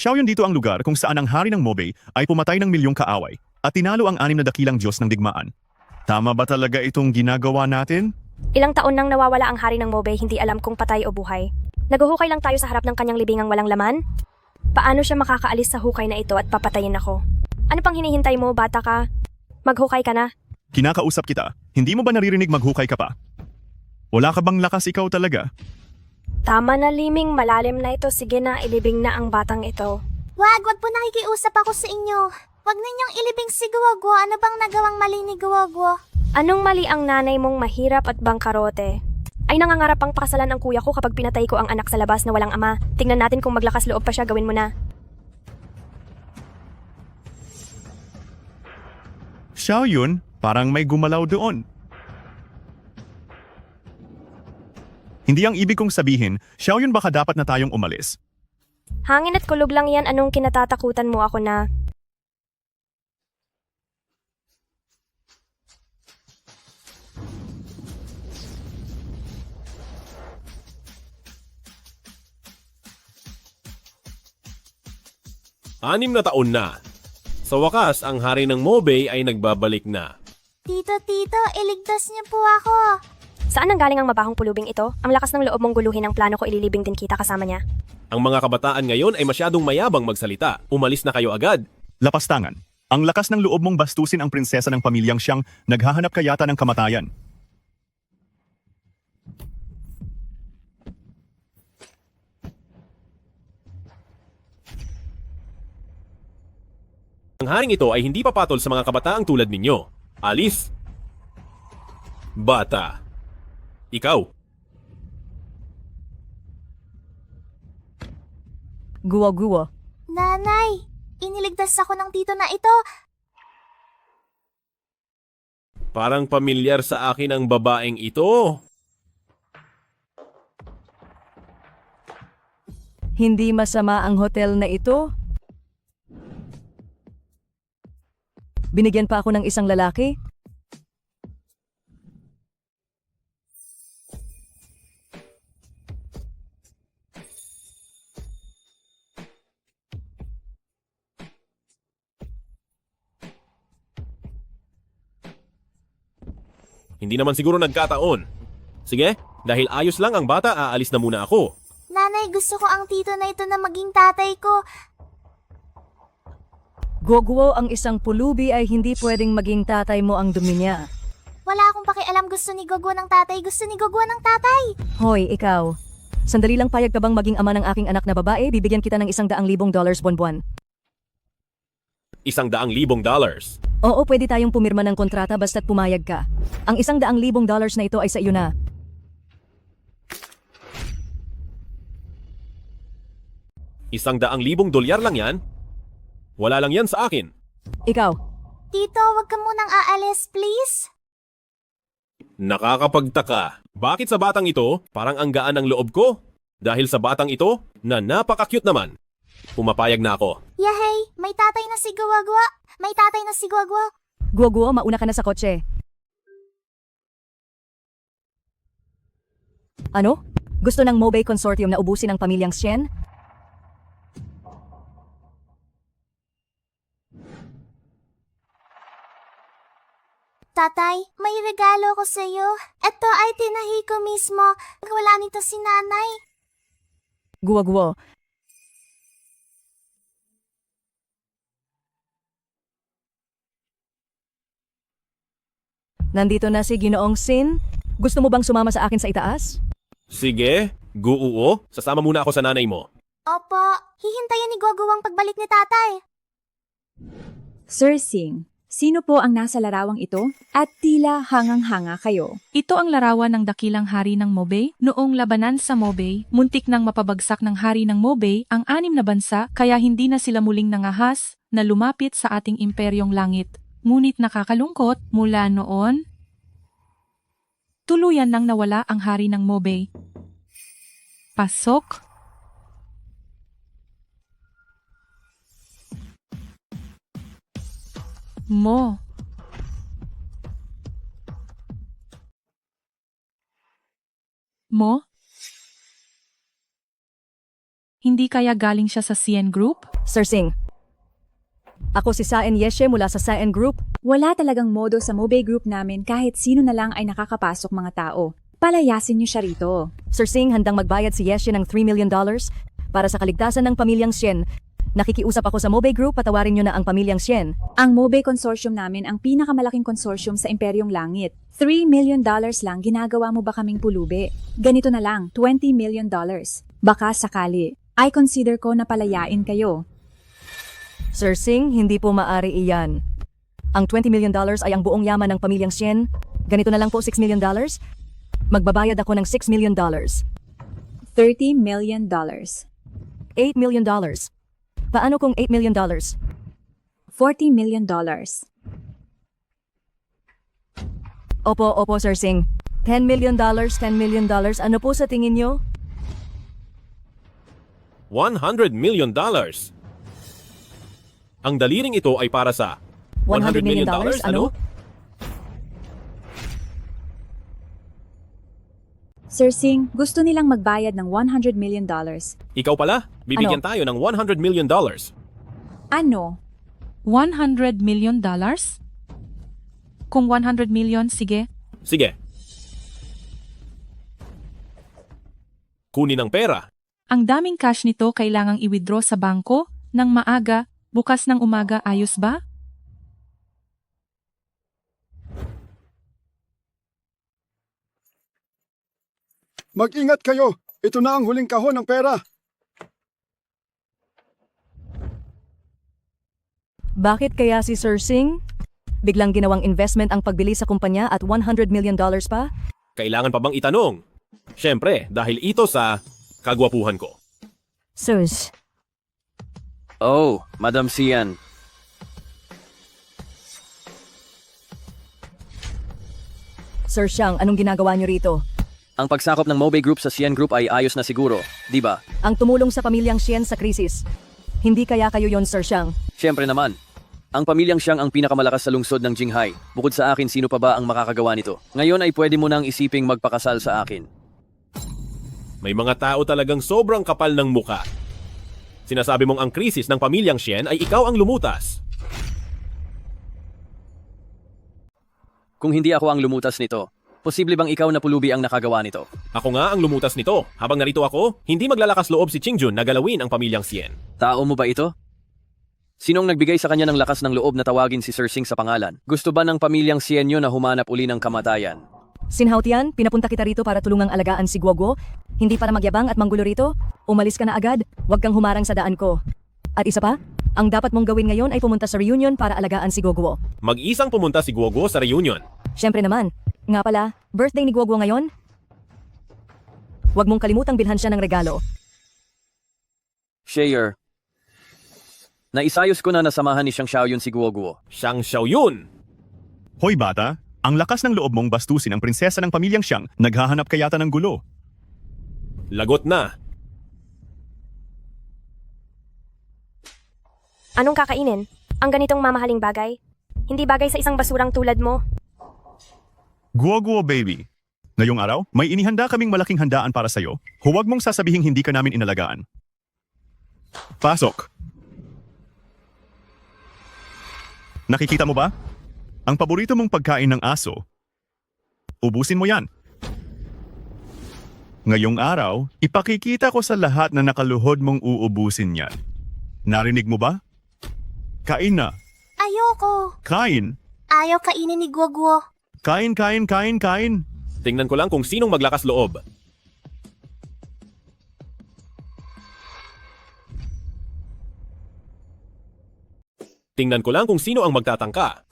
Xiaoyun dito ang lugar kung saan ang hari ng Mobay ay pumatay ng milyong kaaway at tinalo ang 6 na dakilang Diyos ng digmaan. Tama ba talaga itong ginagawa natin? Ilang taon nang nawawala ang hari ng Mobay, hindi alam kung patay o buhay. Naguhukay lang tayo sa harap ng kanyang libingang walang laman? Paano siya makakaalis sa hukay na ito at papatayin ako? Ano pang hinihintay mo, bata ka? Maghukay ka na. Kinakausap kita. Hindi mo ba naririnig maghukay ka pa? Wala ka bang lakas ikaw talaga? Tama na, Liming, malalim na ito. Sige na, ilibing na ang batang ito. Wag po nakikiusap ako sa inyo. Wag ninyong ilibing si Guwagwa. Ano bang nagawang mali ni Guwagwa? Anong mali ang nanay mong mahirap at bangkarote? Ay nangangarap pang pakasalan ang kuya ko kapag pinatay ko ang anak sa labas na walang ama. Tingnan natin kung maglakas loob pa siya, gawin mo na. Xiaoyun, parang may gumalaw doon. Hindi ang ibig kong sabihin, Xiaoyun baka dapat na tayong umalis. Hangin at kulog lang yan, anong kinatatakutan mo ako na? Anim na taon na. Sa wakas, ang hari ng Mobay ay nagbabalik na. Tito, iligtas niyo po ako. Saan ang galing ang mabahong pulubing ito? Ang lakas ng loob mong guluhin ang plano ko, ililibing din kita kasama niya. Ang mga kabataan ngayon ay masyadong mayabang magsalita. Umalis na kayo agad. Lapastangan. Ang lakas ng loob mong bastusin ang prinsesa ng pamilyang siyang naghahanap kayata ng kamatayan. Ang haring ito ay hindi papatol sa mga kabataang tulad ninyo. Alis! Bata. Ikaw. Guwa-guwa. Nanay, iniligtas ako ng tito na ito. Parang pamilyar sa akin ang babaeng ito. Hindi masama ang hotel na ito. Binigyan pa ako ng isang lalaki. Hindi naman siguro nagkataon. Sige, dahil ayos lang ang bata, aalis na muna ako. Nanay, gusto ko ang tito na ito na maging tatay ko. Guwa-guwa, ang isang pulubi ay hindi pwedeng maging tatay mo ang dumi niya. Wala akong pakialam, gusto ni Guwagwa ng tatay. Gusto ni Guwagwa ng tatay. Hoy, ikaw. Sandali lang, payag ka bang maging ama ng aking anak na babae? Bibigyan kita ng $100,000 buwan-buwan. $100,000. Oo, pwede tayong pumirma ng kontrata basta't pumayag ka. Ang $100,000 na ito ay sa iyo na. $100,000 lang yan? Wala lang yan sa akin. Ikaw, Tito, wag ka munang aalis, please. Nakakapagtaka. Bakit sa batang ito, parang ang gaan ng loob ko? Dahil sa batang ito, na napaka-cute naman. Pumapayag na ako. Yahey, may tatay na si Guwagwa. May tatay na si Guwagwa. guwa-guwa, mauna ka na sa kotse. Ano? Gusto ng Mobay Consortium na ubusin ang pamilyang Shen? Tatay, may regalo ko sa iyo. Ito ay tinahi ko mismo. Wala nito si nanay. Guwa-guwa. Nandito na si Ginoong Sin. Gusto mo bang sumama sa akin sa itaas? Sige, guuo. Sasama muna ako sa nanay mo. Opo, hihintayin ni Guwagwa ang pagbalik ni tatay. Sir Sing, sino po ang nasa larawang ito? At tila hangang-hanga kayo. Ito ang larawan ng dakilang hari ng Mobay. Noong labanan sa Mobay, muntik nang mapabagsak ng hari ng Mobay ang 6 na bansa kaya hindi na sila muling nangahas na lumapit sa ating imperyong langit. Ngunit nakakalungkot mula noon, tuluyan nang nawala ang hari ng Mobay. Pasok. Mo. Mo? Hindi kaya galing siya sa CN Group? Sir Singh. Ako si Saen Yeshe mula sa Saen Group. Wala talagang modo sa Mobay Group namin kahit sino na lang ay nakakapasok mga tao. Palayasin niyo siya rito. Sir Singh, handang magbayad si Yeshe ng $3 million para sa kaligtasan ng pamilyang Sien. Nakikiusap ako sa Mobay Group, patawarin niyo na ang pamilyang Sien. Ang Mobay Consortium namin ang pinakamalaking konsorsyum sa Imperyong Langit. $3 million lang ginagawa mo ba kaming pulubi? Ganito na lang, $20 million. Baka sakali. I consider ko na palayain kayo. Sir Singh, hindi po maari iyan. Ang $20 million ay ang buong yaman ng pamilyang Sien. Ganito na lang po $6 million. Magbabayad ako ng $6 million. $8 $30 million. million. Paano kung $8 million? $40 million. Opo, Sir Singh. $10 million, $10 million. Ano po sa tingin niyo? $100 million. Ang daliring ito ay para sa $100 million? Ano? Sir Singh, gusto nilang magbayad ng $100 million. Ikaw pala, bibigyan Ano? tayo ng $100 million. Ano? $100 million? Kung 100 million, sige. Sige. Kunin ang pera. Ang daming cash nito kailangang i-withdraw sa bangko ng maaga, bukas ng umaga, ayos ba? Mag-ingat kayo. Ito na ang huling kahon ng pera. Bakit kaya si Sir Singh? Biglang ginawang investment ang pagbili sa kumpanya at $100 million pa? Kailangan pa bang itanong? Siyempre, dahil ito sa kagwapuhan ko. Sus. Oh, Madam Sian. Sir Xiang, anong ginagawa niyo rito? Ang pagsakop ng Mobay Group sa Sian Group ay ayos na siguro, di ba? Ang tumulong sa pamilyang Sien sa krisis. Hindi kaya kayo yon, Sir Xiang? Siyempre naman. Ang pamilyang siyang ang pinakamalakas sa lungsod ng Jinghai. Bukod sa akin, sino pa ba ang makakagawa nito? Ngayon ay pwede mo nang isiping magpakasal sa akin. May mga tao talagang sobrang kapal ng muka. Sinasabi mong ang krisis ng pamilyang Shen ay ikaw ang lumutas. Kung hindi ako ang lumutas nito, posible bang ikaw na pulubi ang nakagawa nito? Ako nga ang lumutas nito. Habang narito ako, hindi maglalakas loob si Qingjun na galawin ang pamilyang Sien. Tao mo ba ito? Sinong nagbigay sa kanya ng lakas ng loob na tawagin si Sir Singh sa pangalan? Gusto ba ng pamilyang Sienyo na humanap uli ng kamatayan? Sinhautian, pinapunta kita rito para tulungang alagaan si Guoguo. Hindi para magyabang at manggulo rito. Umalis ka na agad. Huwag kang humarang sa daan ko. At isa pa, ang dapat mong gawin ngayon ay pumunta sa reunion para alagaan si Guoguo. Mag-isang pumunta si Guoguo sa reunion. Siyempre naman. Nga pala, birthday ni Guoguo ngayon? Huwag mong kalimutang bilhan siya ng regalo. Shayer. Naisayos ko na nasamahan ni Xiang Xiaoyun si Guoguo. Siyang Xiaoyun. Hoy bata, ang lakas ng loob mong bastusin ang prinsesa ng pamilyang Xiang, naghahanap ka yata ng gulo. Lagot na. Anong kakainin? Ang ganitong mamahaling bagay? Hindi bagay sa isang basurang tulad mo. Guoguo baby. Ngayong araw, may inihanda kaming malaking handaan para sa'yo. Huwag mong sasabihing hindi ka namin inalagaan. Pasok. Nakikita mo ba? Ang paborito mong pagkain ng aso. Ubusin mo yan. Ngayong araw, ipakikita ko sa lahat na nakaluhod mong uubusin yan. Narinig mo ba? Kain na. Ayoko. Kain. Ayaw kainin ni Guoguo. Kain, kain, kain, kain. Tingnan ko lang kung sinong maglakas loob. Tingnan ko lang kung sino ang magtatangka.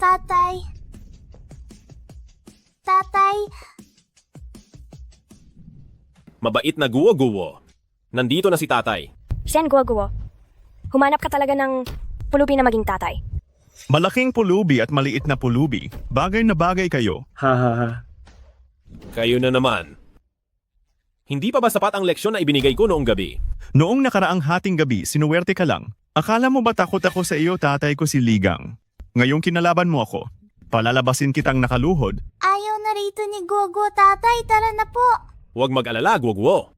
Tatay. Tatay. Mabait na Guo-Guo. Nandito na si tatay. Shen Guoguo, humanap ka talaga ng pulubi na maging tatay. Malaking pulubi at maliit na pulubi. Bagay na bagay kayo. Kayo na naman. Hindi pa ba sapat ang leksyon na ibinigay ko noong gabi? Noong nakaraang hating gabi, sinuwerte ka lang. Akala mo ba takot ako sa iyo, tatay ko si Ligang? Ngayong kinalaban mo ako. Palalabasin kitang nakaluhod. Ayaw na rito ni Guoguo, tatay. Tara na po. Huwag mag-alala, Guo-Guo.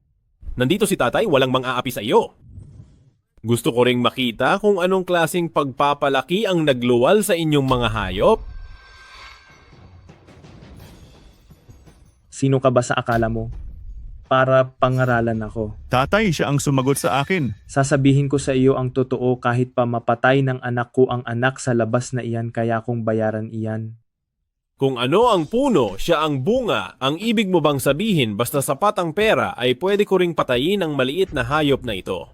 Nandito si tatay, walang mang-aapi sa iyo. Gusto ko ring makita kung anong klaseng pagpapalaki ang nagluwal sa inyong mga hayop. Sino ka ba sa akala mo? Para pangaralan ako. Tatay, siya ang sumagot sa akin. Sasabihin ko sa iyo ang totoo kahit pa mapatay ng anak ko ang anak sa labas na iyan kaya kong bayaran iyan. Kung ano ang puno, siya ang bunga. Ang ibig mo bang sabihin basta sapat ang pera ay pwede ko ring patayin ang maliit na hayop na ito?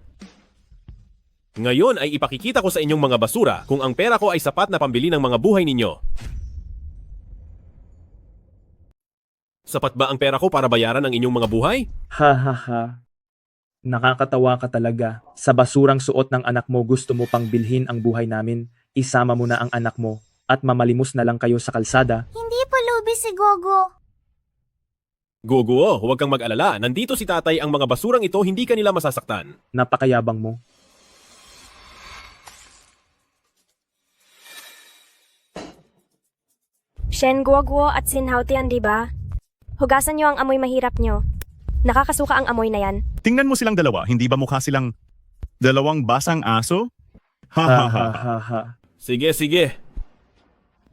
Ngayon ay ipakikita ko sa inyong mga basura kung ang pera ko ay sapat na pambili ng mga buhay ninyo. Sapat ba ang pera ko para bayaran ang inyong mga buhay? Ha ha ha. Nakakatawa ka talaga. Sa basurang suot ng anak mo gusto mo pang bilhin ang buhay namin. Isama mo na ang anak mo at mamalimos na lang kayo sa kalsada. Hindi pulubi si Gogo. Gogo, huwag kang mag-alala. Nandito si tatay, ang mga basurang ito hindi kanila masasaktan. Napakayabang mo. Shen Guoguo at Sin Haotian, di ba? Hugasan niyo ang amoy mahirap niyo. Nakakasuka ang amoy na yan. Tingnan mo silang dalawa, hindi ba mukha silang dalawang basang aso? Ha Ha ha ha. ha ha ha. Sige, sige.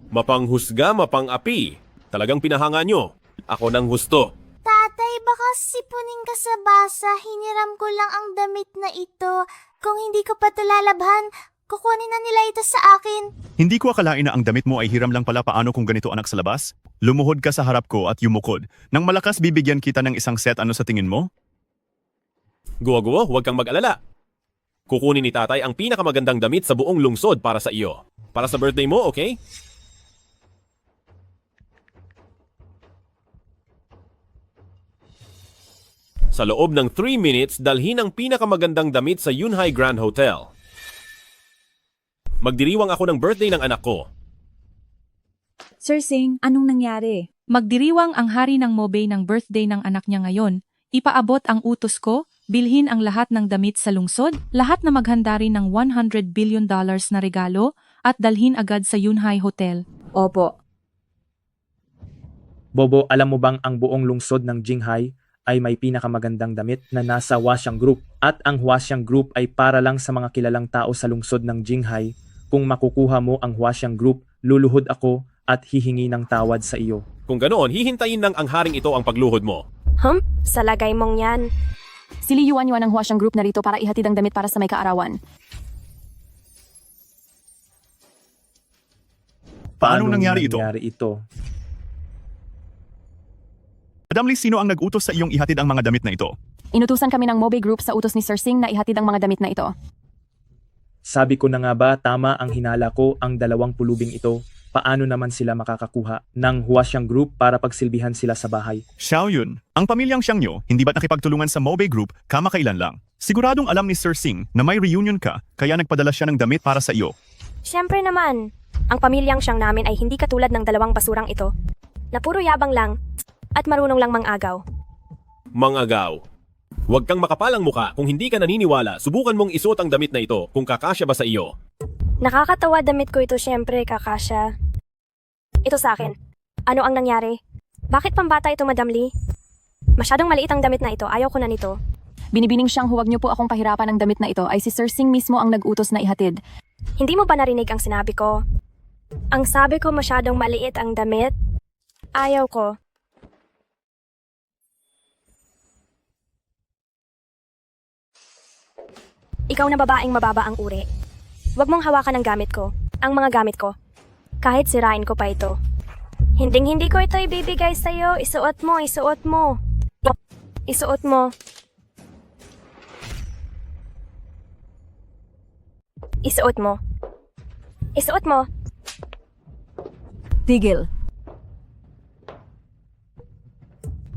Mapanghusga, mapang-api. Talagang pinahanga nyo. Ako nang husto. Tatay, baka sipunin ka sa basa. Hiniram ko lang ang damit na ito. Kung hindi ko pa ito lalabhan, kukunin na nila ito sa akin. Hindi ko akalain na ang damit mo ay hiram lang pala. Paano kung ganito anak sa labas? Lumuhod ka sa harap ko at yumukod. Nang malakas bibigyan kita ng isang set, ano sa tingin mo? Guwa-guwa, huwag kang mag-alala. Kukunin ni tatay ang pinakamagandang damit sa buong lungsod para sa iyo. Para sa birthday mo, okay? Sa loob ng 3 minutes, dalhin ang pinakamagandang damit sa Yunhai Grand Hotel. Magdiriwang ako ng birthday ng anak ko. Sir Sing, anong nangyari? Magdiriwang ang hari ng Mobay ng birthday ng anak niya ngayon. Ipaabot ang utos ko, bilhin ang lahat ng damit sa lungsod, lahat na maghanda rin ng $100 billion na regalo, at dalhin agad sa Yunhai Hotel. Opo. Bobo, alam mo bang ang buong lungsod ng Jinghai ay may pinakamagandang damit na nasa Hwaxiang Group at ang Hwaxiang Group ay para lang sa mga kilalang tao sa lungsod ng Jinghai. Kung makukuha mo ang Hwaxiang Group, luluhod ako at hihingi ng tawad sa iyo. Kung ganoon, hihintayin ng ang haring ito ang pagluhod mo. Sa lagay mong yan. Siliyuan ang Hwaxiang Group na rito para ihatid ang damit para sa may kaarawan. Paano nangyari ito? ito? Madam Lee, sino ang nag-utos sa iyong ihatid ang mga damit na ito? Inutusan kami ng Mobay Group sa utos ni Sir Sing na ihatid ang mga damit na ito. Sabi ko na nga ba, tama ang hinala ko ang dalawang pulubing ito. Paano naman sila makakakuha ng Hwaxiang Group para pagsilbihan sila sa bahay? Xiao Yun, ang pamilyang Xiangyo, hindi ba't nakipagtulungan sa Mobay Group kamakailan lang? Siguradong alam ni Sir Sing na may reunion ka, kaya nagpadala siya ng damit para sa iyo. Siyempre naman, ang pamilyang siyang namin ay hindi katulad ng dalawang basurang ito, na puro yabang lang at marunong lang mangagaw. Mangagaw. Huwag kang makapalang muka. Kung hindi ka naniniwala, subukan mong isuot ang damit na ito kung kakasya ba sa iyo. Nakakatawa damit ko ito, siyempre, kakasya. Ito sa akin. Ano ang nangyari? Bakit pambata ito, Madam Lee? Masyadong maliit ang damit na ito, ayaw ko na nito. Binibining siyang huwag niyo po akong pahirapan ng damit na ito ay si Sir Sing mismo ang nag-utos na ihatid. Hindi mo ba narinig ang sinabi ko? Ang sabi ko masyadong maliit ang damit? Ayaw ko. Ikaw na babaeng mababa ang uri. Huwag mong hawakan ang gamit ko. Ang mga gamit ko. Kahit sirain ko pa ito. Hinding-hindi ko ito ibibigay sa'yo. Isuot mo, isuot mo. Isuot mo. Isuot mo. Isuot mo. Tigil.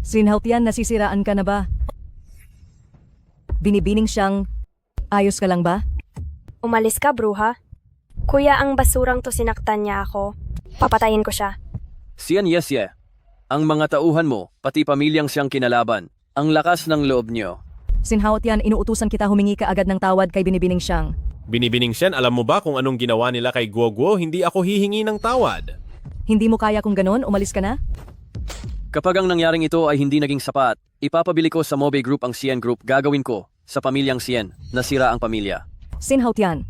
Sinhautian, nasisiraan ka na ba? Binibining siyang, ayos ka lang ba? Umalis ka, bruha. Kuya, ang basurang to sinaktan niya ako. Papatayin ko siya. Siyan Yesye, ang mga tauhan mo, pati pamilyang siyang kinalaban, ang lakas ng loob niyo. Sinhautian, inuutusan kita humingi ka agad ng tawad kay binibining siyang. Binibining Shen, alam mo ba kung anong ginawa nila kay Guo Guo? Hindi ako hihingi ng tawad. Hindi mo kaya kung ganon, umalis ka na? Kapag ang nangyaring ito ay hindi naging sapat, ipapabili ko sa Mobe Group ang Sien Group. Gagawin ko sa pamilyang Sien. Nasira ang pamilya. Sinhao Tian,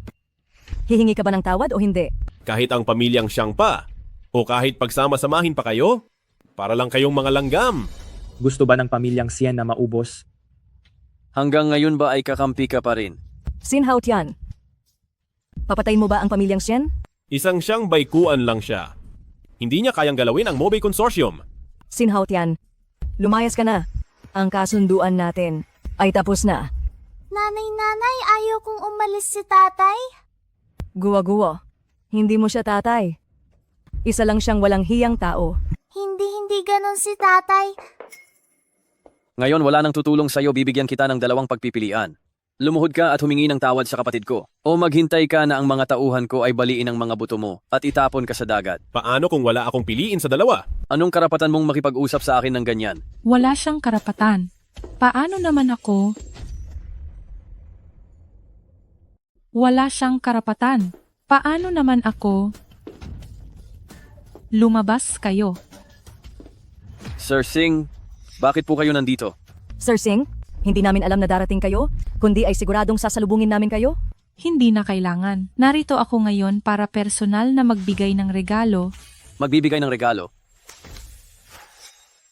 hihingi ka ba ng tawad o hindi? Kahit ang pamilyang siyang pa, o kahit pagsama-samahin pa kayo, para lang kayong mga langgam. Gusto ba ng pamilyang Sien na maubos? Hanggang ngayon ba ay kakampi ka pa rin? Sinhao Tian, papatayin mo ba ang pamilyang Sien? Isang siyang baikuan lang siya. Hindi niya kayang galawin ang Mobe Consortium. Sinhao Tian, lumayas ka na. Ang kasunduan natin ay tapos na. Nanay, ayaw kong umalis si tatay. Guwa-guwa, hindi mo siya tatay. Isa lang siyang walang hiyang tao. Hindi ganon si tatay. Ngayon wala nang tutulong sa'yo, bibigyan kita ng dalawang pagpipilian. Lumuhod ka at humingi ng tawad sa kapatid ko. O maghintay ka na ang mga tauhan ko ay baliin ang mga buto mo at itapon ka sa dagat. Paano kung wala akong piliin sa dalawa? Anong karapatan mong makipag-usap sa akin ng ganyan? Wala siyang karapatan. Paano naman ako? Wala siyang karapatan. Paano naman ako? Lumabas kayo. Sir Singh, bakit po kayo nandito? Sir Singh, hindi namin alam na darating kayo, kundi ay siguradong sasalubungin namin kayo. Hindi na kailangan. Narito ako ngayon para personal na magbigay ng regalo. Magbibigay ng regalo.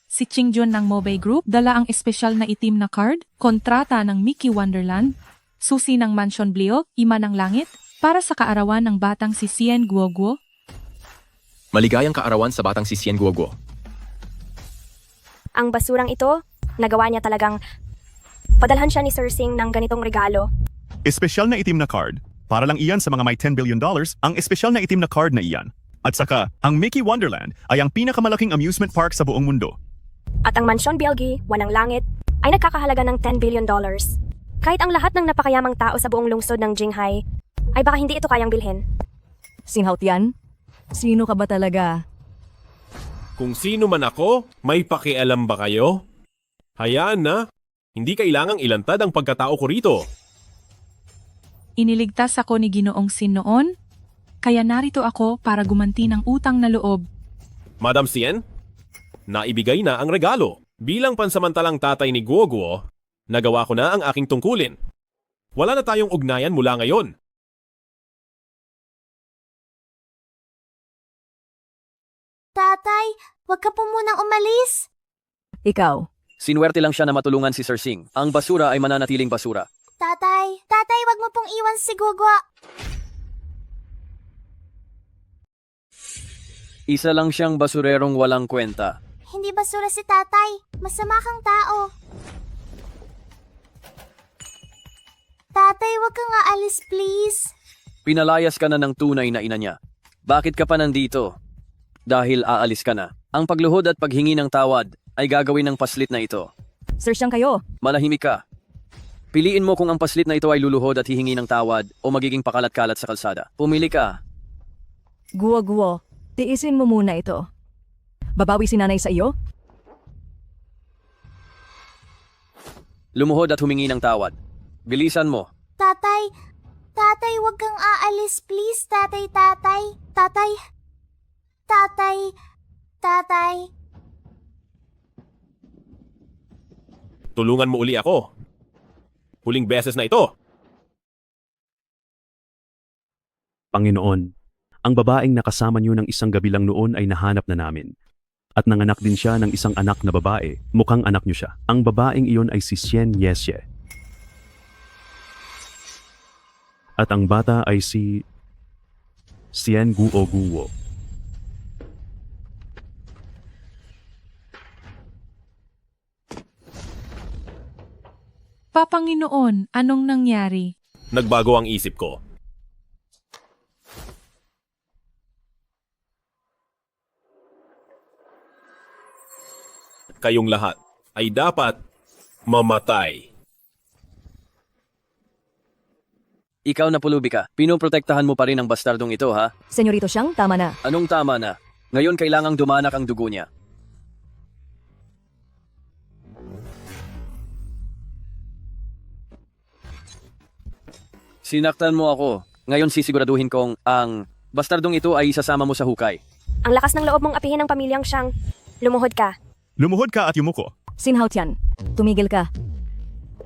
Si Chingjun ng Mobe Group dala ang espesyal na itim na card, kontrata ng Mickey Wonderland, susi ng Mansion Bliok, Ima ng Langit, para sa kaarawan ng batang si Sien Guoguo. Maligayang kaarawan sa batang si Sien Guoguo. Ang basurang ito, nagawa niya talagang padalhan siya ni Sir Singh ng ganitong regalo. Espesyal na itim na card. Para lang iyan sa mga may $10 billion, ang espesyal na itim na card na iyan. At saka, ang Mickey Wonderland ay ang pinakamalaking amusement park sa buong mundo. At ang Mansion Bielgi, Wanang Langit, ay nagkakahalaga ng $10 billion. Kahit ang lahat ng napakayamang tao sa buong lungsod ng Jinghai, ay baka hindi ito kayang bilhin. Sinhao Tian, sino ka ba talaga? Kung sino man ako, may pakialam ba kayo? Hayaan na. Hindi kailangang ilantad ang pagkatao ko rito. Iniligtas ako ni Ginoong Sin noon, kaya narito ako para gumanti ng utang na loob. Madam Sien, naibigay na ang regalo. Bilang pansamantalang tatay ni Guoguo, nagawa ko na ang aking tungkulin. Wala na tayong ugnayan mula ngayon. Tatay, wag ka po munang umalis. Ikaw, Sinuwerte lang siya na matulungan si Sir Singh. Ang basura ay mananatiling basura. Tatay, wag mo pong iwan si Gugwa. Isa lang siyang basurerong walang kwenta. Hindi basura si tatay. Masama kang tao. Tatay, wag kang aalis, please. Pinalayas ka na ng tunay na ina niya. Bakit ka pa nandito? Dahil aalis ka na. Ang pagluhod at paghingi ng tawad ay gagawin ng paslit na ito. Sir Siyang kayo. Manahimik ka. Piliin mo kung ang paslit na ito ay luluhod at hihingi ng tawad o magiging pakalat-kalat sa kalsada. Pumili ka. Guwa-guwa, tiisin mo muna ito. Babawi si nanay sa iyo? Lumuhod at humingi ng tawad. Bilisan mo. Tatay, wag kang aalis, please. Tatay. Tulungan mo uli ako. Huling beses na ito. Panginoon, ang babaeng nakasama niyo ng isang gabi lang noon ay nahanap na namin. At nanganak din siya ng isang anak na babae, mukhang anak niyo siya. Ang babaeng iyon ay si Sien Yesye. At ang bata ay si Sien Guoguo. Papanginoon, anong nangyari? Nagbago ang isip ko. Kayong lahat ay dapat mamatay. Ikaw na pulubi ka. Pinoprotektahan mo pa rin ang bastardong ito, ha? Senyorito Siyang, tama na. Anong tama na? Ngayon kailangang dumanak ang dugo niya. Sinaktan mo ako. Ngayon sisiguraduhin kong ang bastardong ito ay isasama mo sa hukay. Ang lakas ng loob mong apihin ng pamilyang siyang. Lumuhod ka. Lumuhod ka at yumuko. Sin Hao Tian, tumigil ka.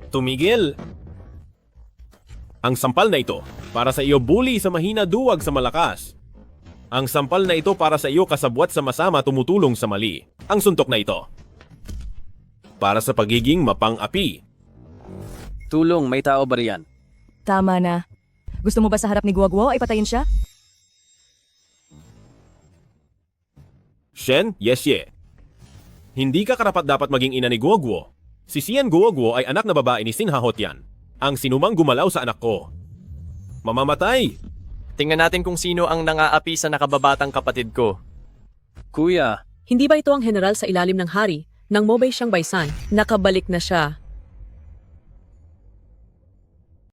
Tumigil! Ang sampal na ito, para sa iyo bully sa mahina duwag sa malakas. Ang sampal na ito para sa iyo kasabwat sa masama tumutulong sa mali. Ang suntok na ito, para sa pagiging mapang-api. Tulong, may tao ba riyan? Tama na. Gusto mo ba sa harap ni Guoguo ay patayin siya? Shen, yes ye. Hindi ka karapat dapat maging ina ni Guoguo. Si Xian Guoguo ay anak na babae ni Sin Haotian, ang sinumang gumalaw sa anak ko. Mamamatay! Tingnan natin kung sino ang nangaapi sa nakababatang kapatid ko. Kuya, Hindi ba ito ang general sa ilalim ng hari? Nang Mobay siyang Baisan, nakabalik na siya.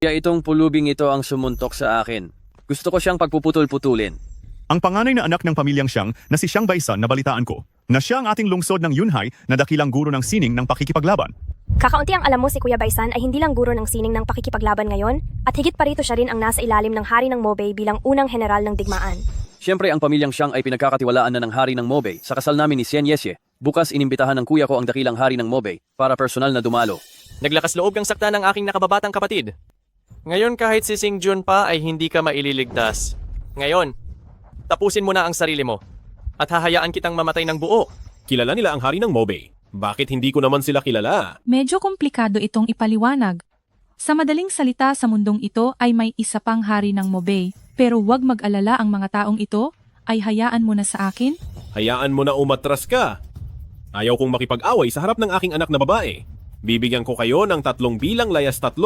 kaya itong pulubing ito ang sumuntok sa akin. Gusto ko siyang pagpuputol-putulin. Ang panganay na anak ng pamilyang Xiang na si Xiang Baisan na balitaan ko, na siya ang ating lungsod ng Yunhai na dakilang guro ng sining ng pakikipaglaban. Kakaunti ang alam mo si Kuya Baisan ay hindi lang guro ng sining ng pakikipaglaban ngayon, at higit pa rito siya rin ang nasa ilalim ng hari ng Mobay bilang unang general ng digmaan. Siyempre ang pamilyang Xiang ay pinagkakatiwalaan na ng hari ng Mobay sa kasal namin ni Xian Yesye. Bukas inimbitahan ng kuya ko ang dakilang hari ng Mobay para personal na dumalo. Naglakas loob kang sakta ng aking nakababatang kapatid. Ngayon kahit si Sing Jun pa ay hindi ka maililigtas. Ngayon, tapusin mo na ang sarili mo at hahayaan kitang mamatay ng buo. Kilala nila ang hari ng Mobay. Bakit hindi ko naman sila kilala? Medyo komplikado itong ipaliwanag. Sa madaling salita sa mundong ito ay may isa pang hari ng Mobay, pero huwag mag-alala ang mga taong ito ay hayaan mo na sa akin. Hayaan mo na umatras ka. Ayaw kong makipag-away sa harap ng aking anak na babae. Bibigyan ko kayo ng 3 bilang layas 3.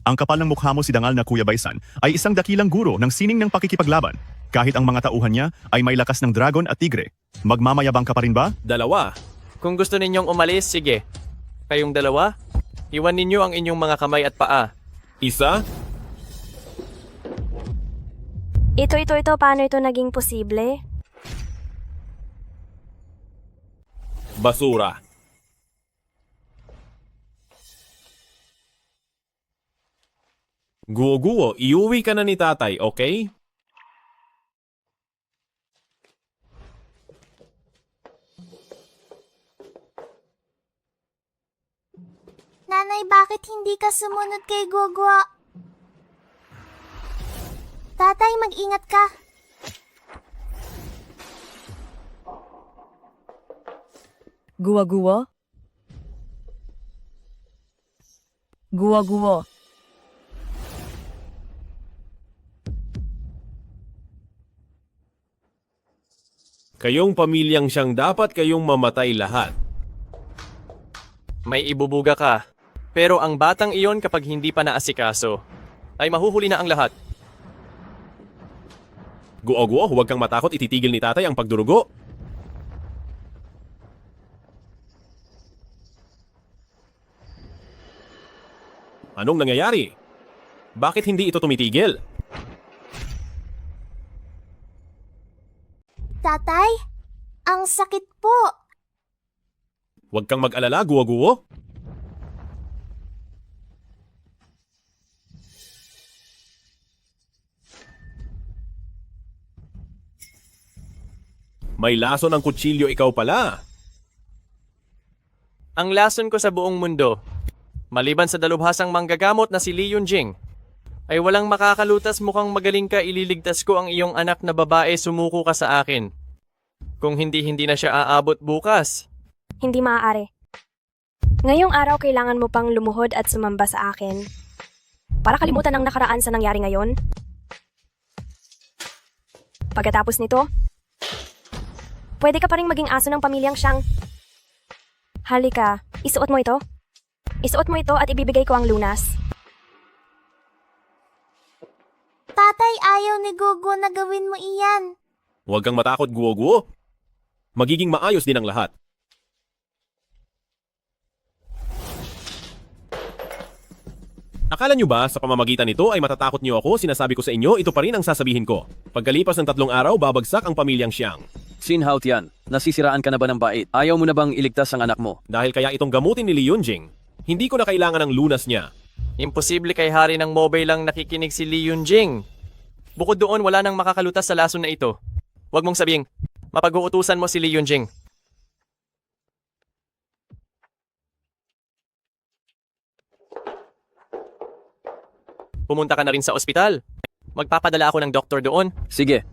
Ang kapal ng mukha mo si dangal na Kuya Baisan ay isang dakilang guro ng sining ng pakikipaglaban. Kahit ang mga tauhan niya ay may lakas ng dragon at tigre. Magmamayabang ka pa rin ba? 2. Kung gusto ninyong umalis, sige. Kayong 2, iwan ninyo ang inyong mga kamay at paa. 1. Ito, paano ito naging posible? Basura. Guo-guo, iuwi ka na ni tatay, okay? Nanay, bakit hindi ka sumunod kay Gogwa? Tatay, mag-ingat ka. Guwa-guwa? Guwa-guwa. Kayong pamilyang Siyang dapat kayong mamatay lahat. May ibubuga ka. Pero ang batang iyon kapag hindi pa naasikaso, ay mahuhuli na ang lahat. Guo-guo, huwag kang matakot, ititigil ni tatay ang pagdurugo. Anong nangyayari? Bakit hindi ito tumitigil? Tatay, ang sakit po. Huwag kang mag-alala, guo-guo. May lason ng kutsilyo ikaw pala. Ang lason ko sa buong mundo, maliban sa dalubhasang manggagamot na si Li Yunjing, ay walang makakalutas. Mukhang magaling ka, ililigtas ko ang iyong anak na babae, sumuko ka sa akin. Kung hindi na siya aabot bukas. Hindi maaari. Ngayong araw kailangan mo pang lumuhod at sumamba sa akin. Para kalimutan ang nakaraan sa nangyari ngayon. Pagkatapos nito, pwede ka pa rin maging aso ng pamilyang Siyang. Halika, isuot mo ito. Isuot mo ito at ibibigay ko ang lunas. Tatay, ayaw ni Gogo na gawin mo iyan. Huwag kang matakot, guo-guo. Magiging maayos din ang lahat. Akala nyo ba sa pamamagitan nito ay matatakot nyo ako? Sinasabi ko sa inyo, ito pa rin ang sasabihin ko. Pagkalipas ng 3 araw, babagsak ang pamilyang Siyang. Sin Hao Tian, nasisiraan ka na ba ng bait? Ayaw mo na bang iligtas ang anak mo? Dahil kaya itong gamutin ni Li Yunjing, hindi ko na kailangan ng lunas niya. Imposible kay hari ng Mobay lang nakikinig si Li Yunjing. Bukod doon, wala nang makakalutas sa lason na ito. Huwag mong sabing, mapag-uutusan mo si Li Yunjing. pumunta ka na rin sa ospital. Magpapadala ako ng doktor doon. Sige.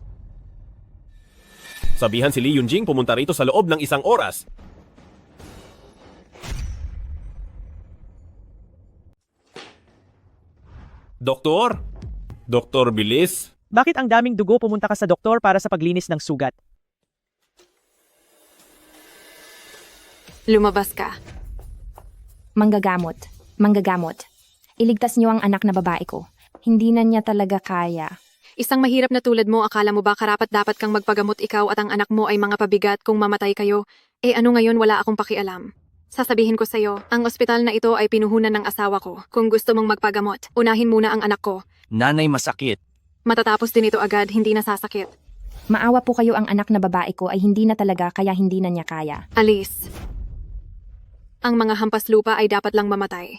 Sabihan si Lee Yunjing pumunta rito sa loob ng 1 oras. Doktor? Doktor, bilis. Bakit ang daming dugo? Pumunta ka sa doktor para sa paglinis ng sugat? Lumabas ka. Manggagamot. Manggagamot. Iligtas niyo ang anak na babae ko. Hindi na niya talaga kaya. Isang mahirap na tulad mo, akala mo ba karapat-dapat kang magpagamot ikaw at ang anak mo ay mga pabigat kung mamatay kayo? Ano ngayon, wala akong pakialam. Sasabihin ko sa'yo, ang ospital na ito ay pinuhunan ng asawa ko. Kung gusto mong magpagamot, unahin muna ang anak ko. Nanay, masakit. Matatapos din ito agad, hindi na sasakit. Maawa po kayo, ang anak na babae ko ay hindi na talaga kaya hindi na niya kaya. Alice. Ang mga hampas lupa ay dapat lang mamatay.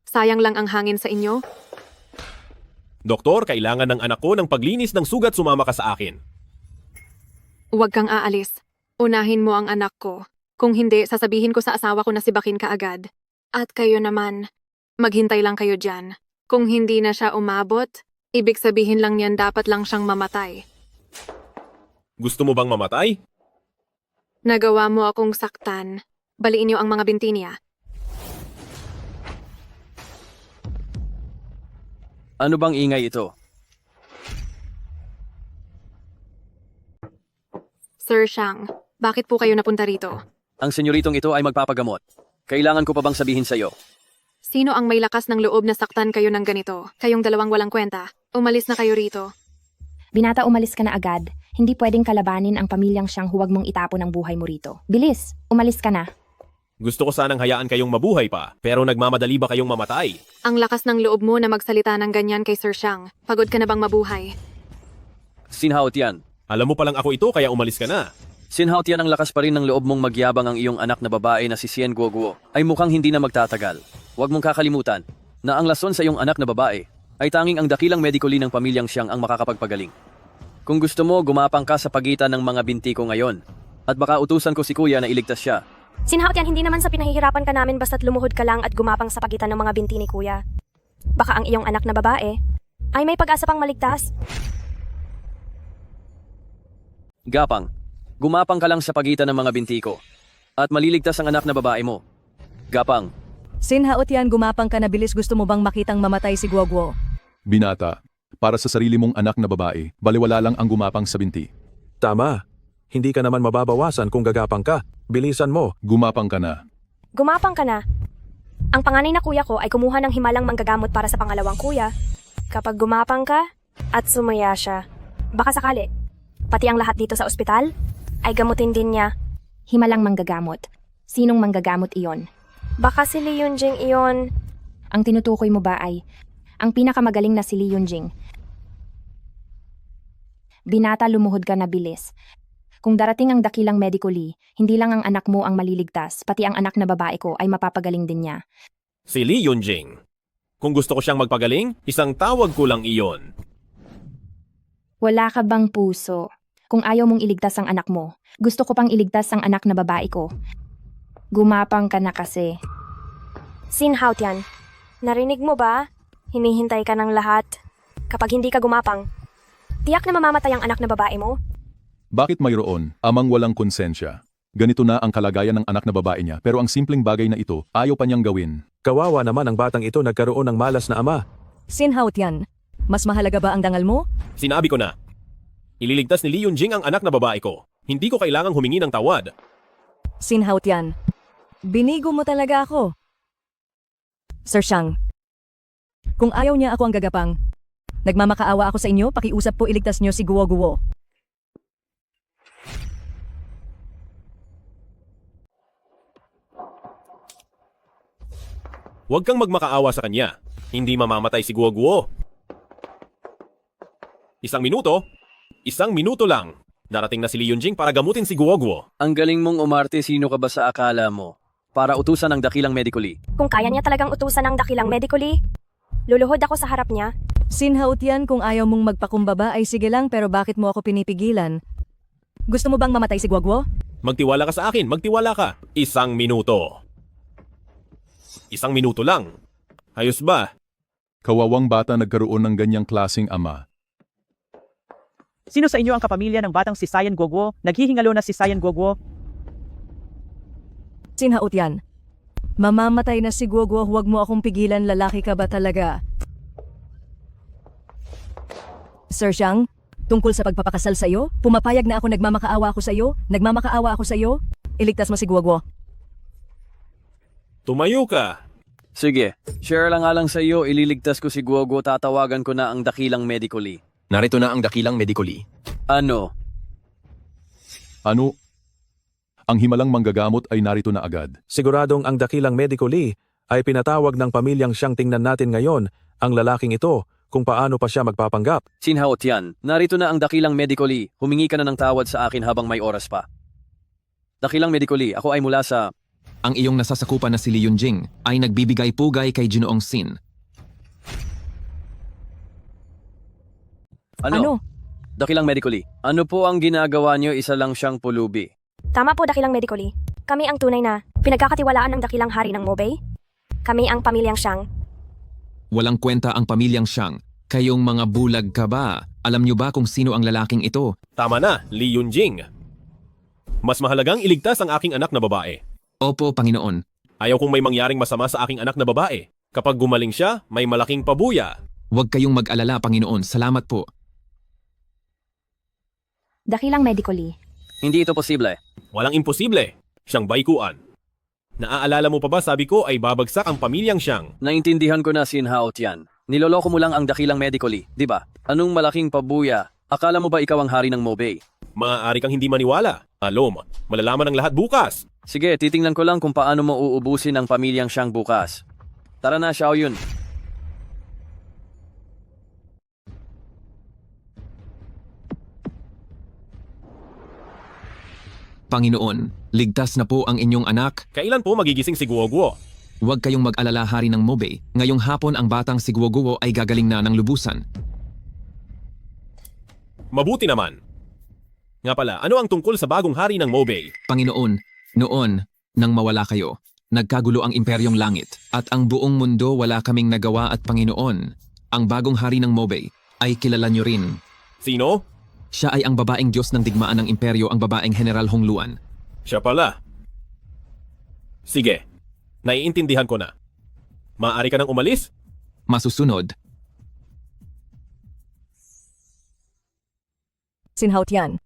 Sayang lang ang hangin sa inyo. Doktor, kailangan ng anak ko ng paglinis ng sugat, sumama ka sa akin. Huwag kang aalis. Unahin mo ang anak ko. Kung hindi, sasabihin ko sa asawa ko na sibakin ka agad. At kayo naman, maghintay lang kayo dyan. Kung hindi na siya umabot, ibig sabihin lang yan dapat lang siyang mamatay. Gusto mo bang mamatay? Nagawa mo akong saktan. Baliin niyo ang mga binti niya. Ano bang ingay ito? Sir Shang, bakit po kayo napunta rito? Ang senyoritong ito ay magpapagamot. Kailangan ko pa bang sabihin sa'yo? Sino ang may lakas ng loob na saktan kayo ng ganito? Kayong dalawang walang kwenta. Umalis na kayo rito. Binata, umalis ka na agad. Hindi pwedeng kalabanin ang pamilyang siyang huwag mong itapon ang buhay mo rito. Bilis, umalis ka na. Gusto ko sanang hayaan kayong mabuhay pa, pero nagmamadali ba kayong mamatay? Ang lakas ng loob mo na magsalita ng ganyan kay Sir Shang. Pagod ka na bang mabuhay? Sinhaot yan. Alam mo palang ako ito kaya umalis ka na. Sinhaot yan, ang lakas pa rin ng loob mong magyabang. Ang iyong anak na babae na si Xian Guoguo ay mukhang hindi na magtatagal. Huwag mong kakalimutan na ang lason sa iyong anak na babae ay tanging ang dakilang medikuli ng pamilyang siyang ang makakapagpagaling. Kung gusto mo, gumapang ka sa pagitan ng mga binti ko ngayon. At baka utusan ko si kuya na iligtas siya. Sinhaot yan, hindi naman sa pinahihirapan ka namin basta't lumuhod ka lang at gumapang sa pagitan ng mga binti ni kuya. Baka ang iyong anak na babae ay may pag-asa pang maligtas. Gapang, gumapang ka lang sa pagitan ng mga binti ko. At maliligtas ang anak na babae mo. Gapang. Sinhaot yan, gumapang ka na, bilis. Gusto mo bang makitang mamatay si Guoguo? Binata, para sa sarili mong anak na babae, baliwala lang ang gumapang sa binti. Tama. Hindi ka naman mababawasan kung gagapang ka. Bilisan mo. Gumapang ka na. Gumapang ka na. Ang panganay na kuya ko ay kumuha ng himalang manggagamot para sa pangalawang kuya. Kapag gumapang ka at sumaya siya, baka sakali, pati ang lahat dito sa ospital, ay gamutin din niya. Himalang manggagamot. Sinong manggagamot iyon? Baka si Lee Yunjing iyon. Ang tinutukoy mo ba ay ang pinakamagaling na si Lee Yunjing? Binata, lumuhod ka na, bilis. Kung darating ang dakilang medically, hindi lang ang anak mo ang maliligtas, pati ang anak na babae ko ay mapapagaling din niya. Si Lee Yunjing. Kung gusto ko siyang magpagaling, isang tawag ko lang iyon. Wala ka bang puso? Kung ayaw mong iligtas ang anak mo, gusto ko pang iligtas ang anak na babae ko. Gumapang ka na kasi. Sinhaot yan. Narinig mo ba? Hinihintay ka ng lahat. Kapag hindi ka gumapang, tiyak na mamamatay ang anak na babae mo. Bakit mayroon amang walang konsensya? Ganito na ang kalagayan ng anak na babae niya, pero ang simpleng bagay na ito, ayaw pa niyang gawin. Kawawa naman ang batang ito, nagkaroon ng malas na ama. Sinhaot yan. Mas mahalaga ba ang dangal mo? Sinabi ko na. Ililigtas ni Lee Yunjing ang anak na babae ko. Hindi ko kailangang humingi ng tawad. Sinhaot yan. Binigo mo talaga ako. Sir Shang, kung ayaw niya ako ang gagapang, nagmamakaawa ako sa inyo, pakiusap po iligtas niyo si Guoguo. Huwag kang magmakaawa sa kanya. Hindi mamamatay si Guoguo. 1 minuto? 1 minuto lang. Darating na si Lee Yunjing para gamutin si Guoguo. Ang galing mong umarte, sino ka ba sa akala mo? Para utusan ang dakilang medikuli. Kung kaya niya talagang utusan ng dakilang medically, luluhod ako sa harap niya. Sinhaot yan, kung ayaw mong magpakumbaba ay sige lang, pero bakit mo ako pinipigilan? Gusto mo bang mamatay si Guoguo? Magtiwala ka sa akin, magtiwala ka. 1 minuto. 1 minuto lang. Ayos ba? Kawawang bata nagkaroon ng ganyang klasing ama. Sino sa inyo ang kapamilya ng batang si Cyan Guoguo? Naghihingalo na si Cyan Guoguo? Sinhaot yan. Mamamatay na si Guoguo, huwag mo akong pigilan, lalaki ka ba talaga? Sir Xiang, tungkol sa pagpapakasal sa iyo, pumapayag na ako, nagmamakaawa ako sa iyo, iligtas mo si Guoguo. Tumayo ka! Sige, share lang nga lang sa iyo, ililigtas ko si Guoguo, tatawagan ko na ang dakilang medically. Narito na ang dakilang medically. Ano? Ano? Ang himalang manggagamot ay narito na agad. Siguradong ang dakilang medically ay pinatawag ng pamilyang siyang tingnan natin ngayon, ang lalaking ito, kung paano pa siya magpapanggap. Sinhaot yan, narito na ang dakilang medically, humingi ka na ng tawad sa akin habang may oras pa. Dakilang medically, ako ay mula sa... Ang iyong nasasakupan na si Li Yunjing ay nagbibigay pugay kay Ginoong Sin. Ano? Dakilang medically, ano po ang ginagawa niyo, isa lang siyang pulubi? Tama po, dakilang medically. Kami ang tunay na pinagkakatiwalaan ng dakilang hari ng Mobay. Kami ang pamilyang Xiang. Walang kwenta ang pamilyang Xiang. Kayong mga bulag ka ba? Alam niyo ba kung sino ang lalaking ito? Tama na, Li Yunjing. Mas mahalagang iligtas ang aking anak na babae. Opo, Panginoon. Ayaw kong may mangyaring masama sa aking anak na babae. Kapag gumaling siya, may malaking pabuya. Huwag kayong mag-alala, Panginoon. Salamat po. Dakilang medically. Hindi ito posible. Walang imposible. Siyang baikuan. Naaalala mo pa ba sabi ko ay babagsak ang pamilyang Xiang? Naintindihan ko na, Sinhaot yan. Niloloko mo lang ang dakilang medically, di ba? Anong malaking pabuya? Akala mo ba ikaw ang hari ng Mobay? Maaari kang hindi maniwala. Alom, malalaman ang lahat bukas. Sige, titingnan ko lang kung paano mo uubusin ang pamilyang Xiang bukas. Tara na, Xiaoyun. Panginoon, ligtas na po ang inyong anak. Kailan po magigising si Guoguo? Huwag kayong mag-alala, hari ng Mobay. Ngayong hapon ang batang si Guoguo ay gagaling na ng lubusan. Mabuti naman. Nga pala, ano ang tungkol sa bagong hari ng Mobay? Panginoon, noon, nang mawala kayo, nagkagulo ang imperyong langit, at ang buong mundo wala kaming nagawa at Panginoon, ang bagong hari ng Mobay, ay kilala nyo rin. Sino? Siya ay ang babaeng Diyos ng digmaan ng imperyo, ang babaeng General Hongluan. Siya pala. Sige, naiintindihan ko na. Maaari ka nang umalis? Masusunod. Sinhaot yan.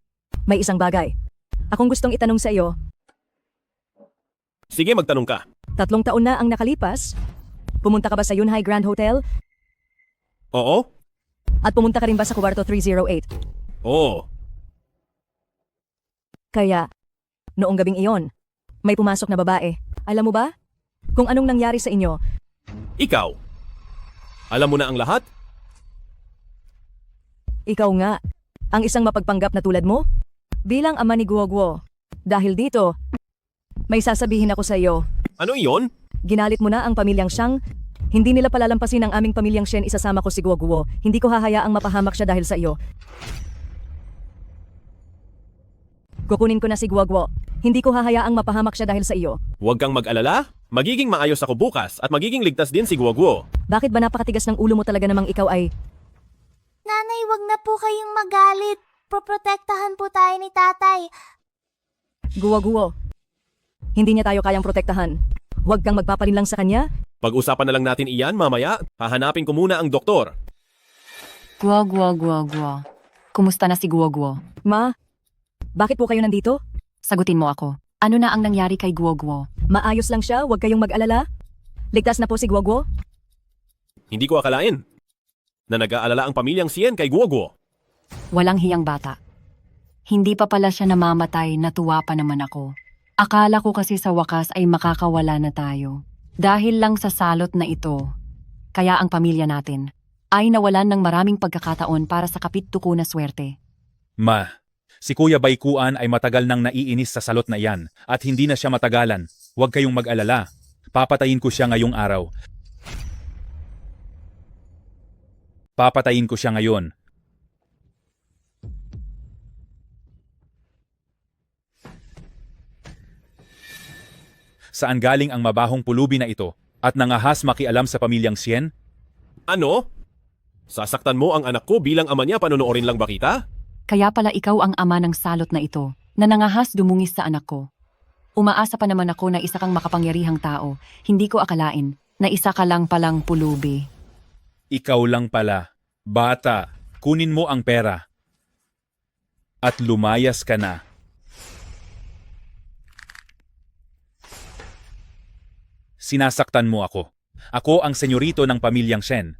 May isang bagay. Akong gustong itanong sa iyo. Sige, magtanong ka. 3 taon na ang nakalipas. Pumunta ka ba sa Yunhai Grand Hotel? Oo? At pumunta ka rin ba sa Kwarto 308? Oo. Kaya, noong gabing iyon, may pumasok na babae. Alam mo ba? Kung anong nangyari sa inyo? Ikaw? Alam mo na ang lahat? Ikaw nga, ang isang mapagpanggap na tulad mo? Bilang ama ni Guoguo. Dahil dito, may sasabihin ako sa iyo. Ano iyon? Ginalit mo na ang pamilyang Xiang. Hindi nila palalampasin ang aming pamilyang Shen, isasama ko si Guoguo. Hindi ko hahayaang mapahamak siya dahil sa iyo. Kukunin ko na si Guoguo. Hindi ko hahayaang mapahamak siya dahil sa iyo. Huwag kang mag-alala. Magiging maayos ako bukas at magiging ligtas din si Guoguo. Bakit ba napakatigas ng ulo mo talaga namang ikaw ay... Nanay, wag na po kayong magalit. Poprotektahan po tayo ni tatay. Guoguo. Hindi niya tayo kayang protektahan. Huwag kang magpapalinlang sa kanya. Pag-usapan na lang natin iyan mamaya. Hahanapin ko muna ang doktor. Guo. Kumusta na si Guoguo? Ma, bakit po kayo nandito? Sagutin mo ako. Ano na ang nangyari kay Guoguo? Maayos lang siya, huwag kayong mag-alala. Ligtas na po si Guoguo. Hindi ko akalain na nag-aalala ang pamilyang Sien kay Guoguo. Walang hiyang bata. Hindi pa pala siya namamatay, natuwa pa naman ako. Akala ko kasi sa wakas ay makakawala na tayo. Dahil lang sa salot na ito, kaya ang pamilya natin ay nawalan ng maraming pagkakataon para sa kapit-tuko na swerte. Ma, si Kuya Baikuan ay matagal nang naiinis sa salot na yan at hindi na siya matagalan. Huwag kayong mag-alala. Papatayin ko siya ngayong araw. Papatayin ko siya ngayon. Saan galing ang mabahong pulubi na ito at nangahas makialam sa pamilyang Sien? Ano? Sasaktan mo ang anak ko bilang ama niya, panonoorin lang ba kita? Kaya pala ikaw ang ama ng salot na ito, na nangahas dumungis sa anak ko. Umaasa pa naman ako na isa kang makapangyarihang tao. Hindi ko akalain na isa ka lang palang pulubi. Ikaw lang pala. Bata, kunin mo ang pera. At lumayas ka na. Sinasaktan mo ako. Ako ang senyorito ng pamilyang Shen.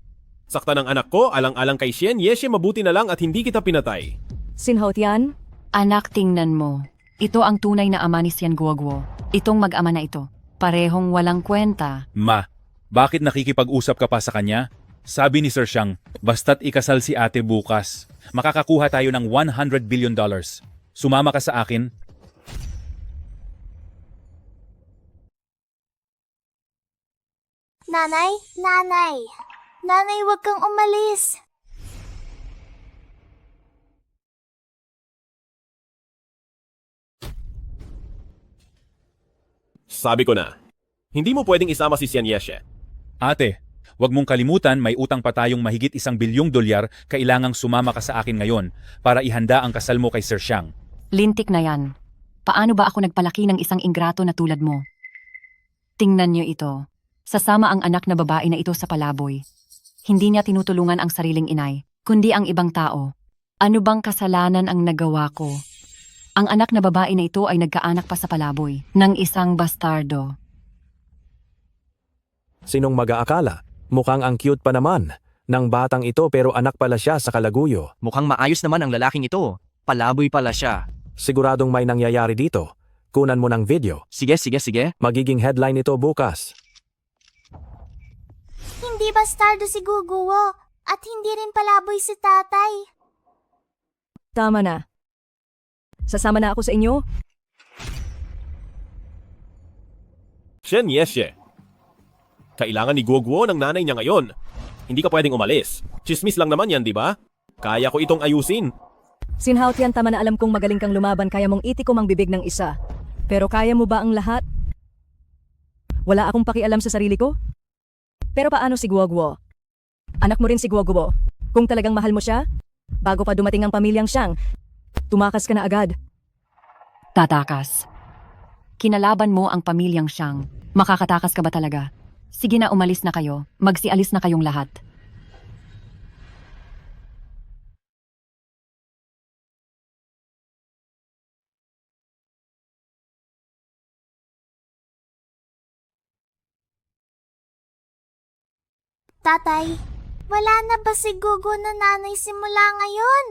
Saktan ng anak ko, alang-alang kay Shen, Yeshe, mabuti na lang at hindi kita pinatay. Sinhaut yan? Anak, tingnan mo. Ito ang tunay na ama ni Sian Guoguo. Itong mag-ama na ito. Parehong walang kwenta. Ma, bakit nakikipag-usap ka pa sa kanya? Sabi ni Sir Xiang, basta't ikasal si ate bukas, makakakuha tayo ng $100 billion. Sumama ka sa akin. Nanay, nanay. Nanay, huwag kang umalis. Sabi ko na, hindi mo pwedeng isama si Sian Yeshe. Ate, wag mong kalimutan may utang pa tayong mahigit $1 bilyong, kailangang sumama ka sa akin ngayon para ihanda ang kasal mo kay Sir Xiang. Lintik na yan. Paano ba ako nagpalaki ng isang ingrato na tulad mo? Tingnan niyo ito. Sasama ang anak na babae na ito sa palaboy. Hindi niya tinutulungan ang sariling inay, kundi ang ibang tao. Ano bang kasalanan ang nagawa ko? Ang anak na babae na ito ay nagkaanak pa sa palaboy ng isang bastardo. Sinong mag-aakala? Mukhang ang cute pa naman ng batang ito pero anak pala siya sa kalaguyo. Mukhang maayos naman ang lalaking ito. Palaboy pala siya. Siguradong may nangyayari dito. Kunan mo ng video. Sige. Magiging headline ito bukas. Hindi bastardo si Guguo. At hindi rin palaboy si tatay. Tama na. Sasama na ako sa inyo? Shen Yeshe. Kailangan ni Guoguo ng nanay niya ngayon. Hindi ka pwedeng umalis. Chismis lang naman yan, di ba? Kaya ko itong ayusin. Sinhaut yan, tama na, alam kong magaling kang lumaban, kaya mong itikom ang bibig ng isa. Pero kaya mo ba ang lahat? Wala akong pakialam sa sarili ko? Pero paano si Guoguo? Anak mo rin si Guoguo. Kung talagang mahal mo siya, bago pa dumating ang pamilyang Xiang, tumakas ka na agad. Tatakas. Kinalaban mo ang pamilyang Xiang. Makakatakas ka ba talaga? Sige na, umalis na kayo. Magsialis na kayong lahat. Tatay, wala na ba si Guguo na nanay simula ngayon?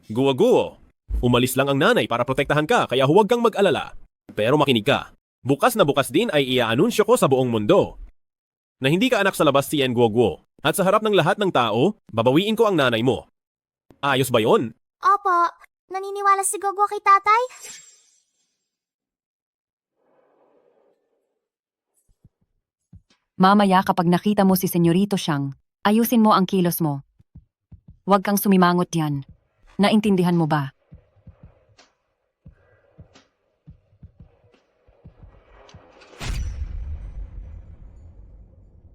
Guoguo. Umalis lang ang nanay para protektahan ka, kaya huwag kang mag-alala. Pero makinig ka. Bukas na bukas din ay iaanunsyo ko sa buong mundo na hindi ka anak sa labas si Yen Guoguo. At sa harap ng lahat ng tao, babawiin ko ang nanay mo. Ayos ba yon? Opo, naniniwala si Guguo kay tatay? Mamaya kapag nakita mo si Senyorito Xiang, ayusin mo ang kilos mo. Huwag kang sumimangot yan. Naintindihan mo ba?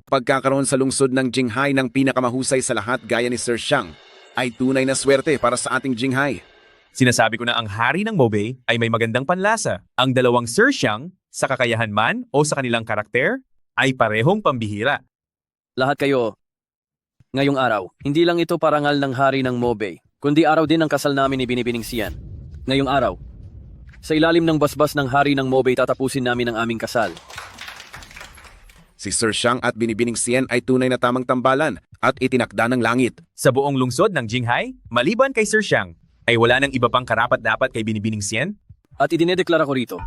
Pagkakaroon sa lungsod ng Jinghai ng pinakamahusay sa lahat gaya ni Sir Xiang ay tunay na swerte para sa ating Jinghai. Sinasabi ko na ang hari ng Mobay ay may magandang panlasa. Ang dalawang Sir Xiang, sa kakayahan man o sa kanilang karakter, ay parehong pambihira. Lahat kayo, ngayong araw, hindi lang ito parangal ng hari ng Mobay, kundi araw din ng kasal namin ni Binibining Sian. Ngayong araw, sa ilalim ng basbas ng hari ng Mobay tatapusin namin ang aming kasal. Si Sir Xiang at Binibining Sian ay tunay na tamang tambalan at itinakda ng langit. Sa buong lungsod ng Jinghai, maliban kay Sir Xiang, ay wala nang iba pang karapat-dapat kay Binibining Sian? At idinedeklara ko rito,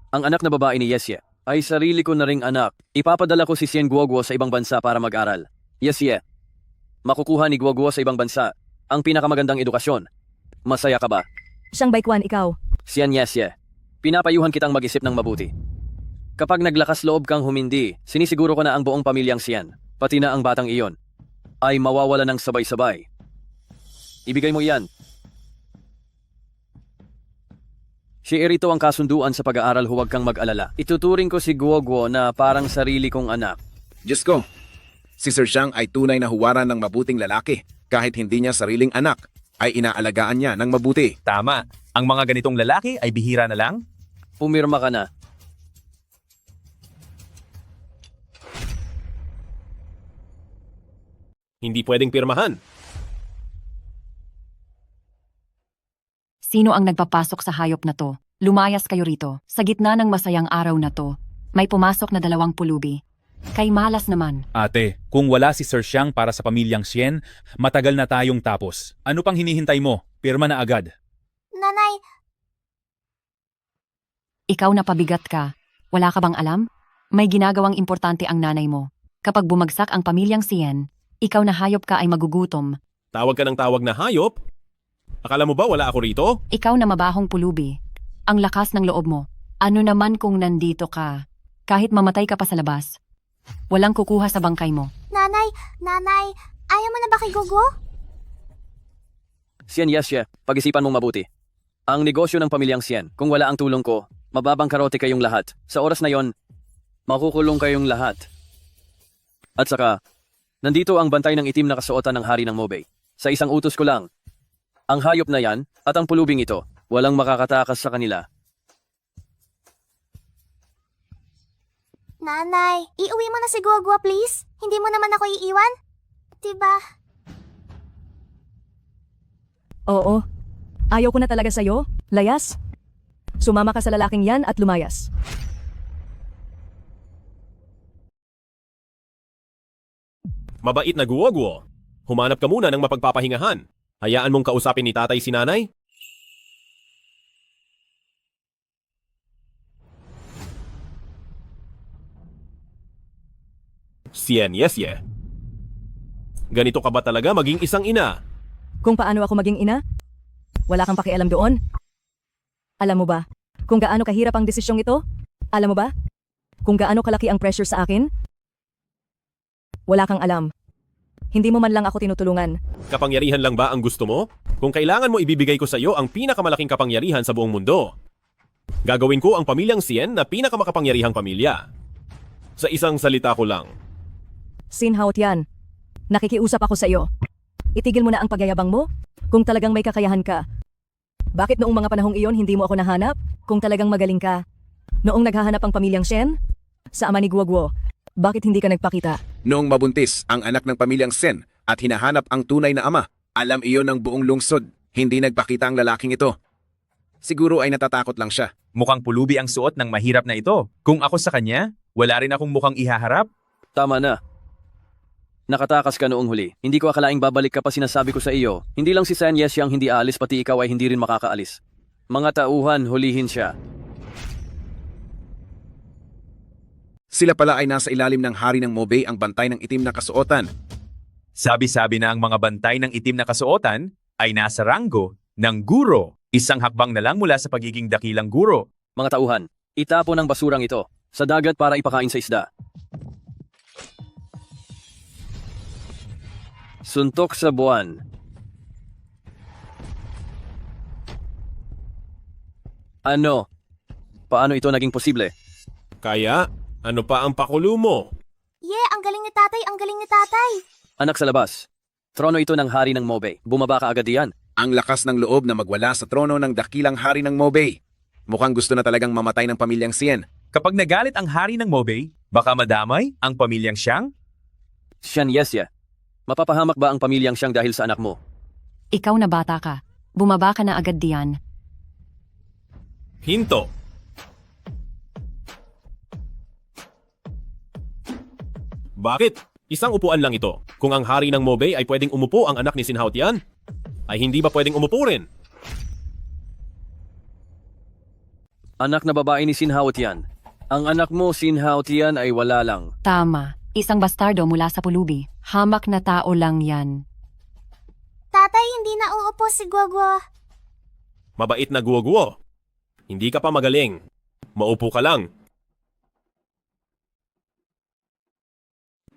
ang anak na babae ni Yesye ay sarili ko na ring anak. Ipapadala ko si Sian Guoguo sa ibang bansa para mag-aral. Yesye, makukuha ni Guoguo sa ibang bansa ang pinakamagandang edukasyon. Masaya ka ba? Xiang Baikuan, ikaw. Sian Yesye, pinapayuhan kitang mag-isip ng mabuti. Kapag naglakas loob kang humindi, sinisiguro ko na ang buong pamilyang Sian, pati na ang batang iyon, ay mawawala ng sabay-sabay. Ibigay mo iyan. Share ito ang kasunduan sa pag-aaral, huwag kang mag-alala. Ituturing ko si Guoguo na parang sarili kong anak. Diyos ko, Si Sir Xiang ay tunay na huwaran ng mabuting lalaki. Kahit hindi niya sariling anak, ay inaalagaan niya ng mabuti. Tama. Ang mga ganitong lalaki ay bihira na lang. Pumirma ka na. Hindi pwedeng pirmahan. Sino ang nagpapasok sa hayop na to? Lumayas kayo rito. Sa gitna ng masayang araw na to, may pumasok na 2 pulubi. Kay malas naman. Ate, kung wala si Sir Xiang para sa pamilyang Sien, matagal na tayong tapos. Ano pang hinihintay mo? Pirma na agad. Nanay, Ikaw na pabigat ka. Wala ka bang alam? May ginagawang importante ang nanay mo. Kapag bumagsak ang pamilyang Sien, ikaw na hayop ka ay magugutom. Tawag ka ng tawag na hayop? Akala mo ba wala ako rito? Ikaw na mabahong pulubi. Ang lakas ng loob mo. Ano naman kung nandito ka? Kahit mamatay ka pa sa labas. Walang kukuha sa bangkay mo. nanay, ayaw mo na ba kay Gogo? Sien Yesye, pag-isipan mong mabuti. Ang negosyo ng pamilyang Sien, kung wala ang tulong ko, mababang karote kayong lahat. Sa oras na yon, makukulong kayong lahat. At saka, nandito ang bantay ng itim na kasuotan ng hari ng Mobay. Sa isang utos ko lang, ang hayop na yan at ang pulubing ito, walang makakatakas sa kanila. Nanay, iuwi mo na si Gogo, please. Hindi mo naman ako iiwan. Diba? Oo. Ayaw ko na talaga sa'yo. Layas. Sumama ka sa lalaking yan at lumayas. Mabait na guwo-guwo. Humanap ka muna ng mapagpapahingahan. Hayaan mong kausapin ni tatay si nanay. Sien Yesye. Ganito ka ba talaga maging isang ina? Kung paano ako maging ina? Wala kang pakialam doon? Alam mo ba kung gaano kahirap ang desisyong ito? Alam mo ba kung gaano kalaki ang pressure sa akin? Wala kang alam. Hindi mo man lang ako tinutulungan. Kapangyarihan lang ba ang gusto mo? Kung kailangan mo, ibibigay ko sa iyo ang pinakamalaking kapangyarihan sa buong mundo. Gagawin ko ang pamilyang Sien na pinakamakapangyarihang pamilya. Sa isang salita ko lang. Sinhaut yan. Nakikiusap ako sa iyo. Itigil mo na ang pagyayabang mo kung talagang may kakayahan ka. Bakit noong mga panahong iyon hindi mo ako nahanap? Kung talagang magaling ka. Noong naghahanap ang pamilyang Sien? Sa ama ni Guoguo. Bakit hindi ka nagpakita? Noong mabuntis ang anak ng pamilyang Sen at hinahanap ang tunay na ama, alam iyon ng buong lungsod. Hindi nagpakita ang lalaking ito. Siguro ay natatakot lang siya. Mukhang pulubi ang suot ng mahirap na ito. Kung ako sa kanya, wala rin akong mukhang ihaharap. Tama na. Nakatakas ka noong huli. Hindi ko akalaing babalik ka pa, sinasabi ko sa iyo. Hindi lang si Sien Yesye ang hindi aalis, pati ikaw ay hindi rin makakaalis. Mga tauhan, hulihin siya. Sila pala ay nasa ilalim ng hari ng Mobay, ang bantay ng itim na kasuotan. Sabi-sabi na ang mga bantay ng itim na kasuotan ay nasa ranggo ng guro. Isang hakbang na lang mula sa pagiging dakilang guro. Mga tauhan, itapon ang basurang ito sa dagat para ipakain sa isda. Suntok sa buwan. Ano? Paano ito naging posible? Kaya, ano pa ang pakulo mo? Ang galing ni tatay, ang galing ni tatay. Anak sa labas. Trono ito ng hari ng Mobay. Bumaba ka agad diyan. Ang lakas ng loob na magwala sa trono ng dakilang hari ng Mobay. Mukhang gusto na talagang mamatay ng pamilyang Sien. Kapag nagalit ang hari ng Mobay, baka madamay ang pamilyang Xiang? Sien Yesye. Mapapahamak ba ang pamilyang Xiang dahil sa anak mo? Ikaw na bata ka. Bumaba ka na agad diyan. Hinto. Bakit? Isang upuan lang ito. Kung ang hari ng Mobay ay pwedeng umupo, ang anak ni Sinhaut yan, ay hindi ba pwedeng umupo rin? Anak na babae ni Sinhaut yan. Ang anak mo, Sinhaut yan, ay wala lang. Tama. Isang bastardo mula sa pulubi. Hamak na tao lang yan. Tatay, hindi na uupo si Guoguo. Mabait na guwo-guwo. Hindi ka pa magaling. Maupo ka lang.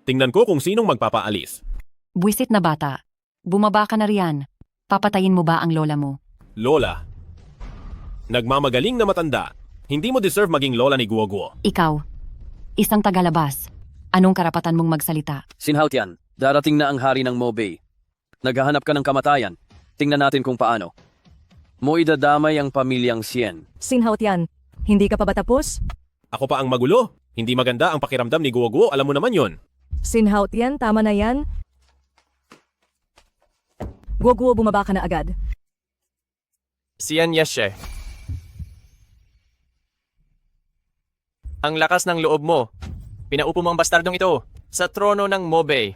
Tingnan ko kung sinong magpapaalis. Buwisit na bata. Bumaba ka na riyan. Papatayin mo ba ang lola mo? Lola. Nagmamagaling na matanda. Hindi mo deserve maging lola ni Guoguo. Ikaw. Isang tagalabas. Anong karapatan mong magsalita? Sinhaotian, darating na ang hari ng Mobay. Naghahanap ka ng kamatayan. Tingnan natin kung paano. Mo idadamay ang pamilyang Sien. Sinhaotian, hindi ka pa ba tapos? Ako pa ang magulo. Hindi maganda ang pakiramdam ni Guoguo, alam mo naman yon. Sinhaotian, tama na yan. Guoguo, bumaba ka na agad. Sian Yeshe. Ang lakas ng loob mo. Pinaupo mo ang bastardong ito sa trono ng Mobay.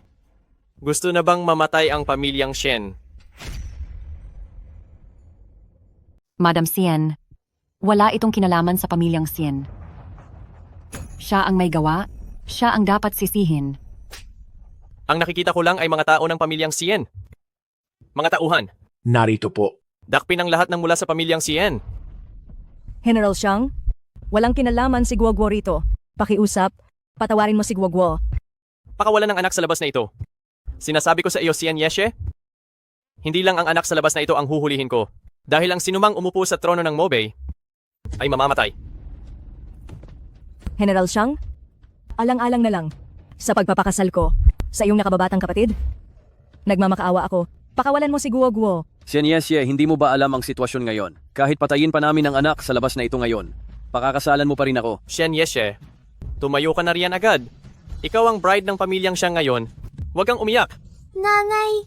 Gusto na bang mamatay ang pamilyang Shen? Madam Sien, wala itong kinalaman sa pamilyang Sien. Siya ang may gawa, siya ang dapat sisihin. Ang nakikita ko lang ay mga tao ng pamilyang Sien. Mga tauhan. Narito po. Dakpin ang lahat ng mula sa pamilyang Sien. General Xiang, walang kinalaman si Guoguo rito. Pakiusap, patawarin mo si Guoguo. Pakawalan ng anak sa labas na ito. Sinasabi ko sa iyo, Sian Yeshe, hindi lang ang anak sa labas na ito ang huhulihin ko. Dahil ang sinumang umupo sa trono ng Mobay ay mamamatay. General Xiang, alang-alang na lang sa pagpapakasal ko sa iyong nakababatang kapatid. Nagmamakaawa ako. Pakawalan mo si Guoguo. Sien Yesye, hindi mo ba alam ang sitwasyon ngayon? Kahit patayin pa namin ang anak sa labas na ito ngayon, pakakasalan mo pa rin ako. Sien Yeshe, tumayo ka na riyan agad. Ikaw ang bride ng pamilyang Xiang ngayon. Huwag kang umiyak. Nanay,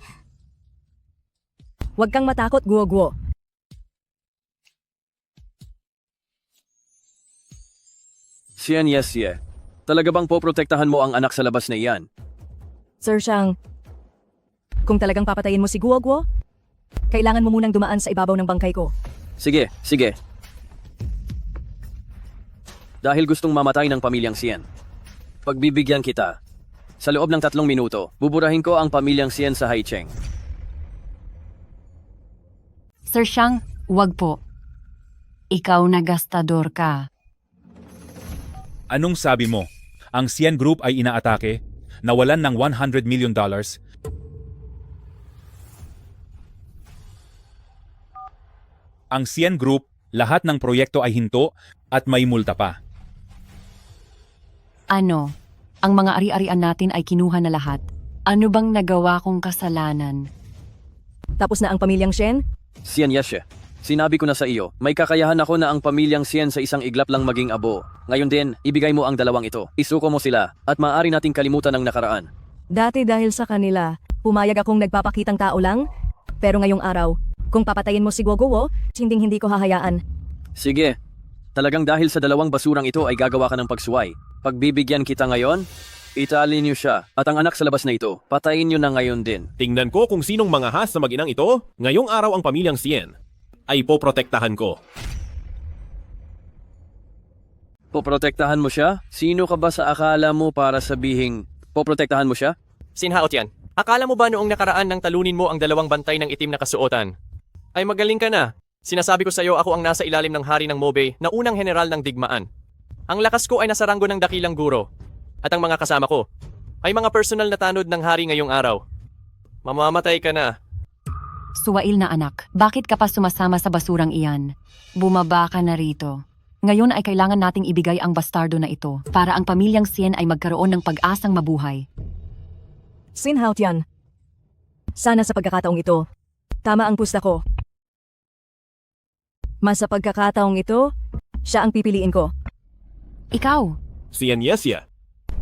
Huwag kang matakot, Guoguo. Sien Yesye, talaga bang poprotektahan mo ang anak sa labas na iyan? Sir Xiang, kung talagang papatayin mo si Guoguo, kailangan mo munang dumaan sa ibabaw ng bangkay ko. Sige, sige. Dahil gustong mamatay ng pamilyang Sien, pagbibigyan kita. Sa loob ng 3 minuto, buburahin ko ang pamilyang Sien sa Haicheng. Sir Xiang, wag po. Ikaw na gastador ka. Anong sabi mo? Ang Sien Group ay inaatake? Nawalan ng $100 million? Ang Sien Group, lahat ng proyekto ay hinto at may multa pa. Ano? Ang mga ari-arian natin ay kinuha na lahat. Ano bang nagawa kong kasalanan? Tapos na ang pamilyang Shen? Sien Yeshe, sinabi ko na sa iyo, may kakayahan ako na ang pamilyang Sien sa isang iglap lang maging abo. Ngayon din, ibigay mo ang 2 ito. Isuko mo sila at maaari nating kalimutan ang nakaraan. Dati dahil sa kanila, pumayag akong nagpapakitang tao lang. Pero ngayong araw, kung papatayin mo si Guoguo, hindi ko hahayaan. Sige, talagang dahil sa 2 basurang ito ay gagawa ka ng pagsuway. Pagbibigyan kita ngayon, itali niyo siya at ang anak sa labas na ito, patayin niyo na ngayon din. Tingnan ko kung sinong mga has sa mag-inang ito. Ngayong araw ang pamilyang Sien ay poprotektahan ko. Poprotektahan mo siya? Sino ka ba sa akala mo para sabihing poprotektahan mo siya? Sinhaot yan. Akala mo ba noong nakaraan nang talunin mo ang 2 bantay ng itim na kasuotan? Ay magaling ka na. Sinasabi ko sa iyo, ako ang nasa ilalim ng hari ng Mobay na unang general ng digmaan. Ang lakas ko ay nasa ranggo ng dakilang guro. At ang mga kasama ko ay mga personal na tanod ng hari ngayong araw. Mamamatay ka na. Suwail na anak, bakit ka pa sumasama sa basurang iyan? Bumaba ka na rito. Ngayon ay kailangan nating ibigay ang bastardo na ito para ang pamilyang Sien ay magkaroon ng pag-asang mabuhay. Sin Haotian, sana sa pagkakataong ito, tama ang pusta ko. Mas sa pagkakataong ito, siya ang pipiliin ko. Ikaw? Sien Yesye,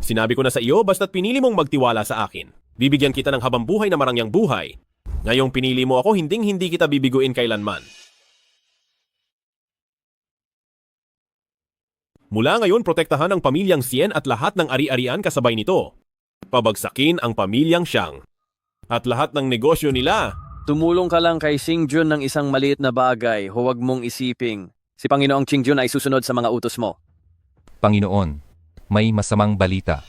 sinabi ko na sa iyo basta't pinili mong magtiwala sa akin. Bibigyan kita ng habang buhay na marangyang buhay. Ngayong pinili mo ako, hindi kita bibiguin kailanman. Mula ngayon, protektahan ang pamilyang Sien at lahat ng ari-arian kasabay nito. Pabagsakin ang pamilyang Xiang. At lahat ng negosyo nila. Tumulong ka lang kay Xingjun ng isang maliit na bagay, huwag mong isiping. Si Panginoong Xingjun ay susunod sa mga utos mo. Panginoon, may masamang balita.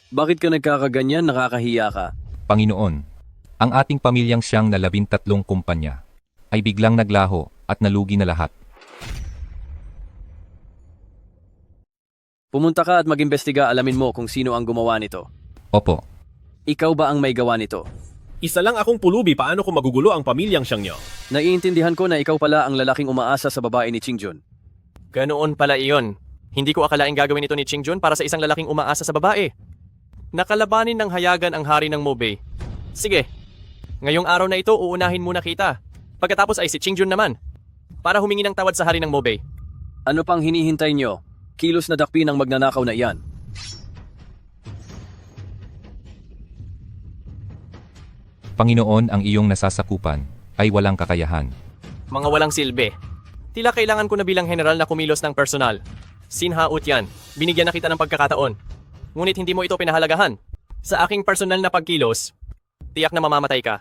Bakit ka nagkakaganyan, nakakahiya ka? Panginoon, ang ating pamilyang Xiang na 13 kumpanya ay biglang naglaho at nalugi na lahat. Pumunta ka at mag-imbestiga, alamin mo kung sino ang gumawa nito. Opo. Ikaw ba ang may gawa nito? Isa lang akong pulubi, paano kung magugulo ang pamilyang Xiang nyo? Naiintindihan ko na ikaw pala ang lalaking umaasa sa babae ni Xingjun. Ganoon pala iyon. Hindi ko akalaing gagawin ito ni Xingjun para sa isang lalaking umaasa sa babae. Nakalabanin ng hayagan ang hari ng Mobay. Sige, ngayong araw na ito uunahin muna kita. Pagkatapos ay si Qingjun naman, para humingi ng tawad sa hari ng Mobay. Ano pang hinihintay nyo? Kilos na dakpin ang magnanakaw na iyan. Panginoon, ang iyong nasasakupan ay walang kakayahan. Mga walang silbi. Tila kailangan ko na bilang general na kumilos ng personal. Sinhaut yan. Binigyan na kita ng pagkakataon. Ngunit hindi mo ito pinahalagahan. Sa aking personal na pagkilos, tiyak na mamamatay ka.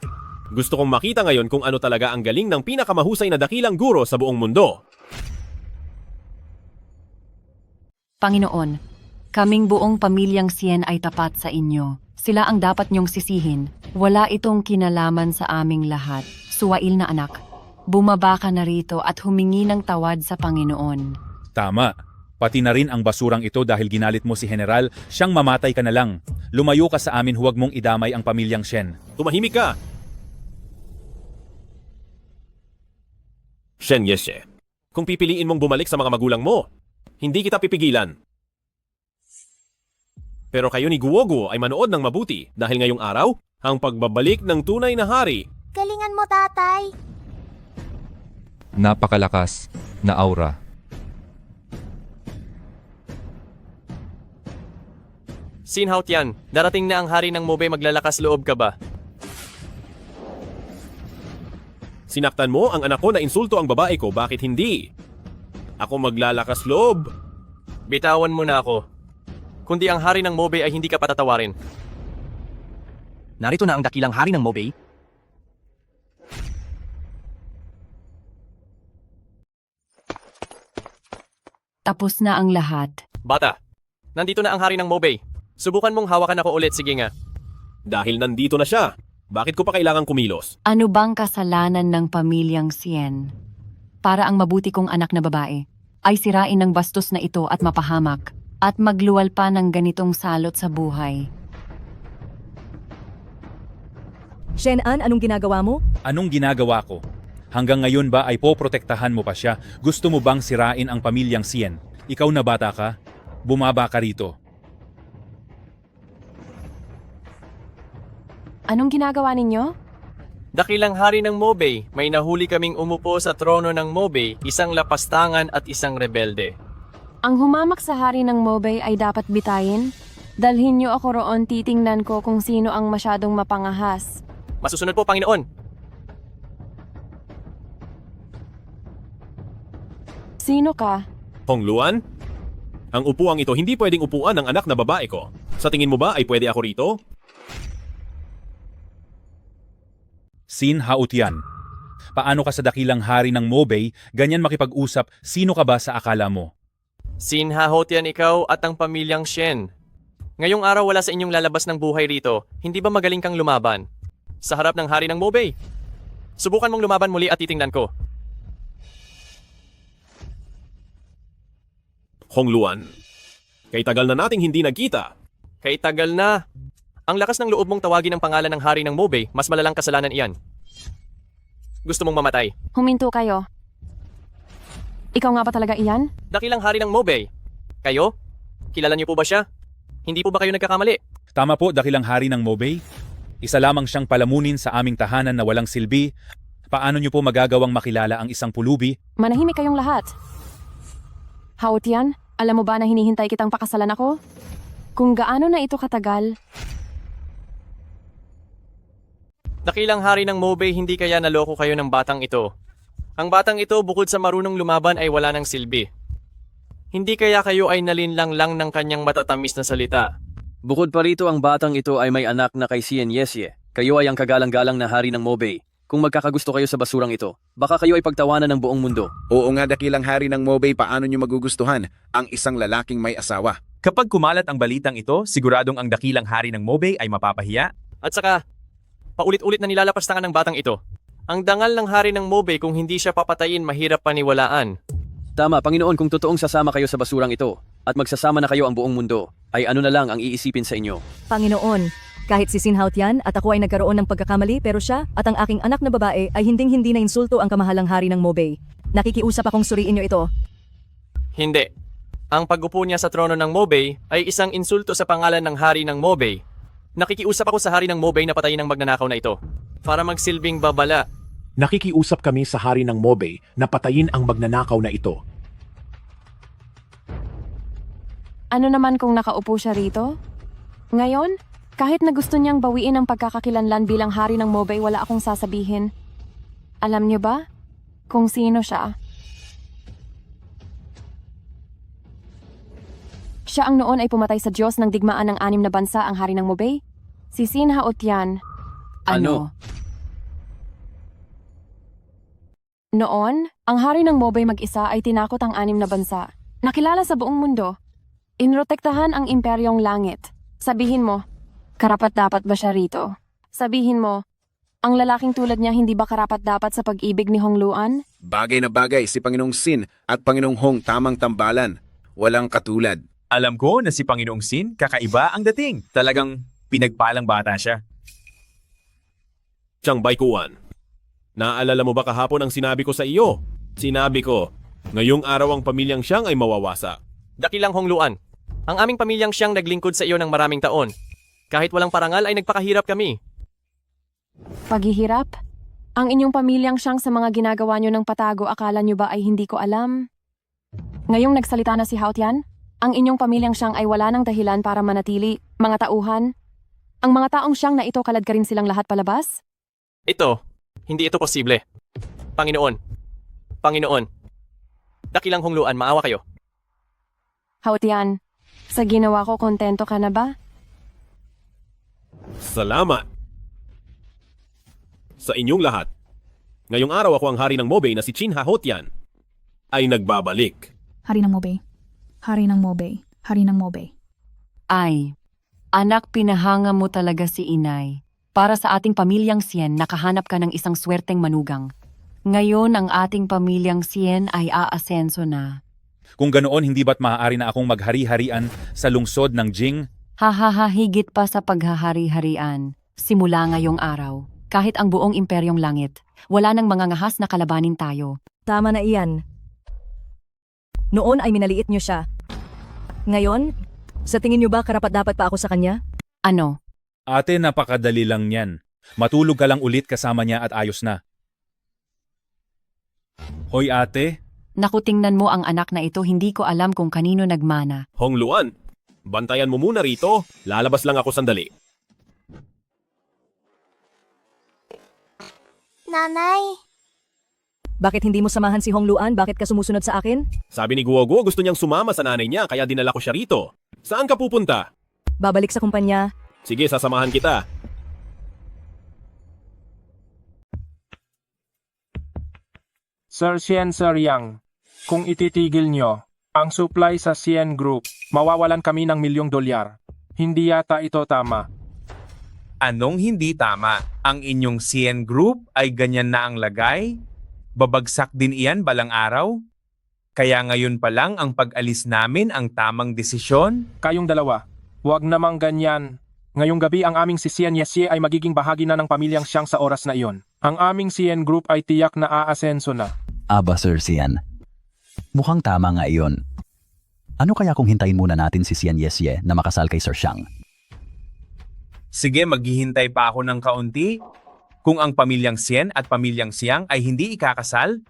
Gusto kong makita ngayon kung ano talaga ang galing ng pinakamahusay na dakilang guro sa buong mundo. Panginoon, kaming buong pamilyang Sien ay tapat sa inyo. Sila ang dapat niyong sisihin. Wala itong kinalaman sa aming lahat. Suwail na anak, bumaba ka na rito at humingi ng tawad sa Panginoon. Tama. Pati na rin ang basurang ito dahil ginalit mo si General, siyang mamatay ka na lang. Lumayo ka sa amin, huwag mong idamay ang pamilyang Shen. Tumahimik ka! Shen Yeshe, kung pipiliin mong bumalik sa mga magulang mo, hindi kita pipigilan. Pero kayo ni Guoguo ay manood ng mabuti dahil ngayong araw, ang pagbabalik ng tunay na hari. Galingan mo, tatay. Napakalakas na aura. Sinhaut yan. Darating na ang hari ng Mobay, maglalakas loob ka ba? Sinaktan mo ang anak ko na insulto ang babae ko, bakit hindi? Ako maglalakas loob. Bitawan mo na ako. Kundi ang hari ng Mobay ay hindi ka patatawarin. Narito na ang dakilang hari ng Mobay. Tapos na ang lahat. Bata, nandito na ang hari ng Mobay. Subukan mong hawakan ako ulit, sige nga. Dahil nandito na siya, bakit ko pa kailangang kumilos? Ano bang kasalanan ng pamilyang Sien? Para ang mabuti kong anak na babae ay sirain ng bastos na ito at mapahamak at magluwal pa ng ganitong salot sa buhay. Shen-an, anong ginagawa mo? Anong ginagawa ko? Hanggang ngayon ba ay poprotektahan mo pa siya? Gusto mo bang sirain ang pamilyang Sien? Ikaw na bata ka? Bumaba ka rito. Anong ginagawa ninyo? Dakilang hari ng Mobay, may nahuli kaming umupo sa trono ng Mobay, isang lapastangan at isang rebelde. Ang humamak sa hari ng Mobay ay dapat bitayin? Dalhin niyo ako roon, titingnan ko kung sino ang masyadong mapangahas. Masusunod po, Panginoon. Sino ka? Hong Luan? Ang upuang ito hindi pwedeng upuan ng anak na babae ko. Sa tingin mo ba ay pwede ako rito? Sinhaut yan. Paano ka sa dakilang hari ng Mobay, ganyan makipag-usap, sino ka ba sa akala mo? Sinhaut yan ikaw at ang pamilyang Shen. Ngayong araw wala sa inyong lalabas ng buhay rito, hindi ba magaling kang lumaban? Sa harap ng hari ng Mobay. Subukan mong lumaban muli at titingnan ko. Hong Luan, kay tagal na nating hindi nagkita. Kay tagal na. Ang lakas ng loob mong tawagin ang pangalan ng hari ng Mobay, mas malalang kasalanan iyan. Gusto mong mamatay? Huminto kayo. Ikaw nga ba talaga iyan? Dakilang hari ng Mobay. Kayo? Kilala niyo po ba siya? Hindi po ba kayo nagkakamali? Tama po, dakilang hari ng Mobay. Isa lamang siyang palamunin sa aming tahanan na walang silbi. Paano niyo po magagawang makilala ang isang pulubi? Manahimik kayong lahat. Haut yan, alam mo ba na hinihintay kitang pakasalan ako? Kung gaano na ito katagal. Dakilang hari ng Mobay, hindi kaya naloko kayo ng batang ito. Ang batang ito bukod sa marunong lumaban ay wala ng silbi. Hindi kaya kayo ay nalinlang lang ng kanyang matatamis na salita. Bukod pa rito, ang batang ito ay may anak na kay Sien Yesye. Kayo ay ang kagalang-galang na hari ng Mobay. Kung magkakagusto kayo sa basurang ito, baka kayo ay pagtawanan ng buong mundo. Oo nga, dakilang hari ng Mobay, paano nyo magugustuhan ang isang lalaking may asawa? Kapag kumalat ang balitang ito, siguradong ang dakilang hari ng Mobay ay mapapahiya. At saka, paulit-ulit na nilalapastangan ng batang ito. Ang dangal ng hari ng Mobay, kung hindi siya papatayin, mahirap paniwalaan. Tama, Panginoon, kung totoong sasama kayo sa basurang ito at magsasama na kayo ang buong mundo, ay ano na lang ang iisipin sa inyo. Panginoon, kahit si Sinhaut yan at ako ay nagkaroon ng pagkakamali pero siya at ang aking anak na babae ay hinding-hindi na insulto ang kamahalang hari ng Mobay. Nakikiusap akong suriin niyo ito. Hindi. Ang pag-upo niya sa trono ng Mobay ay isang insulto sa pangalan ng hari ng Mobay. Nakikiusap ako sa hari ng Mobay na patayin ang magnanakaw na ito para magsilbing babala. Nakikiusap kami sa hari ng Mobay na patayin ang magnanakaw na ito. Ano naman kung nakaupo siya rito? Ngayon, kahit na gusto niyang bawiin ang pagkakakilanlan bilang hari ng Mobay, wala akong sasabihin. Alam niyo ba kung sino siya? Siya ang noon ay pumatay sa Diyos ng digmaan ng 6 na bansa ang hari ng Mobay? Si Sin Haotian. Ano? Noon, ang hari ng Mobay mag-isa ay tinakot ang 6 na bansa. Nakilala sa buong mundo. Inrotektahan ang imperyong langit. Sabihin mo, karapat-dapat ba siya rito? Sabihin mo, ang lalaking tulad niya hindi ba karapat-dapat sa pag-ibig ni Hong Luan? Bagay na bagay si Panginoong Sin at Panginoong Hong tamang tambalan. Walang katulad. Alam ko na si Panginoong Sin, kakaiba ang dating. Talagang pinagpalang bata siya. Chang Baikuan, naalala mo ba kahapon ang sinabi ko sa iyo? Sinabi ko, ngayong araw ang pamilyang Xiang ay mawawasa. Dakilang Hong Luan, ang aming pamilyang Xiang naglingkod sa iyo ng maraming taon. Kahit walang parangal ay nagpakahirap kami. Paghihirap? Ang inyong pamilyang Xiang sa mga ginagawa niyo ng patago, akala niyo ba ay hindi ko alam? Ngayong nagsalita na si Haotian, ang inyong pamilyang Xiang ay wala ng dahilan para manatili, mga tauhan. Ang mga taong Xiang na ito, kalad ka rin silang lahat palabas? Ito, hindi ito posible. Panginoon, dakilang Hong Luan, maawa kayo. Haotian, sa ginawa ko, kontento ka na ba? Salamat! Sa inyong lahat, ngayong araw ako ang hari ng Mobay na si Chin Haotian ay nagbabalik. Hari ng Mobay. Hari ng Mobay. Hari ng Mobay. Ay, anak, pinahanga mo talaga si inay. Para sa ating pamilyang Sien, nakahanap ka ng isang swerteng manugang. Ngayon, ang ating pamilyang Sien ay aasenso na. Kung ganoon, hindi ba't maaari na akong maghari-harian sa lungsod ng Jing? Hahaha, higit pa sa paghahari-harian. Simula ngayong araw, kahit ang buong imperyong langit, wala nang mga ngahas na kalabanin tayo. Tama na iyan. Noon ay minaliit niyo siya. Ngayon, sa tingin niyo ba karapat-dapat pa ako sa kanya? Ano? Ate, napakadali lang yan. Matulog ka lang ulit kasama niya at ayos na. Hoy ate. Naku, tingnan mo ang anak na ito, hindi ko alam kung kanino nagmana. Hong Luan, bantayan mo muna rito. Lalabas lang ako sandali. Nanay, Bakit hindi mo samahan si Hong Luan? Bakit ka sumusunod sa akin? Sabi ni Guo Guo gusto niyang sumama sa nanay niya kaya dinala ko siya rito. Saan ka pupunta? Babalik sa kumpanya. Sige, sasamahan kita. Sir Sien Sir Yang, kung ititigil nyo ang supply sa Sien Group, mawawalan kami ng $1,000,000. Hindi yata ito tama. Anong hindi tama? Ang inyong Sien Group ay ganyan na ang lagay? Babagsak din iyan balang araw? Kaya ngayon pa lang ang pag-alis namin ang tamang desisyon? Kayong dalawa, huwag namang ganyan. Ngayong gabi ang aming si Sien Yesye ay magiging bahagi na ng pamilyang Xiang sa oras na iyon. Ang aming Sien Group ay tiyak na aasenso na. Aba Sir Sien, mukhang tama nga iyon. Ano kaya kung hintayin muna natin si Sien Yesye na makasal kay Sir Xiang? Sige, maghihintay pa ako ng kaunti. Kung ang pamilyang Sien at pamilyang Xiang ay hindi ikakasal,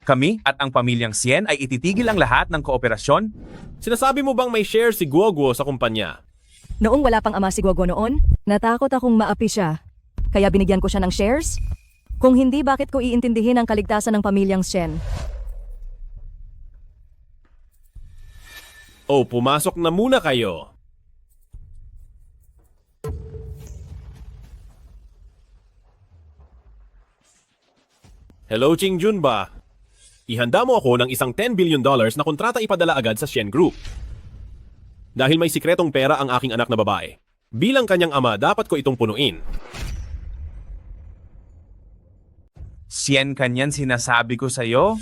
kami at ang pamilyang Sien ay ititigil ang lahat ng kooperasyon. Sinasabi mo bang may share si Guo Guo sa kumpanya? Noong wala pang ama si Guo Guo noon, natakot akong maapi siya. Kaya binigyan ko siya ng shares? Kung hindi, bakit ko iintindihin ang kaligtasan ng pamilyang Shen? Oh, pumasok na muna kayo. Hello, Ching Jun ba? Ihanda mo ako ng isang $10 billion na kontrata ipadala agad sa Shen Group. Dahil may sikretong pera ang aking anak na babae. Bilang kanyang ama, dapat ko itong punuin. Sien kanyan sinasabi ko sa'yo?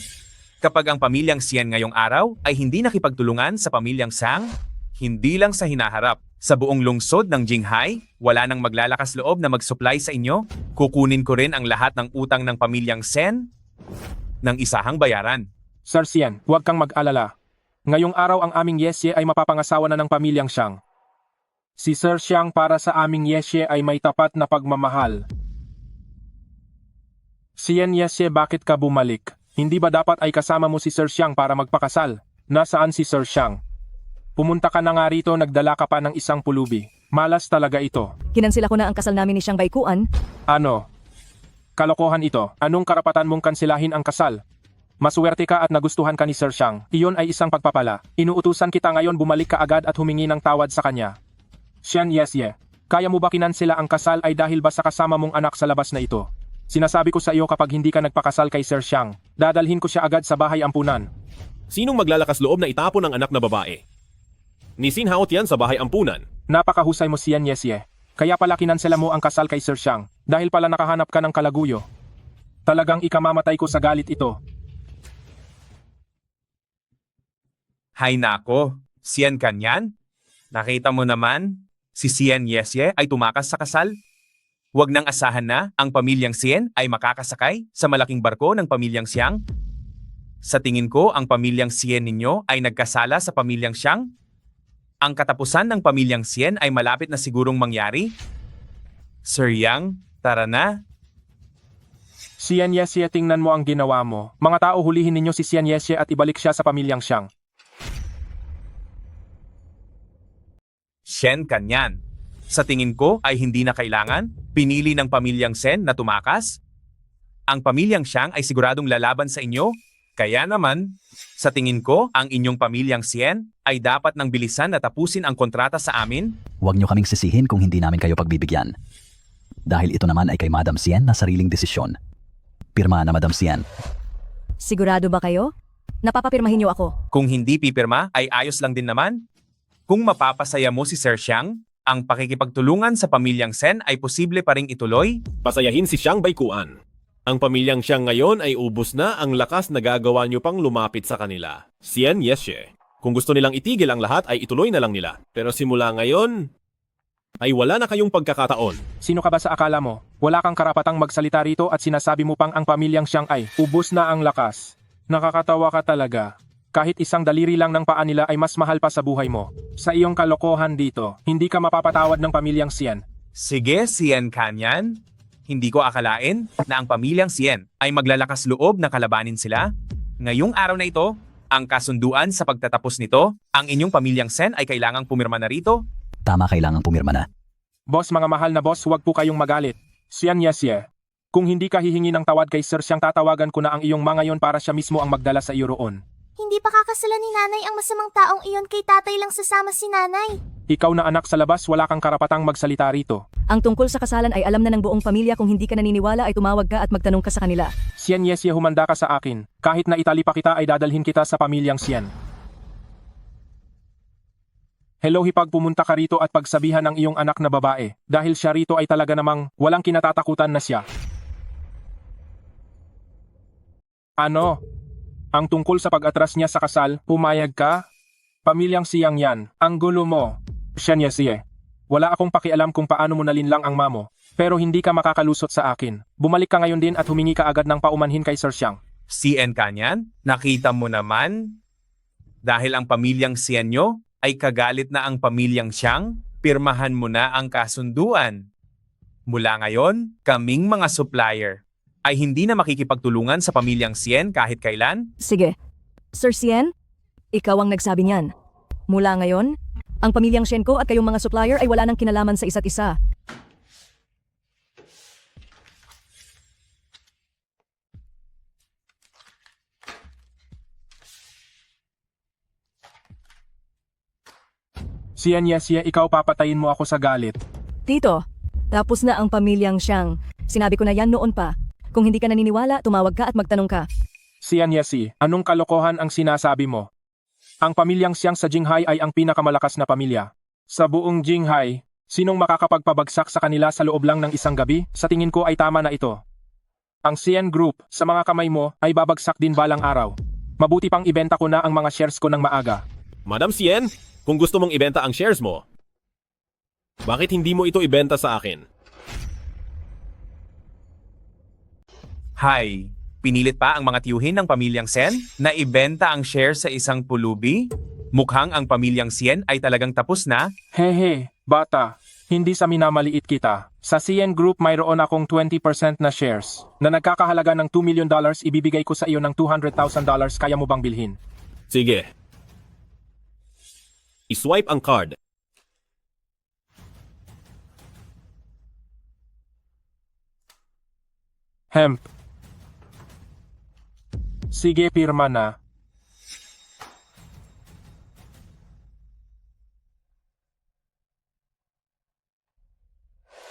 Kapag ang pamilyang Sien ngayong araw ay hindi nakipagtulungan sa pamilyang Sang, hindi lang sa hinaharap, sa buong lungsod ng Jinghai, wala nang maglalakas loob na mag-supply sa inyo. Kukunin ko rin ang lahat ng utang ng pamilyang Sen ng isahang bayaran. Sir Sien, huwag kang mag-alala. Ngayong araw ang aming Yesye ay mapapangasawa na ng pamilyang Xiang. Si Sir Xiang para sa aming Yesye ay may tapat na pagmamahal. Xian Yesye, bakit ka bumalik? Hindi ba dapat ay kasama mo si Sir Xiang para magpakasal? Nasaan si Sir Xiang? Pumunta ka na nga rito, nagdala ka pa ng isang pulubi. Malas talaga ito. Kinansila ko na ang kasal namin ni Xiang Baikuan. Ano? Kalokohan ito. Anong karapatan mong kansilahin ang kasal? Maswerte ka at nagustuhan ka ni Sir Xiang. Iyon ay isang pagpapala. Inuutusan kita ngayon bumalik ka agad at humingi ng tawad sa kanya. Xian Yesye, kaya mo ba kinansela ang kasal ay dahil ba sa kasama mong anak sa labas na ito? Sinasabi ko sa iyo kapag hindi ka nagpakasal kay Sir Xiang, dadalhin ko siya agad sa bahay ampunan. Sinong maglalakas loob na itapon ang anak na babae? Ni Sin Haot yan sa bahay ampunan. Napakahusay mo, Xian Yesye. Kaya pala kinansela mo ang kasal kay Sir Xiang dahil pala nakahanap ka ng kalaguyo. Talagang ikamamatay ko sa galit ito. Hay nako, Xian Kanyan? Nakita mo naman, si Xian Yesye ay tumakas sa kasal? Huwag nang asahan na ang pamilyang Xian ay makakasakay sa malaking barko ng pamilyang Xiang? Sa tingin ko, ang pamilyang Xian ninyo ay nagkasala sa pamilyang Xiang? Ang katapusan ng pamilyang Xian ay malapit na sigurong mangyari? Sir Yang, tara na. Xian Yesye, tingnan mo ang ginawa mo. Mga tao, hulihin ninyo si Xian Yesye at ibalik siya sa pamilyang Xiang. Shen Kanyan. Sa tingin ko ay hindi na kailangan, pinili ng pamilyang Sen na tumakas. Ang pamilyang Xiang ay siguradong lalaban sa inyo, kaya naman, sa tingin ko, ang inyong pamilyang Xian ay dapat nang bilisan na tapusin ang kontrata sa amin. Huwag niyo kaming sisihin kung hindi namin kayo pagbibigyan. Dahil ito naman ay kay Madam Xian na sariling desisyon. Pirma na Madam Xian. Sigurado ba kayo? Napapapirmahin niyo ako. Kung hindi pipirma ay ayos lang din naman. Kung mapapasaya mo si Sir Xiang, ang pakikipagtulungan sa pamilyang Sen ay posible pa ring ituloy. Pasayahin si Xiang Baikuan. Ang pamilyang Xiang ngayon ay ubos na ang lakas na gagawa nyo pang lumapit sa kanila. Xian Yesye. Kung gusto nilang itigil ang lahat ay ituloy na lang nila. Pero simula ngayon, ay wala na kayong pagkakataon. Sino ka ba sa akala mo? Wala kang karapatang magsalita rito at sinasabi mo pang ang pamilyang Xiang ay ubos na ang lakas. Nakakatawa ka talaga. Kahit isang daliri lang ng paa nila ay mas mahal pa sa buhay mo. Sa iyong kalokohan dito, hindi ka mapapatawad ng pamilyang Xian. Sige, Xian Kanyan. Hindi ko akalain na ang pamilyang Xian ay maglalakas loob na kalabanin sila. Ngayong araw na ito, ang kasunduan sa pagtatapos nito, ang inyong pamilyang Sen ay kailangang pumirma na rito. Tama, kailangang pumirma na. Boss, mga mahal na boss, huwag po kayong magalit. Xian Yesye, kung hindi ka hihingi ng tawad kay Sir Xiang, tatawagan ko na ang iyong mga yon para siya mismo ang magdala sa iyo roon. Hindi pa kakasalan ni nanay ang masamang taong iyon, kay tatay lang sasama si nanay. Ikaw na anak sa labas, wala kang karapatang magsalita rito. Ang tungkol sa kasalan ay alam na ng buong pamilya. Kung hindi ka naniniwala ay tumawag ka at magtanong ka sa kanila. Xian Yesye, humanda ka sa akin. Kahit na itali pa kita ay dadalhin kita sa pamilyang Xian. Hello, hipag pumunta ka rito at pagsabihan ng iyong anak na babae. Dahil siya rito ay talaga namang walang kinatatakutan na siya. Ano? Ang tungkol sa pag-atras niya sa kasal, pumayag ka? Pamilyang Xiang yan, ang gulo mo. Xian Yesye, wala akong pakialam kung paano mo nalinlang ang mamo, pero hindi ka makakalusot sa akin. Bumalik ka ngayon din at humingi ka agad ng paumanhin kay Sir Xiang. Xian Kanyan, nakita mo naman? Dahil ang pamilyang Xian nyo ay kagalit na ang pamilyang Xiang, pirmahan mo na ang kasunduan. Mula ngayon, kaming mga supplier ay hindi na makikipagtulungan sa pamilyang Xian kahit kailan? Sige. Sir Xian, ikaw ang nagsabi niyan. Mula ngayon, ang pamilyang Xian ko at kayong mga supplier ay wala nang kinalaman sa isa't isa. Xian Yesye, ikaw papatayin mo ako sa galit. Tito, tapos na ang pamilyang Xiang. Sinabi ko na yan noon pa. Kung hindi ka naniniwala, tumawag ka at magtanong ka. Xian Yesye, anong kalokohan ang sinasabi mo? Ang pamilyang Xiang sa Jinghai ay ang pinakamalakas na pamilya. Sa buong Jinghai, sinong makakapagpabagsak sa kanila sa loob lang ng isang gabi? Sa tingin ko ay tama na ito. Ang Xian Group, sa mga kamay mo, ay babagsak din balang araw. Mabuti pang ibenta ko na ang mga shares ko ng maaga. Madam Xian, kung gusto mong ibenta ang shares mo, bakit hindi mo ito ibenta sa akin? Hay, Pinilit pa ang mga tiyuhin ng pamilyang Sen na ibenta ang share sa isang pulubi? Mukhang ang pamilyang Sien ay talagang tapos na. Hehe, bata. Hindi sa minamaliit kita. Sa CN Group mayroon akong 20% na shares na nagkakahalaga ng $2 million. Ibibigay ko sa iyo ng $200,000. Kaya mo bang bilhin? Sige. I-swipe ang card. Hemp. Sige, pirma na.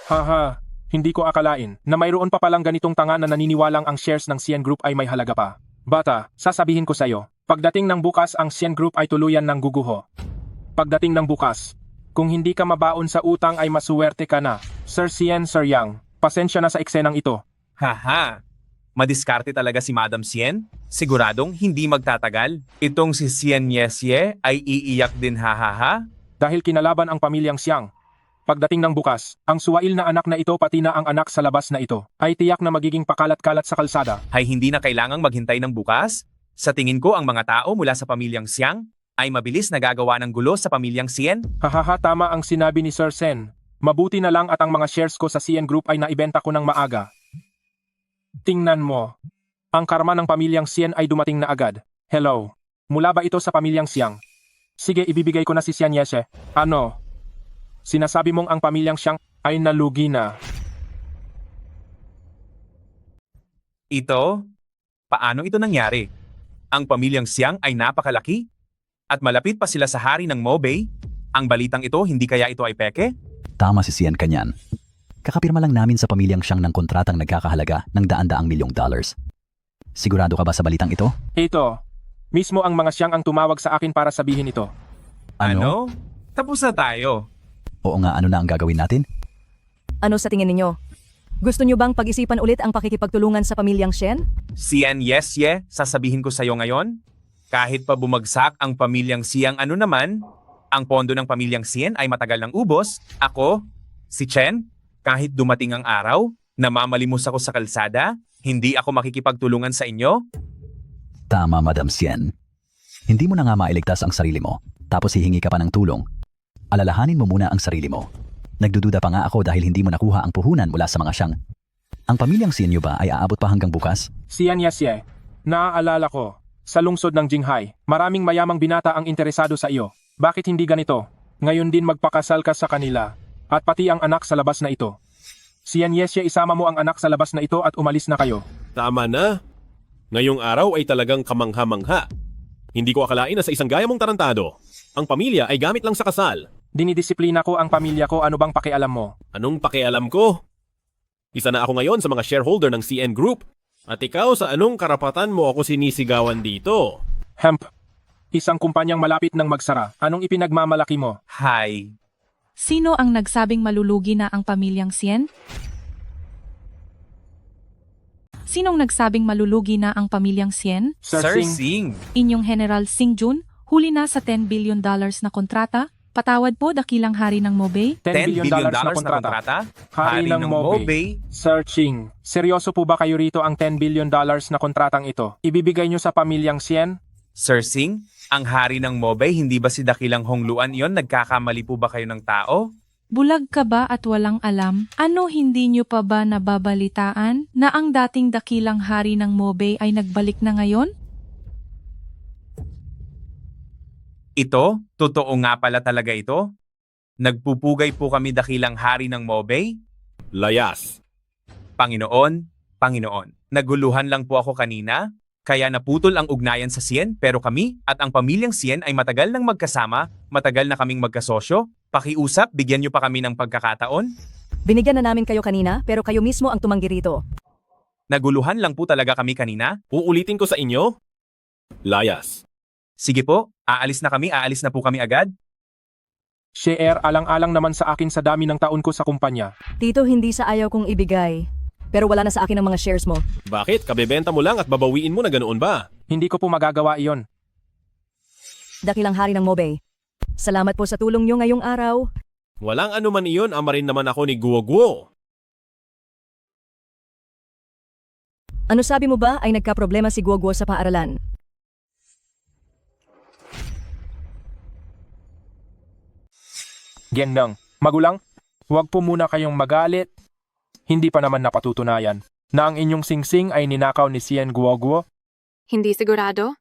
Haha, hindi ko akalain na mayroon pa palang ganitong tanga na naniniwalang ang shares ng CN Group ay may halaga pa. Bata, sasabihin ko sa'yo, pagdating ng bukas ang CN Group ay tuluyan ng guguho. Pagdating ng bukas, kung hindi ka mabaon sa utang ay masuwerte ka na. Sir CN, Sir Yang, pasensya na sa eksenang ito. Haha, madiskarte talaga si Madam Sien. Siguradong hindi magtatagal. Itong si Sien Yesye ay iiyak din hahaha. Dahil kinalaban ang pamilyang Siang. Pagdating ng bukas, ang suwail na anak na ito pati na ang anak sa labas na ito ay tiyak na magiging pakalat-kalat sa kalsada. Ay hindi na kailangang maghintay ng bukas? Sa tingin ko ang mga tao mula sa pamilyang Siang ay mabilis na gagawa ng gulo sa pamilyang Sien. Hahaha, tama ang sinabi ni Sir Sen. Mabuti na lang at ang mga shares ko sa CN Group ay naibenta ko ng maaga. Tingnan mo. Ang karma ng pamilyang Sien ay dumating na agad. Hello. Mula ba ito sa pamilyang Siang? Sige, ibibigay ko na si Sian Yeshe. Ano? Sinasabi mong ang pamilyang Siang ay nalugi na. Ito? Paano ito nangyari? Ang pamilyang Siang ay napakalaki? At malapit pa sila sa hari ng Mobay? Ang balitang ito, hindi kaya ito ay peke? Tama si Sian Kanyan. Kakapirma lang namin sa pamilyang Siang ng kontratang nagkakahalaga ng daan-daang milyong dollars. Sigurado ka ba sa balitang ito? Ito. Mismo ang mga Siang ang tumawag sa akin para sabihin ito. Ano? Tapos na tayo. Oo nga, ano na ang gagawin natin? Ano sa tingin ninyo? Gusto nyo bang pag-isipan ulit ang pakikipagtulungan sa pamilyang Shen? Sien Yesye, sasabihin ko sa iyo ngayon, kahit pa bumagsak ang pamilyang Siang ano naman, ang pondo ng pamilyang Sien ay matagal ng ubos. Ako, si Chen, kahit dumating ang araw, namamalimos ako sa kalsada, hindi ako makikipagtulungan sa inyo. Tama, Madam Sien. Hindi mo na nga mailigtas ang sarili mo, tapos hihingi ka pa ng tulong. Alalahanin mo muna ang sarili mo. Nagdududa pa nga ako dahil hindi mo nakuha ang puhunan mula sa mga Siang. Ang pamilyang Sien nyo ba ay aabot pa hanggang bukas? Sian Yesye, naaalala ko, sa lungsod ng Jinghai, maraming mayamang binata ang interesado sa iyo. Bakit hindi ganito? Ngayon din magpakasal ka sa kanila, at pati ang anak sa labas na ito. Sian Yesye, isama mo ang anak sa labas na ito at umalis na kayo. Tama na. Ngayong araw ay talagang kamangha-mangha. Hindi ko akalain na sa isang gaya mong tarantado, ang pamilya ay gamit lang sa kasal. Dinidisiplina ko ang pamilya ko, ano bang pakialam mo? Anong pakialam ko? Isa na ako ngayon sa mga shareholder ng CN Group. At ikaw, sa anong karapatan mo ako sinisigawan dito? Hemp, isang kumpanyang malapit ng magsara. Anong ipinagmamalaki mo? Hi. Sino ang nagsabing malulugi na ang pamilyang Sien? Sinong nagsabing malulugi na ang pamilyang Sien? Sir Singh. Inyong General Singh Jun, huli na sa $10 billion na kontrata. Patawad po, dakilang hari ng Mobay. $10 billion na kontrata? Hari ng Mobay. Searching. Seryoso po ba kayo rito ang $10 billion na kontratang ito? Ibibigay nyo sa pamilyang Sien? Sir Singh, ang hari ng Mobay, hindi ba si dakilang Hongluan yon? Nagkakamali po ba kayo ng tao? Bulag ka ba at walang alam? Ano hindi nyo pa ba nababalitaan na ang dating dakilang hari ng Mobay ay nagbalik na ngayon? Ito? Totoo nga pala talaga ito? Nagpupugay po kami dakilang hari ng Mobay? Layas. Panginoon, naguluhan lang po ako kanina, kaya naputol ang ugnayan sa Sien, pero kami at ang pamilyang Sien ay matagal nang magkasama, matagal na kaming magkasosyo. Pakiusap, bigyan niyo pa kami ng pagkakataon. Binigyan na namin kayo kanina, pero kayo mismo ang tumanggi rito. Naguluhan lang po talaga kami kanina. Uulitin ko sa inyo? Layas. Sige po, aalis na po kami agad. Share, alang-alang naman sa akin sa dami ng taon ko sa kumpanya. Tito, hindi sa ayaw kong ibigay. Pero wala na sa akin ang mga shares mo. Bakit? Kabebenta mo lang at babawiin mo na ganoon ba? Hindi ko po magagawa iyon. Dakilang hari ng Mobay. Salamat po sa tulong nyo ngayong araw. Walang anuman iyon, ama rin naman ako ni Guo Guo. Ano sabi mo ba ay nagkaproblema si Guoguo sa paaralan? Gendang, magulang, huwag po muna kayong magalit. Hindi pa naman napatutunayan na ang inyong singsing ay ninakaw ni Sien Guoguo. Hindi sigurado?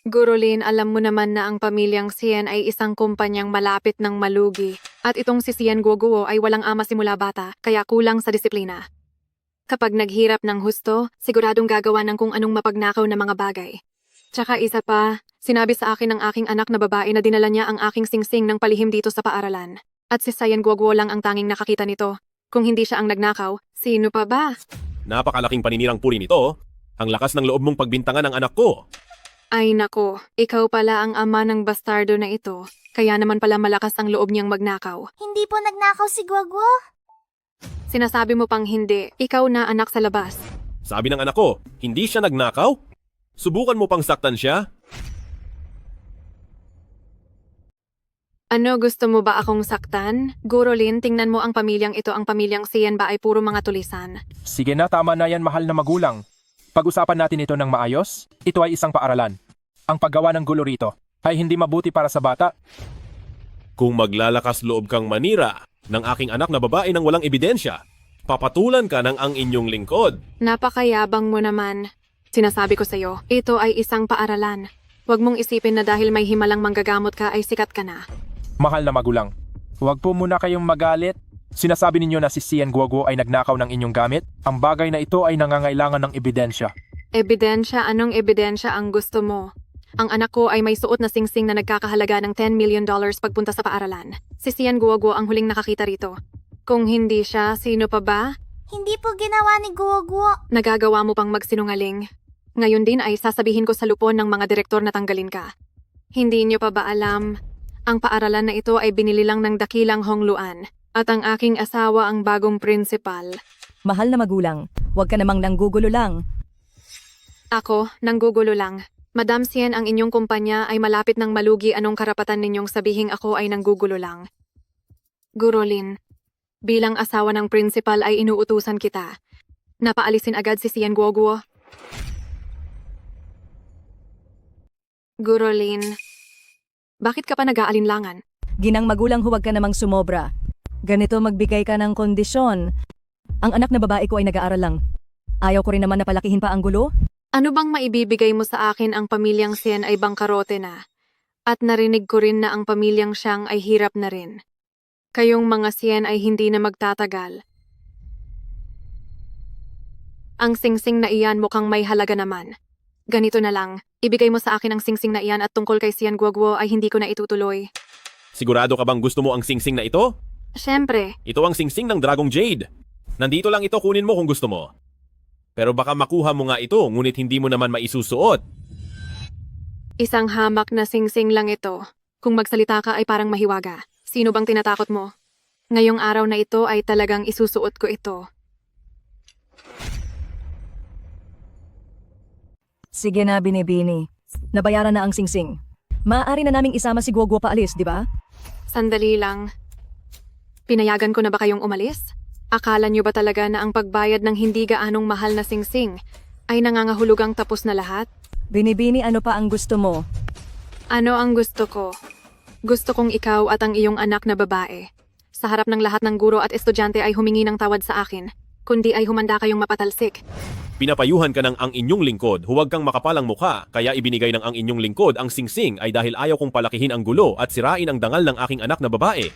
Guro Lin, alam mo naman na ang pamilyang Sien ay isang kumpanyang malapit ng malugi. At itong si Sien Guoguo ay walang ama simula bata, kaya kulang sa disiplina. Kapag naghirap ng husto, siguradong gagawa ng kung anong mapagnakaw na mga bagay. Tsaka isa pa, sinabi sa akin ng aking anak na babae na dinala niya ang aking singsing ng palihim dito sa paaralan. At si Sien Guoguo lang ang tanging nakakita nito. Kung hindi siya ang nagnakaw, sino pa ba? Napakalaking paninirang puri nito. Ang lakas ng loob mong pagbintangan ng anak ko. Ay nako, ikaw pala ang ama ng bastardo na ito. Kaya naman pala malakas ang loob niyang magnakaw. Hindi po nagnakaw si Guoguo. Sinasabi mo pang hindi, ikaw na anak sa labas. Sabi ng anak ko, hindi siya nagnakaw? Subukan mo pang saktan siya? Ano, gusto mo ba akong saktan? Guro Lin, tingnan mo ang pamilyang ito, ang pamilyang Sien ba ay puro mga tulisan. Sige na, tama na yan, mahal na magulang. Pag-usapan natin ito ng maayos. Ito ay isang paaralan. Ang paggawa ng gulo rito ay hindi mabuti para sa bata. Kung maglalakas loob kang manira ng aking anak na babae nang walang ebidensya, papatulan ka ng ang inyong lingkod. Napakayabang mo naman. Sinasabi ko sa'yo, ito ay isang paaralan. Huwag mong isipin na dahil may himalang manggagamot ka ay sikat ka na. Mahal na magulang, huwag po muna kayong magalit. Sinasabi ninyo na si Sien Guoguo ay nagnakaw ng inyong gamit? Ang bagay na ito ay nangangailangan ng ebidensya. Ebidensya? Anong ebidensya ang gusto mo? Ang anak ko ay may suot na singsing na nagkakahalaga ng $10 million pagpunta sa paaralan. Si Sien Guoguo ang huling nakakita rito. Kung hindi siya, sino pa ba? Hindi po ginawa ni Guoguo. Nagagawa mo pang magsinungaling. Ngayon din ay sasabihin ko sa lupon ng mga direktor na tanggalin ka. Hindi niyo pa ba alam? Ang paaralan na ito ay binili lang ng dakilang Hongluan. At ang aking asawa ang bagong principal. Mahal na magulang, huwag ka namang nanggugulo lang. Ako, nanggugulo lang. Madam Sien, ang inyong kumpanya ay malapit ng malugi. Anong karapatan ninyong sabihing ako ay nanggugulo lang? Guro Lin, bilang asawa ng principal ay inuutusan kita. Napaalisin agad si Sien Guoguo. Guro Lin, bakit ka pa nag-aalinlangan? Ginang magulang, huwag ka namang sumobra. Ganito magbigay ka ng kondisyon. Ang anak na babae ko ay nag-aaral lang. Ayaw ko rin naman na palakihin pa ang gulo. Ano bang maibibigay mo sa akin? Ang pamilyang Sien ay bangkarote na. At narinig ko rin na ang pamilyang Xiang ay hirap na rin. Kayong mga Sien ay hindi na magtatagal. Ang singsing na iyan mukhang may halaga naman. Ganito na lang, ibigay mo sa akin ang singsing na iyan at tungkol kay Sien Guoguo ay hindi ko na itutuloy. Sigurado ka bang gusto mo ang singsing na ito? Siyempre. Ito ang singsing ng Dragong Jade. Nandito lang ito, kunin mo kung gusto mo. Pero baka makuha mo nga ito, ngunit hindi mo naman maisusuot. Isang hamak na singsing lang ito. Kung magsalita ka ay parang mahiwaga. Sino bang tinatakot mo? Ngayong araw na ito ay talagang isusuot ko ito. Sige na, Binibini. Nabayaran na ang singsing. Maaari na naming isama si Guoguo paalis, di ba? Sandali lang. Pinayagan ko na ba kayong umalis? Akala niyo ba talaga na ang pagbayad ng hindi gaanong mahal na singsing ay nangangahulugang tapos na lahat? Binibini, ano pa ang gusto mo? Ano ang gusto ko? Gusto kong ikaw at ang iyong anak na babae. Sa harap ng lahat ng guro at estudyante ay humingi ng tawad sa akin, kundi ay humanda kayong mapatalsik. Pinapayuhan ka ng ang inyong lingkod, huwag kang makapalang mukha, kaya ibinigay ng ang inyong lingkod ang singsing ay dahil ayaw kong palakihin ang gulo at sirain ang dangal ng aking anak na babae.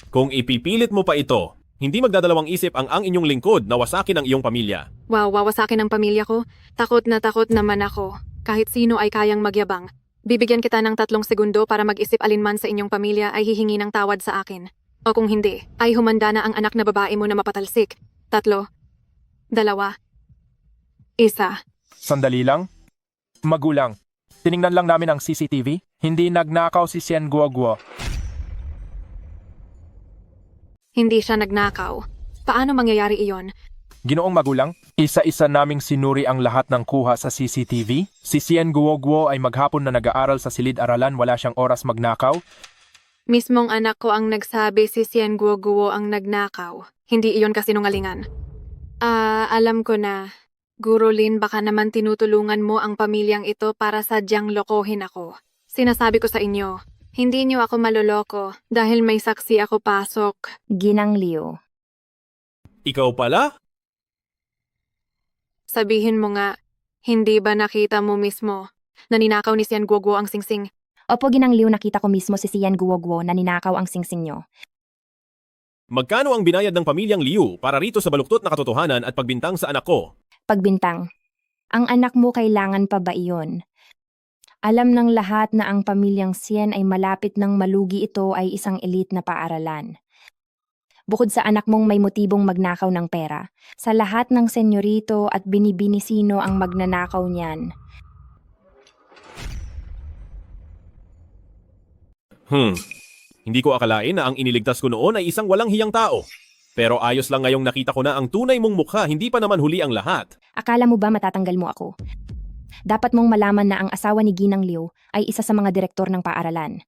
Kung ipipilit mo pa ito, hindi magdadalawang isip ang inyong lingkod na wasakin ang iyong pamilya. Wow, wawasakin ang pamilya ko? Takot naman ako. Kahit sino ay kayang magyabang. Bibigyan kita ng 3 segundo para mag-isip alinman sa inyong pamilya ay hihingi ng tawad sa akin. O kung hindi, ay humanda na ang anak na babae mo na mapatalsik. 3, 2, 1. Sandali lang. Magulang, tiningnan lang namin ang CCTV. Hindi nagnakaw si Sien Guoguo. Hindi siya nagnakaw. Paano mangyayari iyon? Ginoong magulang, isa-isa naming sinuri ang lahat ng kuha sa CCTV. Si Sien Guoguo ay maghapon na nag-aaral sa silid-aralan, wala siyang oras magnakaw. Mismong anak ko ang nagsabi si Sien Guoguo ang nagnakaw. Hindi iyon kasinungalingan. Alam ko na. Guro Lin, baka naman tinutulungan mo ang pamilyang ito para sadyang lokohin ako. Sinasabi ko sa inyo, hindi niyo ako maloloko dahil may saksi ako pasok. Ginang Liu. Ikaw pala? Sabihin mo nga, hindi ba nakita mo mismo na ninakaw ni Sian Guoguo ang singsing? Opo, Ginang Liu, nakita ko mismo si Sian Guoguo na ninakaw ang singsing nyo. Magkano ang binayad ng pamilyang Liu para rito sa baluktot na katotohanan at pagbintang sa anak ko? Pagbintang. Ang anak mo kailangan pa ba iyon? Alam ng lahat na ang pamilyang Sien ay malapit ng malugi, ito ay isang elite na paaralan. Bukod sa anak mong may motibong magnakaw ng pera, sa lahat ng senyorito at binibinisino ang magnanakaw niyan. Hindi ko akalain na ang iniligtas ko noon ay isang walang hiyang tao. Pero ayos lang ngayong nakita ko na ang tunay mong mukha, hindi pa naman huli ang lahat. Akala mo ba matatanggal mo ako? Dapat mong malaman na ang asawa ni Ginang Liu ay isa sa mga direktor ng paaralan.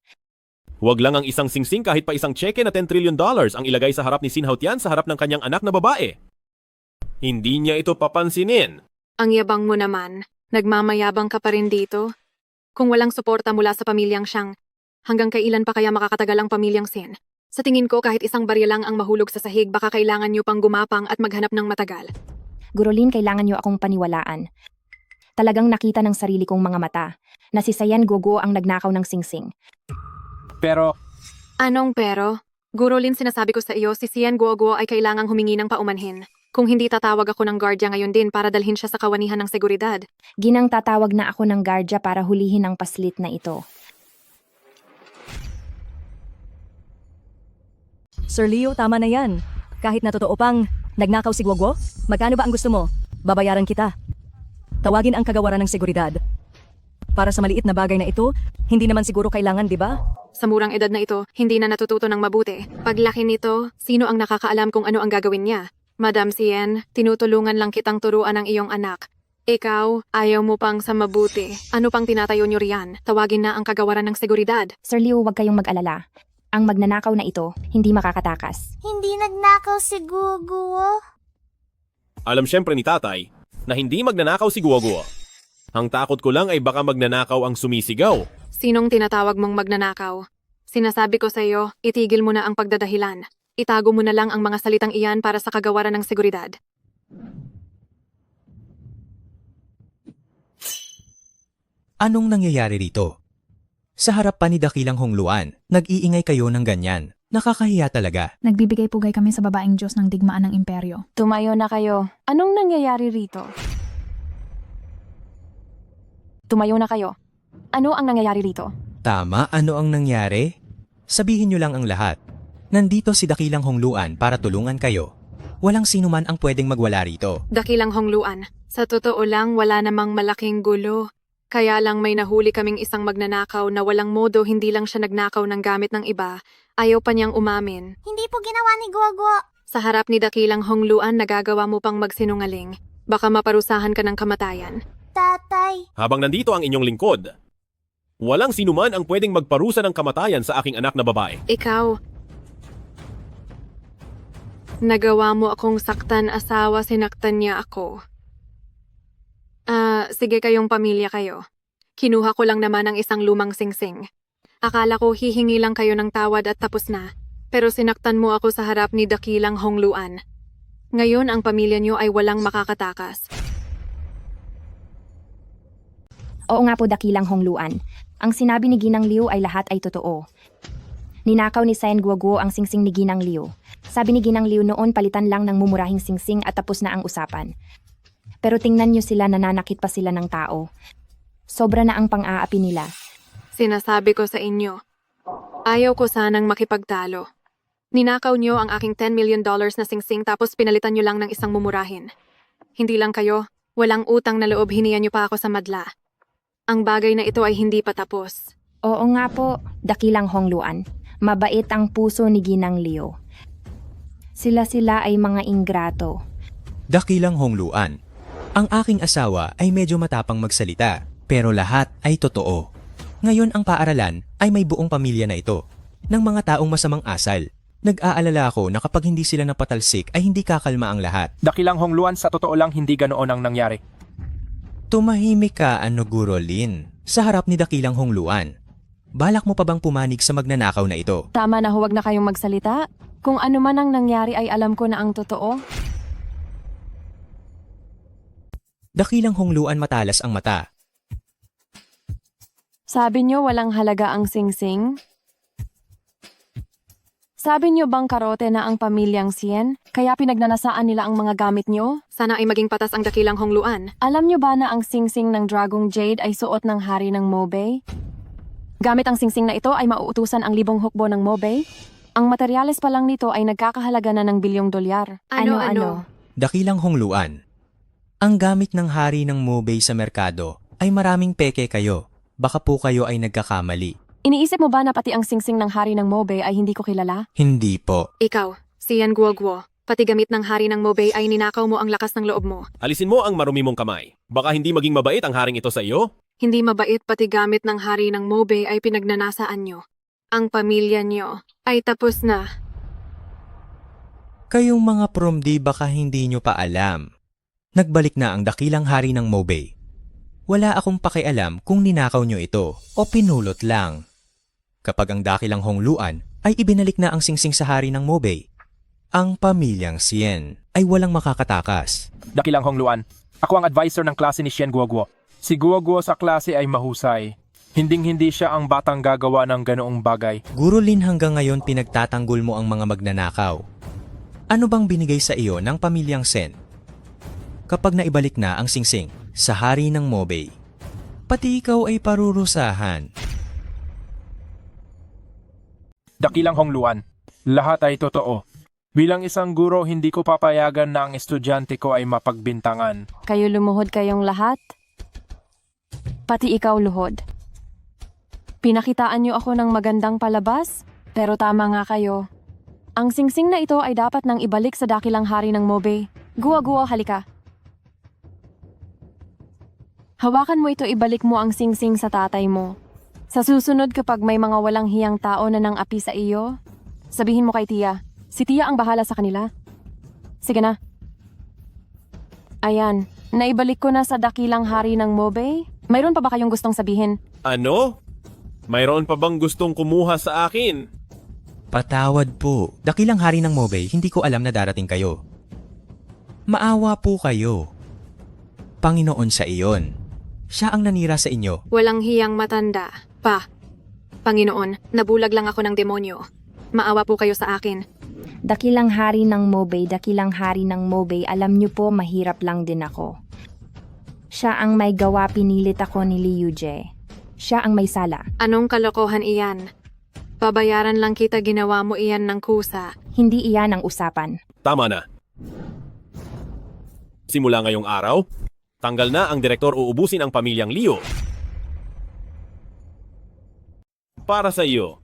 Huwag lang ang isang singsing kahit pa isang tseke na $10 trillion ang ilagay sa harap ni Sin Haotian sa harap ng kanyang anak na babae. Hindi niya ito papansinin. Ang yabang mo naman, nagmamayabang ka pa rin dito. Kung walang suporta mula sa pamilyang Xiang, hanggang kailan pa kaya makakatagal ang pamilyang Sin? Sa tingin ko, kahit isang barya lang ang mahulog sa sahig, baka kailangan niyo pang gumapang at maghanap ng matagal. Guro Lin, kailangan niyo akong paniwalaan. Talagang nakita ng sarili kong mga mata na si Sian Guoguo ang nagnakaw ng singsing. Pero, Anong pero? Guro Lin, sinasabi ko sa iyo, si Sian Guoguo ay kailangang humingi ng paumanhin. Kung hindi, tatawag ako ng guardia ngayon din para dalhin siya sa kawanihan ng seguridad. Ginang, tatawag na ako ng guardia para hulihin ang paslit na ito. Sir Leo, tama na yan. Kahit na totoo pang nagnakaw si Guoguo, magkano ba ang gusto mo? Babayaran kita. Tawagin ang kagawaran ng seguridad. Para sa maliit na bagay na ito, hindi naman siguro kailangan, di ba? Sa murang edad na ito, hindi na natututo ng mabuti. Paglaki nito, sino ang nakakaalam kung ano ang gagawin niya? Madam Sien, tinutulungan lang kitang turuan ang iyong anak. Ikaw, ayaw mo pang sa mabuti. Ano pang tinatayo niyo riyan? Tawagin na ang kagawaran ng seguridad. Sir Liu, huwag kayong mag-alala. Ang magnanakaw na ito, hindi makakatakas. Hindi nagnakaw si Guoguo. Alam siyempre ni tatay na hindi magnanakaw si Guoguo. Ang takot ko lang ay baka magnanakaw ang sumisigaw. Sinong tinatawag mong magnanakaw? Sinasabi ko sa iyo, itigil mo na ang pagdadahilan. Itago mo na lang ang mga salitang iyan para sa kagawaran ng seguridad. Anong nangyayari rito? Sa harap pa ni Dakilang Hongluan, nag-iingay kayo ng ganyan. Nakakahiya talaga. Nagbibigay pugay kami sa babaeng Diyos ng digmaan ng imperyo. Tumayo na kayo. Anong nangyayari rito? Tumayo na kayo. Ano ang nangyayari rito? Tama, ano ang nangyari? Sabihin niyo lang ang lahat. Nandito si Dakilang Hongluan para tulungan kayo. Walang sino man ang pwedeng magwala rito. Dakilang Hongluan, sa totoo lang wala namang malaking gulo. Kaya lang may nahuli kaming isang magnanakaw na walang modo, hindi lang siya nagnakaw ng gamit ng iba. Ayaw pa niyang umamin. Hindi po ginawa ni Guoguo. Sa harap ni Dakilang Hongluan, nagagawa mo pang magsinungaling. Baka maparusahan ka ng kamatayan. Tatay. Habang nandito ang inyong lingkod, walang sinuman ang pwedeng magparusa ng kamatayan sa aking anak na babae. Ikaw, nagawa mo akong saktan, asawa, sinaktan niya ako. Sige, kayong pamilya kayo. Kinuha ko lang naman ang isang lumang singsing. Akala ko hihingi lang kayo ng tawad at tapos na. Pero sinaktan mo ako sa harap ni Dakilang Hongluan. Ngayon ang pamilya niyo ay walang makakatakas. Oo nga po, Dakilang Hongluan. Ang sinabi ni Ginang Liu ay lahat ay totoo. Ninakaw ni Sian Guoguo ang singsing ni Ginang Liu. Sabi ni Ginang Liu noon, palitan lang ng mumurahing singsing at tapos na ang usapan. Pero tingnan niyo sila, nananakit pa sila ng tao. Sobra na ang pang-aapi nila. Sinasabi ko sa inyo, ayaw ko sanang makipagtalo. Ninakaw niyo ang aking $10 million na singsing tapos pinalitan niyo lang ng isang mumurahin. Hindi lang kayo, walang utang na loob, hiniyan niyo pa ako sa madla. Ang bagay na ito ay hindi pa tapos. Oo nga po, Dakilang Hongluan. Mabait ang puso ni Ginang Liu. Sila ay mga ingrato. Dakilang Hongluan. Ang aking asawa ay medyo matapang magsalita, pero lahat ay totoo. Ngayon ang paaralan ay may buong pamilya na ito, ng mga taong masamang asal. Nag-aalala ako na kapag hindi sila napatalsik ay hindi kakalma ang lahat. Dakilang Hong Luan, sa totoo lang hindi ganoon ang nangyari. Tumahimik ka, Guro Lin, sa harap ni Dakilang Hong Luan. Balak mo pa bang pumanig sa magnanakaw na ito? Tama na, huwag na kayong magsalita. Kung ano man ang nangyari ay alam ko na ang totoo. Dakilang Hong Luan matalas ang mata. Sabi niyo walang halaga ang singsing? Sabi niyo bang karote na ang pamilyang Sien? Kaya pinagnanasaan nila ang mga gamit niyo? Sana ay maging patas ang Dakilang Hong Luan. Alam niyo ba na ang singsing ng Dragong Jade ay suot ng hari ng Mobay? Gamit ang singsing na ito ay mauutusan ang libong hukbo ng Mobay? Ang materyales pa lang nito ay nagkakahalaga na ng bilyong dolyar. Ano? Dakilang Hong Luan, ang gamit ng hari ng Mobay sa merkado ay maraming peke kayo. Baka po kayo ay nagkakamali. Iniisip mo ba na pati ang singsing ng hari ng Mobay ay hindi ko kilala? Hindi po. Ikaw, Sian Guoguo, pati gamit ng hari ng Mobay ay ninakaw mo ang lakas ng loob mo. Alisin mo ang marumi mong kamay. Baka hindi maging mabait ang haring ito sa iyo. Hindi mabait pati gamit ng hari ng Mobay ay pinagnanasaan nyo. Ang pamilya nyo ay tapos na. Kayong mga promdi baka hindi nyo pa alam. Nagbalik na ang dakilang hari ng Mobay. Wala akong pakialam kung ninakaw nyo ito o pinulot lang. Kapag ang dakilang Hong Luan ay ibinalik na ang singsing sa hari ng Mobay, ang pamilyang Sien ay walang makakatakas. Dakilang Hong Luan, ako ang advisor ng klase ni Shen Guoguo. Si Guoguo sa klase ay mahusay. Hinding-hindi siya ang batang gagawa ng ganoong bagay. Guro Lin, hanggang ngayon pinagtatanggol mo ang mga magnanakaw. Ano bang binigay sa iyo ng pamilyang Sen? Kapag naibalik na ang singsing sa hari ng Mobay, pati ikaw ay parurusahan. Dakilang Hong Luan, lahat ay totoo. Bilang isang guro, hindi ko papayagan na ang estudyante ko ay mapagbintangan. Kayo lumuhod kayong lahat? Pati ikaw luhod. Pinakitaan niyo ako ng magandang palabas, pero tama nga kayo. Ang singsing na ito ay dapat nang ibalik sa dakilang hari ng Mobay. Guwa-guwa, halika. Hawakan mo ito, ibalik mo ang singsing sa tatay mo. Sa susunod kapag may mga walang hiyang tao na nang api sa iyo, sabihin mo kay Tia. Si Tia ang bahala sa kanila. Sige na. Ayan, naibalik ko na sa dakilang hari ng Mobay. Mayroon pa ba kayong gustong sabihin? Ano? Mayroon pa bang gustong kumuha sa akin? Patawad po. Dakilang hari ng Mobay, hindi ko alam na darating kayo. Maawa po kayo. Panginoon sa iyon. Siya ang nanira sa inyo. Walang hiyang matanda. Panginoon, nabulag lang ako ng demonyo. Maawa po kayo sa akin. Dakilang hari ng Mobay, dakilang hari ng Mobay, alam niyo po mahirap lang din ako. Siya ang may gawa, pinilit ako ni Liu Jie. Siya ang may sala. Anong kalokohan iyan? Babayaran lang kita, ginawa mo iyan ng kusa. Hindi iyan ang usapan. Tama na. Simula ngayong araw, tanggal na ang direktor, uubusin ang pamilyang Liu. Para sa iyo,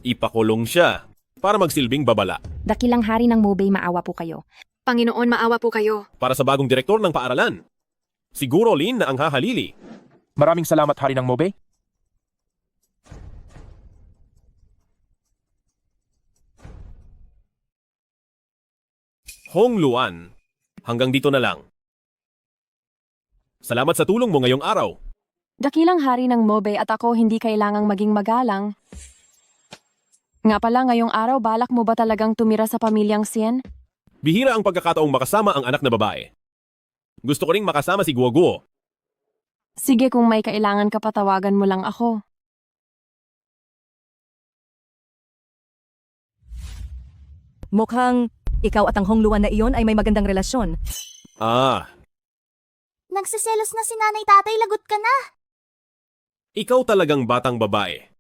ipakulong siya para magsilbing babala. Dakilang hari ng Mobay, maawa po kayo. Panginoon, maawa po kayo. Para sa bagong direktor ng paaralan, siguro Lin na ang hahalili. Maraming salamat, hari ng Mobay. Hong Luan, hanggang dito na lang. Salamat sa tulong mo ngayong araw. Dakilang hari ng Mobay at ako hindi kailangang maging magalang. Nga pala, ngayong araw balak mo ba talagang tumira sa pamilyang Sien? Bihira ang pagkakataong makasama ang anak na babae. Gusto ko ring makasama si Guoguo. Sige, kung may kailangan ka, patawagan mo lang ako. Mukhang ikaw at ang Hong Luan na iyon ay may magandang relasyon. Nagsiselos na si nanay tatay, lagot ka na. Ikaw talagang batang babae.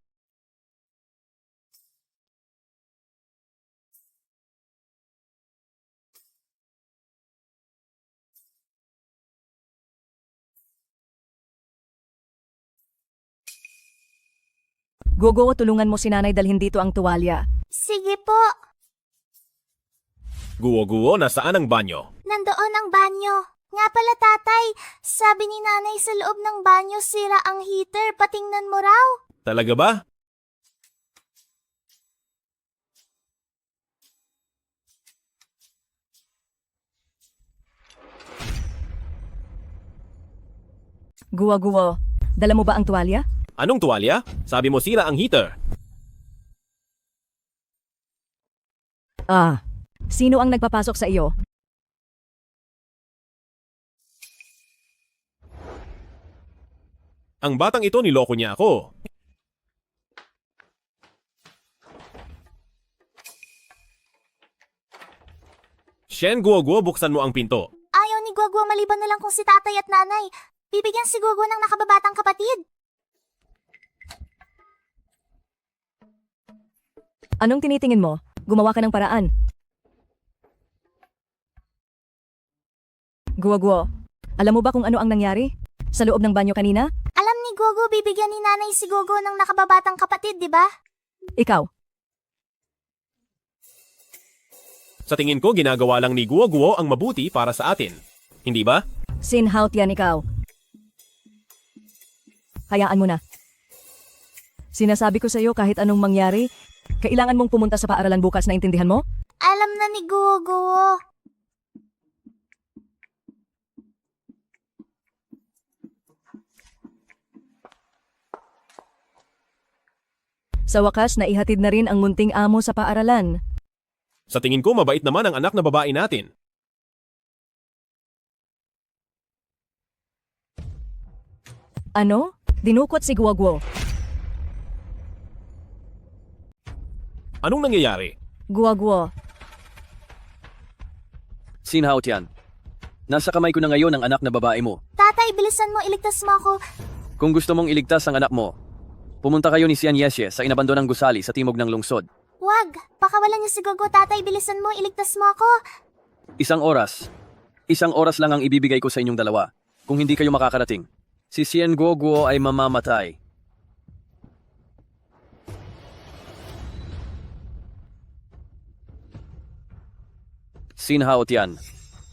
Gogo, tulungan mo si nanay dalhin dito ang tuwalya. Sige po. Guo-guo, nasaan ang banyo? Nandoon ang banyo. Nga pala tatay, sabi ni nanay sa loob ng banyo sira ang heater, patingnan mo raw. Talaga ba? Guwa-guwa, dala mo ba ang tuwalya? Anong tuwalya? Sabi mo sira ang heater. Ah, sino ang nagpapasok sa iyo? Ang batang ito niloko niya ako. Shen Guoguo, buksan mo ang pinto. Ayaw ni Guagua maliban na lang kung si tatay at nanay. Bibigyan si Guagua ng nakababatang kapatid. Anong tinitingin mo? Gumawa ka ng paraan. Guwa-guwa, alam mo ba kung ano ang nangyari? Sa loob ng banyo kanina? Alam ni Guagua bibigyan ni nanay si Guagua ng nakababatang kapatid, di ba? Ikaw, Sa tingin ko, ginagawa lang ni Guoguo ang mabuti para sa atin. Hindi ba? sinhout yan ikaw. Hayaan mo na. Sinasabi ko sa iyo kahit anong mangyari, kailangan mong pumunta sa paaralan bukas, na intindihan mo? Alam na ni Guagua. Sa wakas, naihatid na rin ang munting amo sa paaralan. Sa tingin ko, mabait naman ang anak na babae natin. Ano? Dinukot si Guagwo. Anong nangyayari? Guagwo. Sinhaut yan. Nasa kamay ko na ngayon ang anak na babae mo. Tatay, bilisan mo, iligtas mo ako. Kung gusto mong iligtas ang anak mo, pumunta kayo ni Sian Yesye sa inabandonang gusali sa timog ng lungsod. Wag, pakawalan niyo si Guagua, tatay, bilisan mo, iligtas mo ako. Isang oras. Isang oras lang ang ibibigay ko sa inyong dalawa. Kung hindi kayo makakarating, si Sien Guoguo ay mamamatay. Sinhaut yan.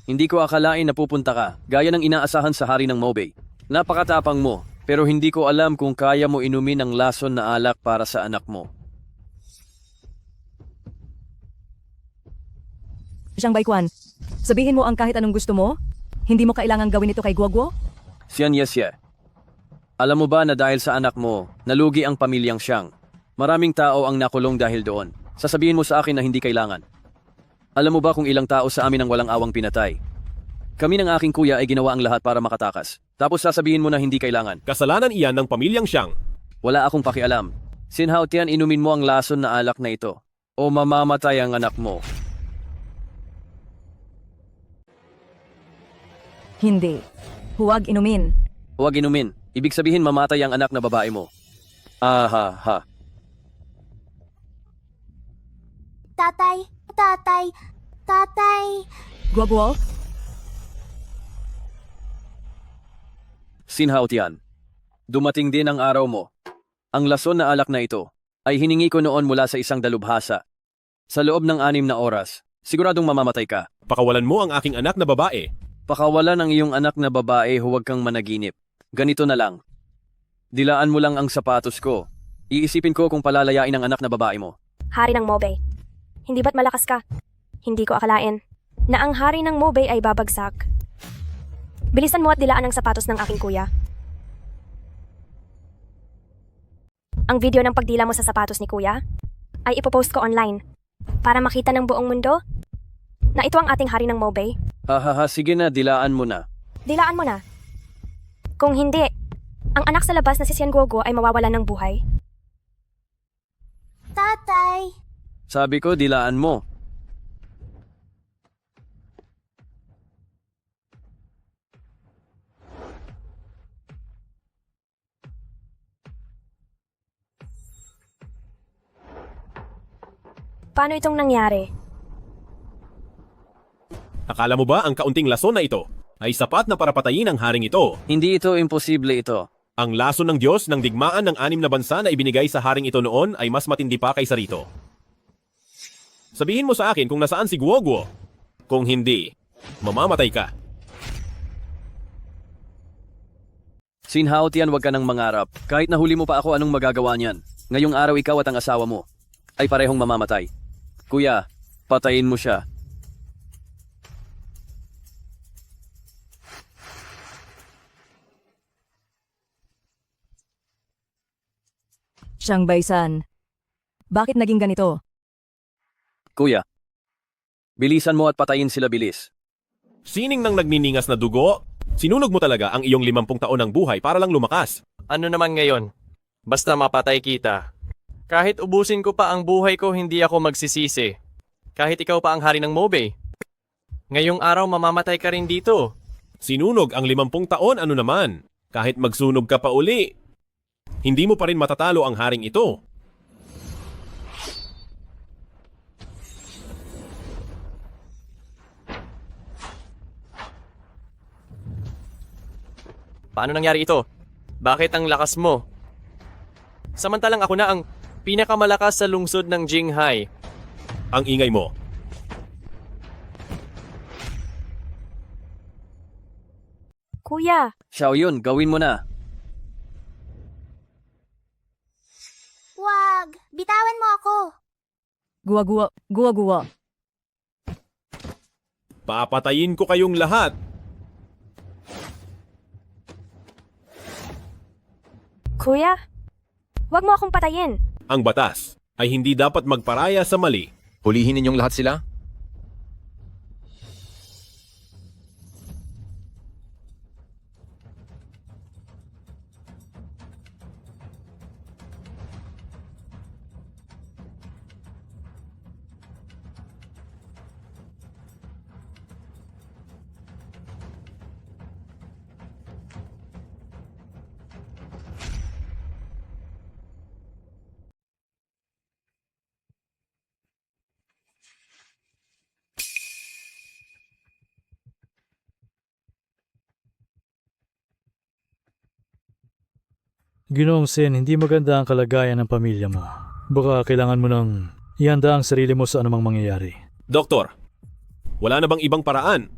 Hindi ko akalain na pupunta ka, gaya ng inaasahan sa hari ng Mobay. Napakatapang mo, pero hindi ko alam kung kaya mo inumin ang lason na alak para sa anak mo. Siyang Baikwan, sabihin mo ang kahit anong gusto mo? Hindi mo kailangang gawin ito kay Guagwo? Sian Yesye, alam mo ba na dahil sa anak mo, nalugi ang pamilyang Siyang? Maraming tao ang nakulong dahil doon. Sasabihin mo sa akin na hindi kailangan. Alam mo ba kung ilang tao sa amin ang walang awang pinatay? Kami ng aking kuya ay ginawa ang lahat para makatakas. Tapos sasabihin mo na hindi kailangan. Kasalanan iyan ng pamilyang Siyang. Wala akong pakialam. Sinhaut yan, inumin mo ang lason na alak na ito. O mamamatay ang anak mo. Hindi. Huwag inumin. Huwag inumin. Ibig sabihin mamatay ang anak na babae mo. Aha, ha. Tatay, tatay, tatay. Guagwo? Sinhaut yan. Dumating din ang araw mo. Ang lason na alak na ito ay hiningi ko noon mula sa isang dalubhasa. Sa loob ng 6 na oras, siguradong mamamatay ka. Pakawalan mo ang aking anak na babae. Pakawalan ang iyong anak na babae, huwag kang managinip. Ganito na lang. Dilaan mo lang ang sapatos ko. Iisipin ko kung palalayain ang anak na babae mo. Hari ng Mobay. Hindi ba't malakas ka? Hindi ko akalain na ang hari ng Mobay ay babagsak. Bilisan mo at dilaan ang sapatos ng aking kuya. Ang video ng pagdila mo sa sapatos ni kuya ay ipopost ko online para makita ng buong mundo na ito ang ating hari ng Mobay. Hahaha, sige na, dilaan mo na. Dilaan mo na. Kung hindi, ang anak sa labas na si Sian Guoguo ay mawawalan ng buhay. Tatay. Sabi ko, dilaan mo. Paano itong nangyari? Akala mo ba ang kaunting lason na ito ay sapat na para patayin ang haring ito? Hindi ito imposible ito. Ang lason ng Diyos ng digmaan ng 6 na bansa na ibinigay sa haring ito noon ay mas matindi pa kaysa rito. Sabihin mo sa akin kung nasaan si Guoguo. Kung hindi, mamamatay ka. Sinhaut yan, huwag ka nang mangarap. Kahit nahuli mo pa ako, anong magagawa niyan? Ngayong araw ikaw at ang asawa mo ay parehong mamamatay. Kuya, patayin mo siya. Siyang Baisan. Bakit naging ganito? Kuya, bilisan mo at patayin sila bilis. Sining nang nagniningas na dugo? Sinunog mo talaga ang iyong 50 taon ng buhay para lang lumakas. Ano naman ngayon? Basta mapatay kita. Kahit ubusin ko pa ang buhay ko, hindi ako magsisisi. Kahit ikaw pa ang hari ng Mobay. Ngayong araw mamamatay ka rin dito. Sinunog ang 50 taon, ano naman? Kahit magsunog ka pa uli, hindi mo pa rin matatalo ang haring ito. Paano nangyari ito? Bakit ang lakas mo? Samantalang ako na ang pinakamalakas sa lungsod ng Jinghai. Ang ingay mo. Kuya, Xiao Yun, gawin mo na. Wag! Bitawan mo ako! Guwa-guwa. Papatayin ko kayong lahat. kuya, wag mo akong patayin. Ang batas ay hindi dapat magparaya sa mali. Hulihin ninyong lahat sila? Ginoong Sen, hindi maganda ang kalagayan ng pamilya mo. Baka kailangan mo nang ihanda ang sarili mo sa anumang mangyayari. Doktor, wala na bang ibang paraan?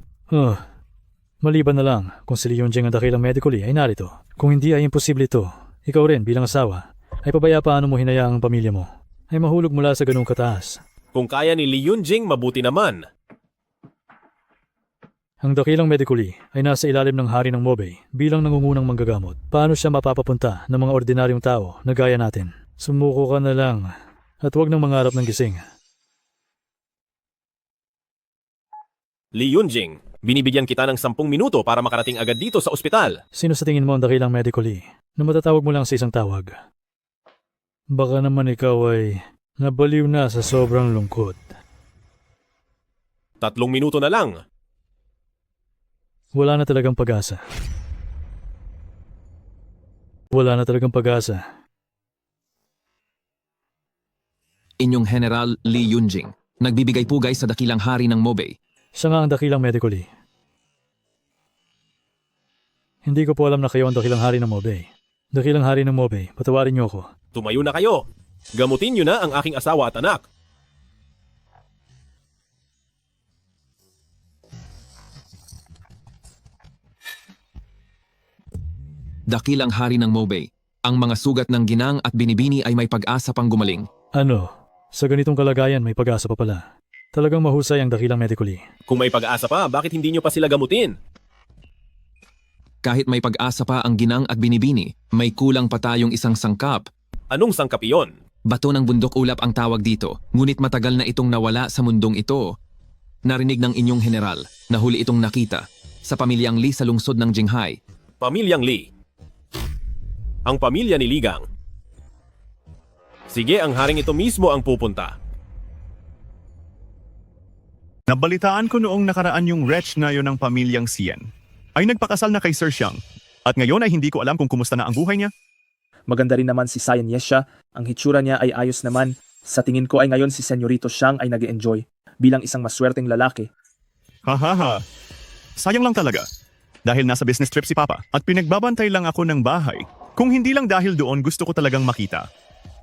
Maliban na lang kung si Leon Jing ang dakilang medically ay narito. Kung hindi ay imposible ito, ikaw rin bilang asawa, ay pabaya paano mo hinayaang ang pamilya mo ay mahulog mula sa ganung kataas. Kung kaya ni Lee Yun-jing, mabuti naman. Ang dakilang medically ay nasa ilalim ng hari ng Mobay bilang nangungunang manggagamot. Paano siya mapapapunta ng mga ordinaryong tao na gaya natin? Sumuko ka na lang at huwag nang mangarap ng gising. Lee Yun-jing, binibigyan kita ng 10 minuto para makarating agad dito sa ospital. Sino sa tingin mo ang dakilang medically na matatawag mo lang sa isang tawag? Baka naman ikaw ay nabaliw na sa sobrang lungkot. 3 minuto na lang. Wala na talagang pag-asa. Wala na talagang pag-asa. Inyong General Lee Yun-jing, nagbibigay pugay sa dakilang hari ng Mobay. Siya nga ang dakilang medically. Hindi ko po alam na kayo ang dakilang hari ng Mobay. Dakilang hari ng Mobay, patawarin niyo ako. Tumayo na kayo. Gamutin niyo na ang aking asawa at anak. Dakilang hari ng Mobay, ang mga sugat ng ginang at binibini ay may pag-asa pang gumaling. Ano? Sa ganitong kalagayan may pag-asa pa pala. Talagang mahusay ang dakilang medically. Kung may pag-asa pa, bakit hindi niyo pa sila gamutin? Kahit may pag-asa pa ang ginang at binibini, may kulang pa tayong isang sangkap. Anong sangkap iyon? Bato ng bundok ulap ang tawag dito, ngunit matagal na itong nawala sa mundong ito. Narinig ng inyong general na huli itong nakita sa pamilyang Lee sa lungsod ng Jinghai. Pamilyang Lee. Ang pamilya ni Ligang. Sige, ang haring ito mismo ang pupunta. Nabalitaan ko noong nakaraan yung wretch na yon ng pamilyang Sien ay nagpakasal na kay Sir Xiang at ngayon ay hindi ko alam kung kumusta na ang buhay niya. Maganda rin naman si Sayan Yesha, ang hitsura niya ay ayos naman. Sa tingin ko ay ngayon si Senyorito Xiang ay nag-enjoy bilang isang maswerteng lalaki. Hahaha. Sayang lang talaga. Dahil nasa business trip si Papa at pinagbabantay lang ako ng bahay. Kung hindi lang dahil doon gusto ko talagang makita.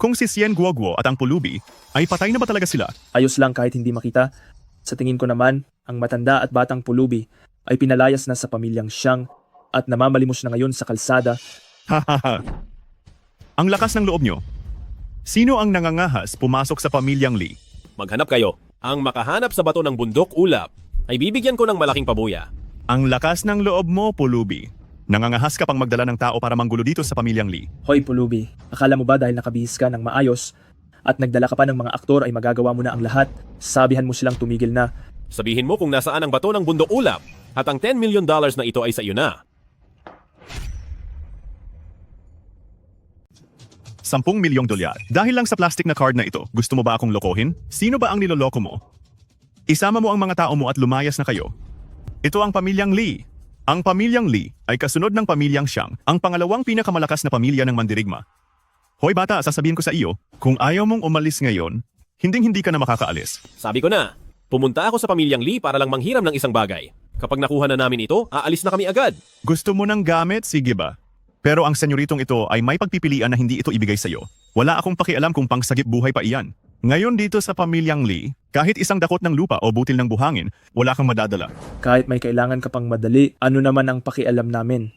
Kung si Sien Guoguo at ang pulubi ay patay na ba talaga sila? Ayos lang kahit hindi makita. Sa tingin ko naman, ang matanda at batang pulubi ay pinalayas na sa pamilyang Xiang at namamalimos na ngayon sa kalsada. Hahaha. Ang lakas ng loob nyo. Sino ang nangangahas pumasok sa pamilyang Lee? Maghanap kayo. Ang makahanap sa bato ng bundok ulap ay bibigyan ko ng malaking pabuya. Ang lakas ng loob mo, pulubi. Nangangahas ka pang magdala ng tao para manggulo dito sa pamilyang Lee. Hoy Pulubi, akala mo ba dahil nakabihis ka ng maayos at nagdala ka pa ng mga aktor ay magagawa mo na ang lahat? Sabihan mo silang tumigil na. Sabihin mo kung nasaan ang bato ng bundok ulap at ang $10 million na ito ay sa iyo na. 10 milyong dolyar. Dahil lang sa plastic na card na ito, gusto mo ba akong lokohin? Sino ba ang niloloko mo? Isama mo ang mga tao mo at lumayas na kayo. Ito ang pamilyang Lee. Ang pamilyang Lee ay kasunod ng pamilyang Xiang, ang pangalawang pinakamalakas na pamilya ng mandirigma. Hoy bata, sasabihin ko sa iyo, kung ayaw mong umalis ngayon, hinding-hindi ka na makakaalis. Sabi ko na, pumunta ako sa pamilyang Lee para lang manghiram ng isang bagay. Kapag nakuha na namin ito, aalis na kami agad. Gusto mo ng gamit? Sige ba? Pero ang senyoritong ito ay may pagpipilian na hindi ito ibigay sa iyo. Wala akong pakialam kung pangsagip buhay pa iyan. Ngayon dito sa pamilyang Lee, kahit isang dakot ng lupa o butil ng buhangin, wala kang madadala. Kahit may kailangan ka pang madali, ano naman ang pakialam namin?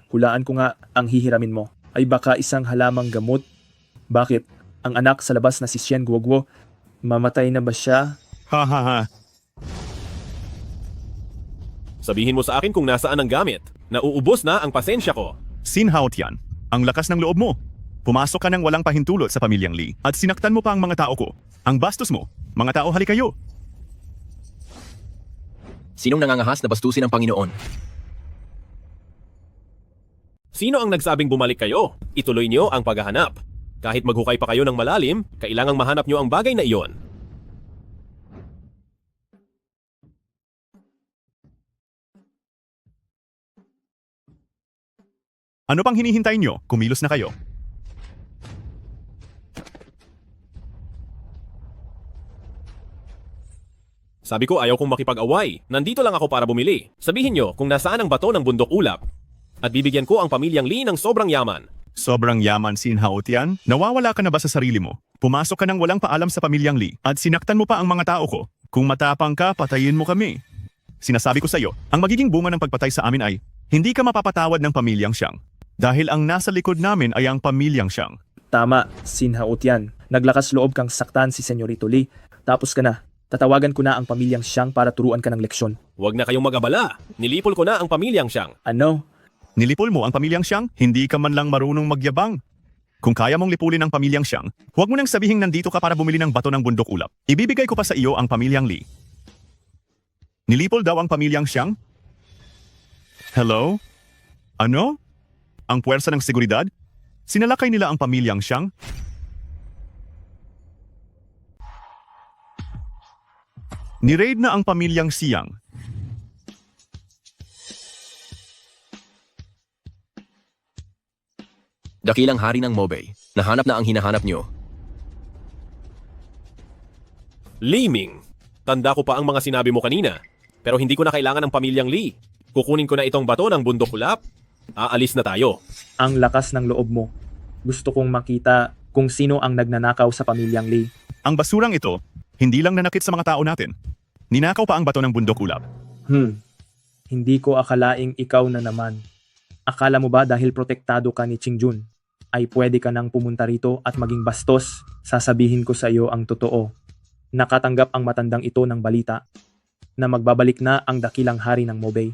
Hulaan ko nga ang hihiramin mo. Ay baka isang halamang gamot? Bakit? Ang anak sa labas na si Xian Guoguo, mamatay na ba siya? Ha ha ha. Sabihin mo sa akin kung nasaan ang gamit. Nauubos na ang pasensya ko. Sin Hao Tian, ang lakas ng loob mo. Pumasok ka ng walang pahintulot sa pamilyang Lee at sinaktan mo pa ang mga tao ko. Ang bastos mo, mga tao halik kayo. Sinong nangangahas na bastusin ang Panginoon? Sino ang nagsabing bumalik kayo? Ituloy niyo ang paghahanap. Kahit maghukay pa kayo ng malalim, kailangang mahanap niyo ang bagay na iyon. Ano pang hinihintay nyo? Kumilos na kayo. Sabi ko ayaw kong makipag-away. Nandito lang ako para bumili. Sabihin nyo kung nasaan ang bato ng bundok ulap. At bibigyan ko ang pamilyang Lee ng sobrang yaman. Sobrang yaman, Sin Hao Tian? Nawawala ka na ba sa sarili mo? Pumasok ka ng walang paalam sa pamilyang Lee at sinaktan mo pa ang mga tao ko. Kung matapang ka, patayin mo kami. Sinasabi ko sa iyo, ang magiging bunga ng pagpatay sa amin ay hindi ka mapapatawad ng pamilyang Xiang. Dahil ang nasa likod namin ay ang pamilyang Xiang. Tama, Sin Hao Tian. Naglakas loob kang saktan si Senyorito Lee. Tapos ka na. Tatawagan ko na ang pamilyang Xiang para turuan ka ng leksyon. Huwag na kayong mag-abala. Nilipol ko na ang pamilyang Xiang. Ano? Nilipol mo ang pamilyang Xiang? Hindi ka man lang marunong magyabang. Kung kaya mong lipulin ang pamilyang Xiang, huwag mo nang sabihing nandito ka para bumili ng bato ng bundok ulap. Ibibigay ko pa sa iyo ang pamilyang Lee. Nilipol daw ang pamilyang Xiang? Hello? Ano? Ang puwersa ng seguridad? Sinalakay nila ang pamilyang Xiang? Ni-raid na ang pamilyang Xiang. Dakilang hari ng Mobay. Nahanap na ang hinahanap nyo. Liming. Tanda ko pa ang mga sinabi mo kanina. Pero hindi ko na kailangan ng pamilyang Lee. Kukunin ko na itong bato ng bundok ulap. Aalis na tayo. Ang lakas ng loob mo. Gusto kong makita kung sino ang nagnanakaw sa pamilyang Lee. Ang basurang ito, hindi lang nanakit sa mga tao natin. Ninakaw pa ang bato ng bundok ulap. Hindi ko akalaing ikaw na naman. Akala mo ba dahil protektado ka ni Qingjun, ay pwede ka nang pumunta rito at maging bastos? Sasabihin ko sa iyo ang totoo. Nakatanggap ang matandang ito ng balita na magbabalik na ang dakilang hari ng Mobay.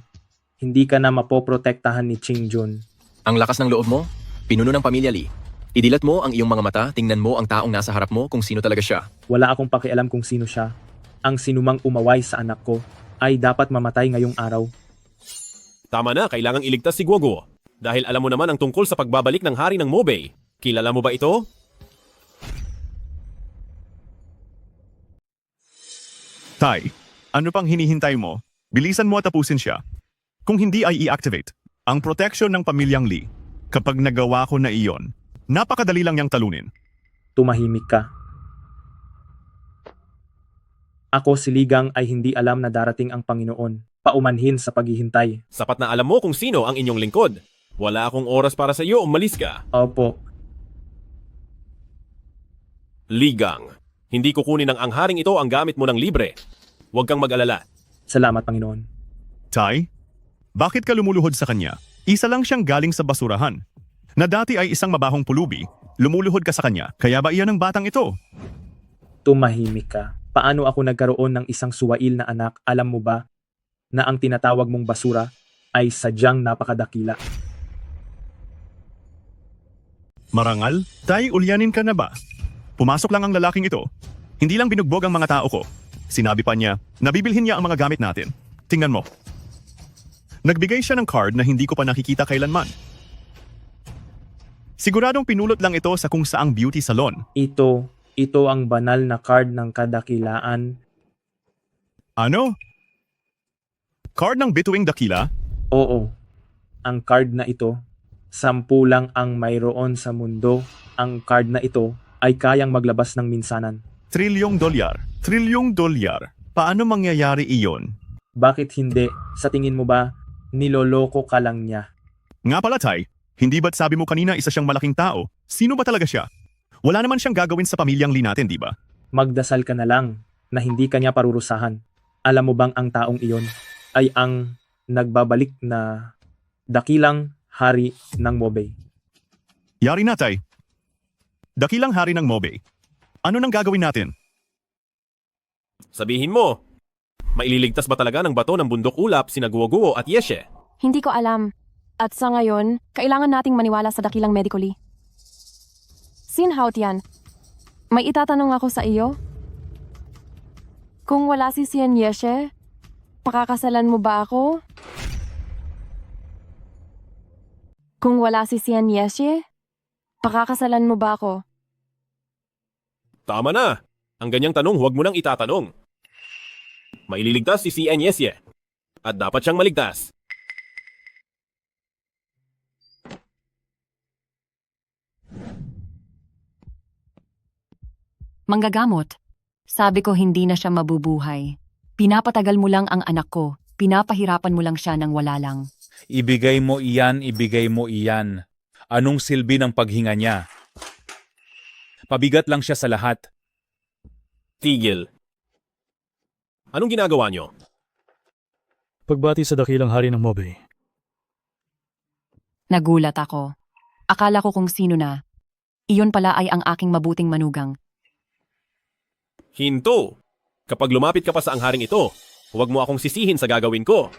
Hindi ka na mapoprotektahan ni Qingjun. Ang lakas ng loob mo? Pinuno ng pamilya Lee. Idilat mo ang iyong mga mata, tingnan mo ang taong nasa harap mo kung sino talaga siya. Wala akong pakialam kung sino siya. Ang sinumang umaway sa anak ko ay dapat mamatay ngayong araw. Tama na, kailangang iligtas si Guoguo. Dahil alam mo naman ang tungkol sa pagbabalik ng hari ng Mobay. Kilala mo ba ito? Tai, ano pang hinihintay mo? Bilisan mo at tapusin siya. Kung hindi ay i-activate ang protection ng pamilyang Lee. Kapag nagawa ko na iyon, napakadali lang niyang talunin. Tumahimik ka. Ako si Ligang ay hindi alam na darating ang Panginoon. Paumanhin sa paghihintay. Sapat na alam mo kung sino ang inyong lingkod. Wala akong oras para sa iyo, umalis ka. Opo. Ligang, hindi kukunin ng angharing ito ang gamit mo ng libre. Huwag kang mag-alala. Salamat, Panginoon. Tai, bakit ka lumuluhod sa kanya? Isa lang siyang galing sa basurahan. Na dati ay isang mabahong pulubi, lumuluhod ka sa kanya. Kaya ba iyan ang batang ito? Tumahimik ka. Paano ako nagkaroon ng isang suwail na anak? Alam mo ba na ang tinatawag mong basura ay sadyang napakadakila. Marangal? Tay, ulyanin ka na ba? Pumasok lang ang lalaking ito. Hindi lang binugbog ang mga tao ko. Sinabi pa niya, nabibilhin niya ang mga gamit natin. Tingnan mo. Nagbigay siya ng card na hindi ko pa nakikita kailanman. Siguradong pinulot lang ito sa kung saang beauty salon. Ito ang banal na card ng kadakilaan. Ano? Card ng bituing dakila? Oo. Ang card na ito, 10 lang ang mayroon sa mundo. Ang card na ito ay kayang maglabas ng minsanan. $1 trillion. $1 trillion. Paano mangyayari iyon? Bakit hindi? Sa tingin mo ba, niloloko ka lang niya? Nga pala, Tay. Hindi ba't sabi mo kanina isa siyang malaking tao? Sino ba talaga siya? Wala naman siyang gagawin sa pamilyang Lee natin, di ba? Magdasal ka na lang na hindi kanya parurusahan. Alam mo bang ang taong iyon ay ang nagbabalik na dakilang hari ng Mobay? Yari na, Tay. Dakilang hari ng Mobay. Ano nang gagawin natin? Sabihin mo, maililigtas ba talaga ng bato ng bundok ulap sina Guo at Yeshe? Hindi ko alam. At sa ngayon, kailangan nating maniwala sa dakilang medically. Sin Haotian, may itatanong ako sa iyo? Kung wala si Sien Yeshe, pakakasalan mo ba ako? Kung wala si Sien Yeshe, pakakasalan mo ba ako? Tama na! Ang ganyang tanong huwag mo nang itatanong. Maililigtas si Sien Yesye. At dapat siyang maligtas. Manggagamot. Sabi ko hindi na siya mabubuhay. Pinapatagal mo lang ang anak ko. Pinapahirapan mo lang siya ng wala lang. Ibigay mo iyan, ibigay mo iyan. Anong silbi ng paghinga niya? Pabigat lang siya sa lahat. Tigil. Anong ginagawa niyo? Pagbati sa dakilang hari ng Mobay. Nagulat ako. Akala ko kung sino na. Iyon pala ay ang aking mabuting manugang. Hinto! Kapag lumapit ka pa sa ang haring ito, huwag mo akong sisihin sa gagawin ko.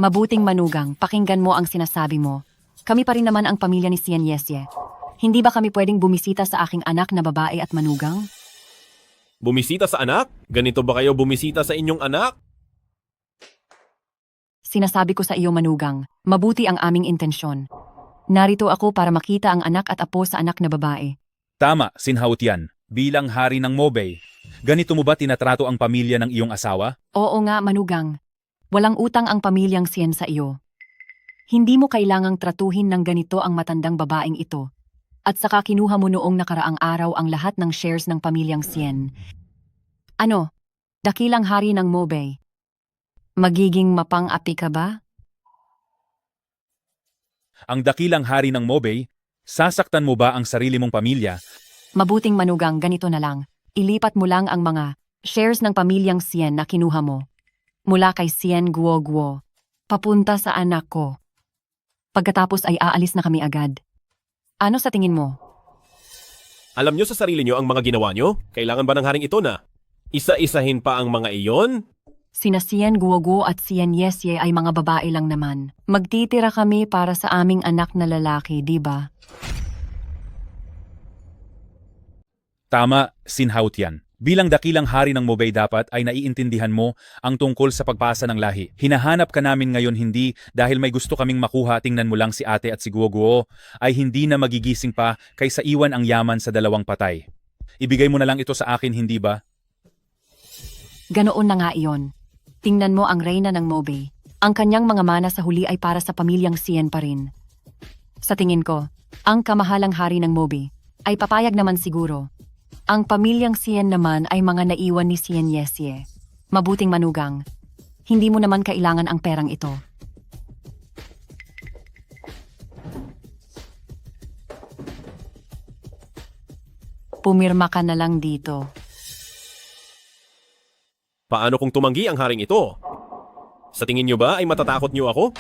Mabuting manugang, pakinggan mo ang sinasabi mo. Kami pa rin naman ang pamilya ni Sien Yesye. Hindi ba kami pwedeng bumisita sa aking anak na babae at manugang? Bumisita sa anak? Ganito ba kayo bumisita sa inyong anak? Sinasabi ko sa iyo manugang, mabuti ang aming intensyon. Narito ako para makita ang anak at apo sa anak na babae. Tama, Sin Haotian. Bilang hari ng Mobay, ganito mo ba tinatrato ang pamilya ng iyong asawa? Oo nga manugang. Walang utang ang pamilyang Sien sa iyo. Hindi mo kailangang tratuhin ng ganito ang matandang babaeng ito. At saka kinuha mo noong nakaraang araw ang lahat ng shares ng pamilyang Sien. Ano? Dakilang hari ng Mobay. Magiging mapang-api ka ba? Ang dakilang hari ng Mobay, sasaktan mo ba ang sarili mong pamilya? Mabuting manugang, ganito na lang. Ilipat mo lang ang mga shares ng pamilyang Sien na kinuha mo. Mula kay Sien Guo, papunta sa anak ko. Pagkatapos ay aalis na kami agad. Ano sa tingin mo? Alam nyo sa sarili nyo ang mga ginawa nyo? Kailangan ba ng haring ito na isa-isahin pa ang mga iyon? Sina Sien Guo at Sien Yesye ay mga babae lang naman. Magtitira kami para sa aming anak na lalaki, di ba? Tama, Sin Haotian. Bilang dakilang hari ng Mobay dapat ay naiintindihan mo ang tungkol sa pagpasa ng lahi. Hinahanap ka namin ngayon hindi dahil may gusto kaming makuha, tingnan mo lang si ate at si Guo ay hindi na magigising pa kaysa iwan ang yaman sa dalawang patay. Ibigay mo na lang ito sa akin, hindi ba? Ganoon na nga iyon. Tingnan mo ang reyna ng Mobay. Ang kanyang mga mana sa huli ay para sa pamilyang Sien pa rin. Sa tingin ko, ang kamahalang hari ng Mobay ay papayag naman siguro. Ang pamilyang Sien naman ay mga naiwan ni Sien Yesye. Mabuting manugang, hindi mo naman kailangan ang perang ito. Pumirma ka na lang dito. Paano kung tumanggi ang haring ito? Sa tingin nyo ba ay matatakot nyo ako?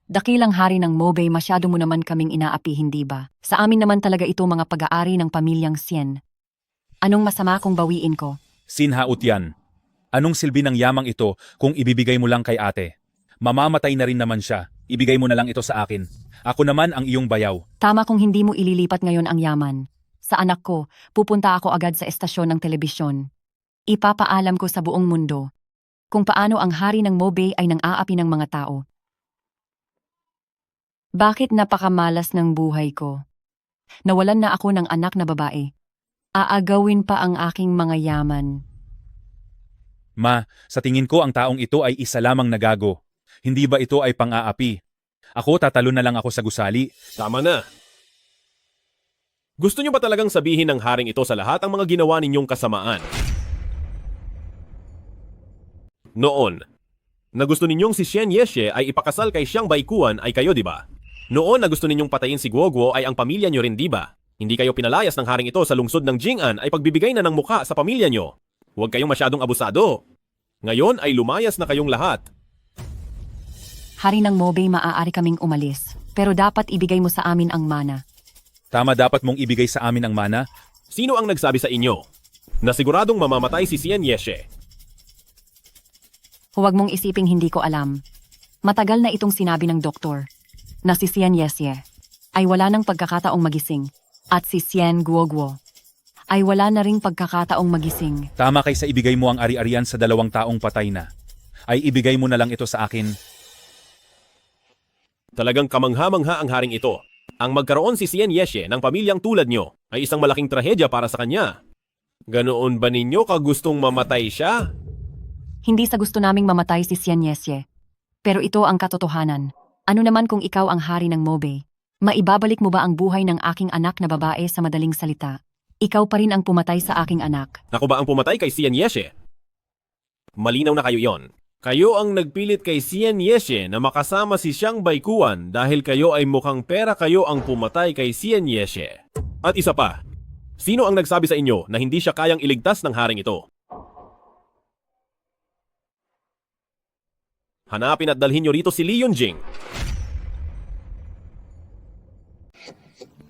Dakilang hari ng Mobay, masyado mo naman kaming inaapi, hindi ba? Sa amin naman talaga ito mga pag-aari ng pamilyang Sien. Anong masama kung bawiin ko? Sin Haotian, Anong silbi ng yamang ito kung ibibigay mo lang kay ate? Mamamatay na rin naman siya. Ibigay mo na lang ito sa akin. Ako naman ang iyong bayaw. Tama kung hindi mo ililipat ngayon ang yaman. Sa anak ko, pupunta ako agad sa estasyon ng telebisyon. Ipapaalam ko sa buong mundo kung paano ang hari ng Mobay ay nang-aapi ng mga tao. Bakit napakamalas ng buhay ko? Nawalan na ako ng anak na babae. Aagawin pa ang aking mga yaman. Ma, sa tingin ko ang taong ito ay isa lamang nagago. Hindi ba ito ay pang-aapi? Ako tatalo na lang ako sa gusali. Tama na. Gusto niyo ba talagang sabihin ng haring ito sa lahat ang mga ginawa ninyong kasamaan? Noon, na gusto ninyong si Xian Yeshe ay ipakasal kay Xiang Baikuan ay kayo, di ba? Noon na gusto ninyong patayin si Guoguo ay ang pamilya nyo rin, di ba? Hindi kayo pinalayas ng haring ito sa lungsod ng Jing'an ay pagbibigay na ng mukha sa pamilya nyo. Huwag kayong masyadong abusado. Ngayon ay lumayas na kayong lahat. Hari ng Mobay, maaari kaming umalis. Pero dapat ibigay mo sa amin ang mana. Tama, dapat mong ibigay sa amin ang mana. Sino ang nagsabi sa inyo na siguradong mamamatay si Xian Yeshe? Huwag mong isiping hindi ko alam. Matagal na itong sinabi ng doktor na si Xian Yesye ay wala ng pagkakataong magising at si Xian Guoguo ay wala na ring pagkakataong magising. Tama, kaysa ibigay mo ang ari-arian sa 2 taong patay na, ay ibigay mo na lang ito sa akin. Talagang kamangha-mangha ang haring ito. Ang magkaroon si Xian Yeshe ng pamilyang tulad nyo ay isang malaking trahedya para sa kanya. Ganoon ba ninyo kagustong mamatay siya? Hindi sa gusto naming mamatay si Xian Yesye. Pero ito ang katotohanan. Ano naman kung ikaw ang hari ng Mobay? Maibabalik mo ba ang buhay ng aking anak na babae sa madaling salita? Ikaw pa rin ang pumatay sa aking anak. Ako ba ang pumatay kay Xian Yeshe? Malinaw na kayo yon. Kayo ang nagpilit kay Xian Yeshe na makasama si Xiang Baikuan dahil kayo ay mukhang pera kayo ang pumatay kay Xian Yeshe. At isa pa, sino ang nagsabi sa inyo na hindi siya kayang iligtas ng haring ito? Hanapin at dalhin nyo rito si Li Yunjing.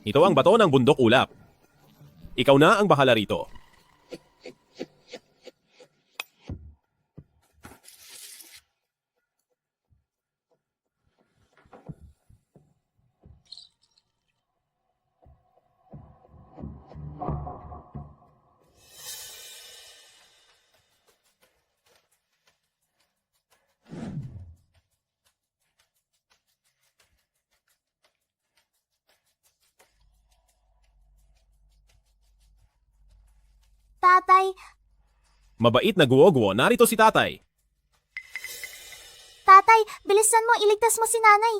Ito ang bato ng bundok ulap. Ikaw na ang bahala rito. Tatay, Mabait na Guoguo, narito si tatay. tatay, bilisan mo, iligtas mo si nanay.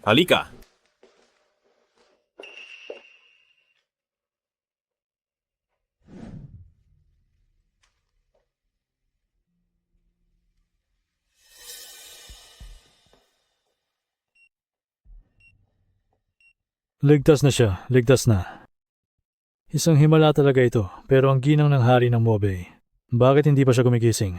Halika. Ligtas na siya, ligtas na. Isang himala talaga ito, pero ang ginang ng hari ng Mobay. Bakit hindi pa siya gumigising?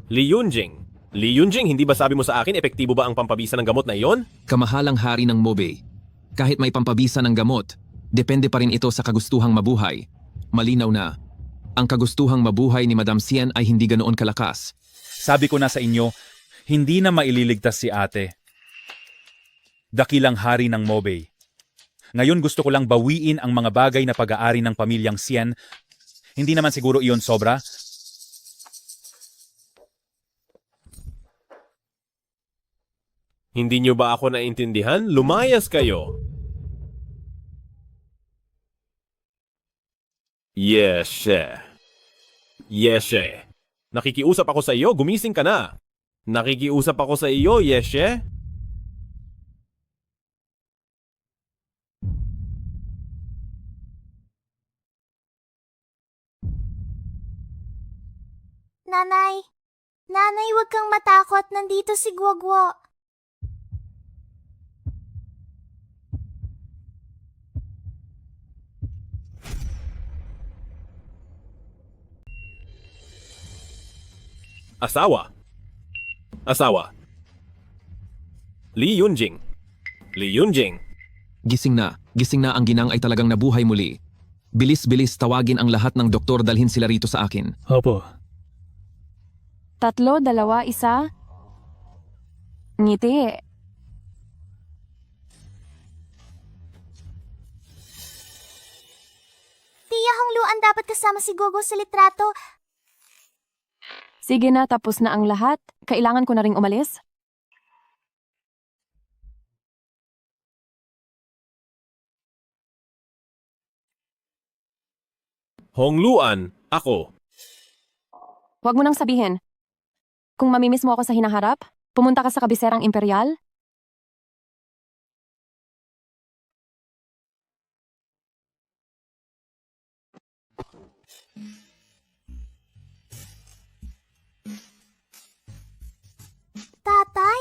Li Yunjing. Li Yunjing, hindi ba sabi mo sa akin epektibo ba ang pampabisa ng gamot na iyon? Kamahalang hari ng Mobay. Kahit may pampabisa ng gamot, depende pa rin ito sa kagustuhang mabuhay. Malinaw na, ang kagustuhang mabuhay ni Madam Xian ay hindi ganoon kalakas. Sabi ko na sa inyo, hindi na maililigtas si ate. Dakilang hari ng Mobay. Ngayon gusto ko lang bawiin ang mga bagay na pag-aari ng pamilyang Xian. Hindi naman siguro iyon sobra. Hindi nyo ba ako naintindihan? Lumayas kayo. Yeshe. Yeshe. Nakikiusap ako sa iyo, gumising ka na. Nakikiusap ako sa iyo, Yeshe. Nanay, nanay, huwag kang matakot, nandito si Guoguo. Asawa. Asawa, Li Yunjing. Li Yunjing. Gising na ang ginang ay talagang nabuhay muli. Bilis-bilis tawagin ang lahat ng doktor dalhin sila rito sa akin. Opo. 3, 2, 1. Ngiti. Tiya Hongluan, dapat kasama si Gogo sa litrato. Sige na, tapos na ang lahat. Kailangan ko na ring umalis. Hongluan, ako. Huwag mo nang sabihin. Kung mamimiss mo ako sa hinaharap, pumunta ka sa kabiserang imperial. Tatay?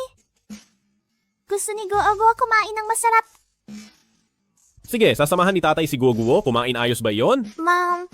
Gusto ni Gogo kumain ng masarap. Sige, sasamahan ni tatay si Guoguo. Kumain ayos ba yon? Ma'am,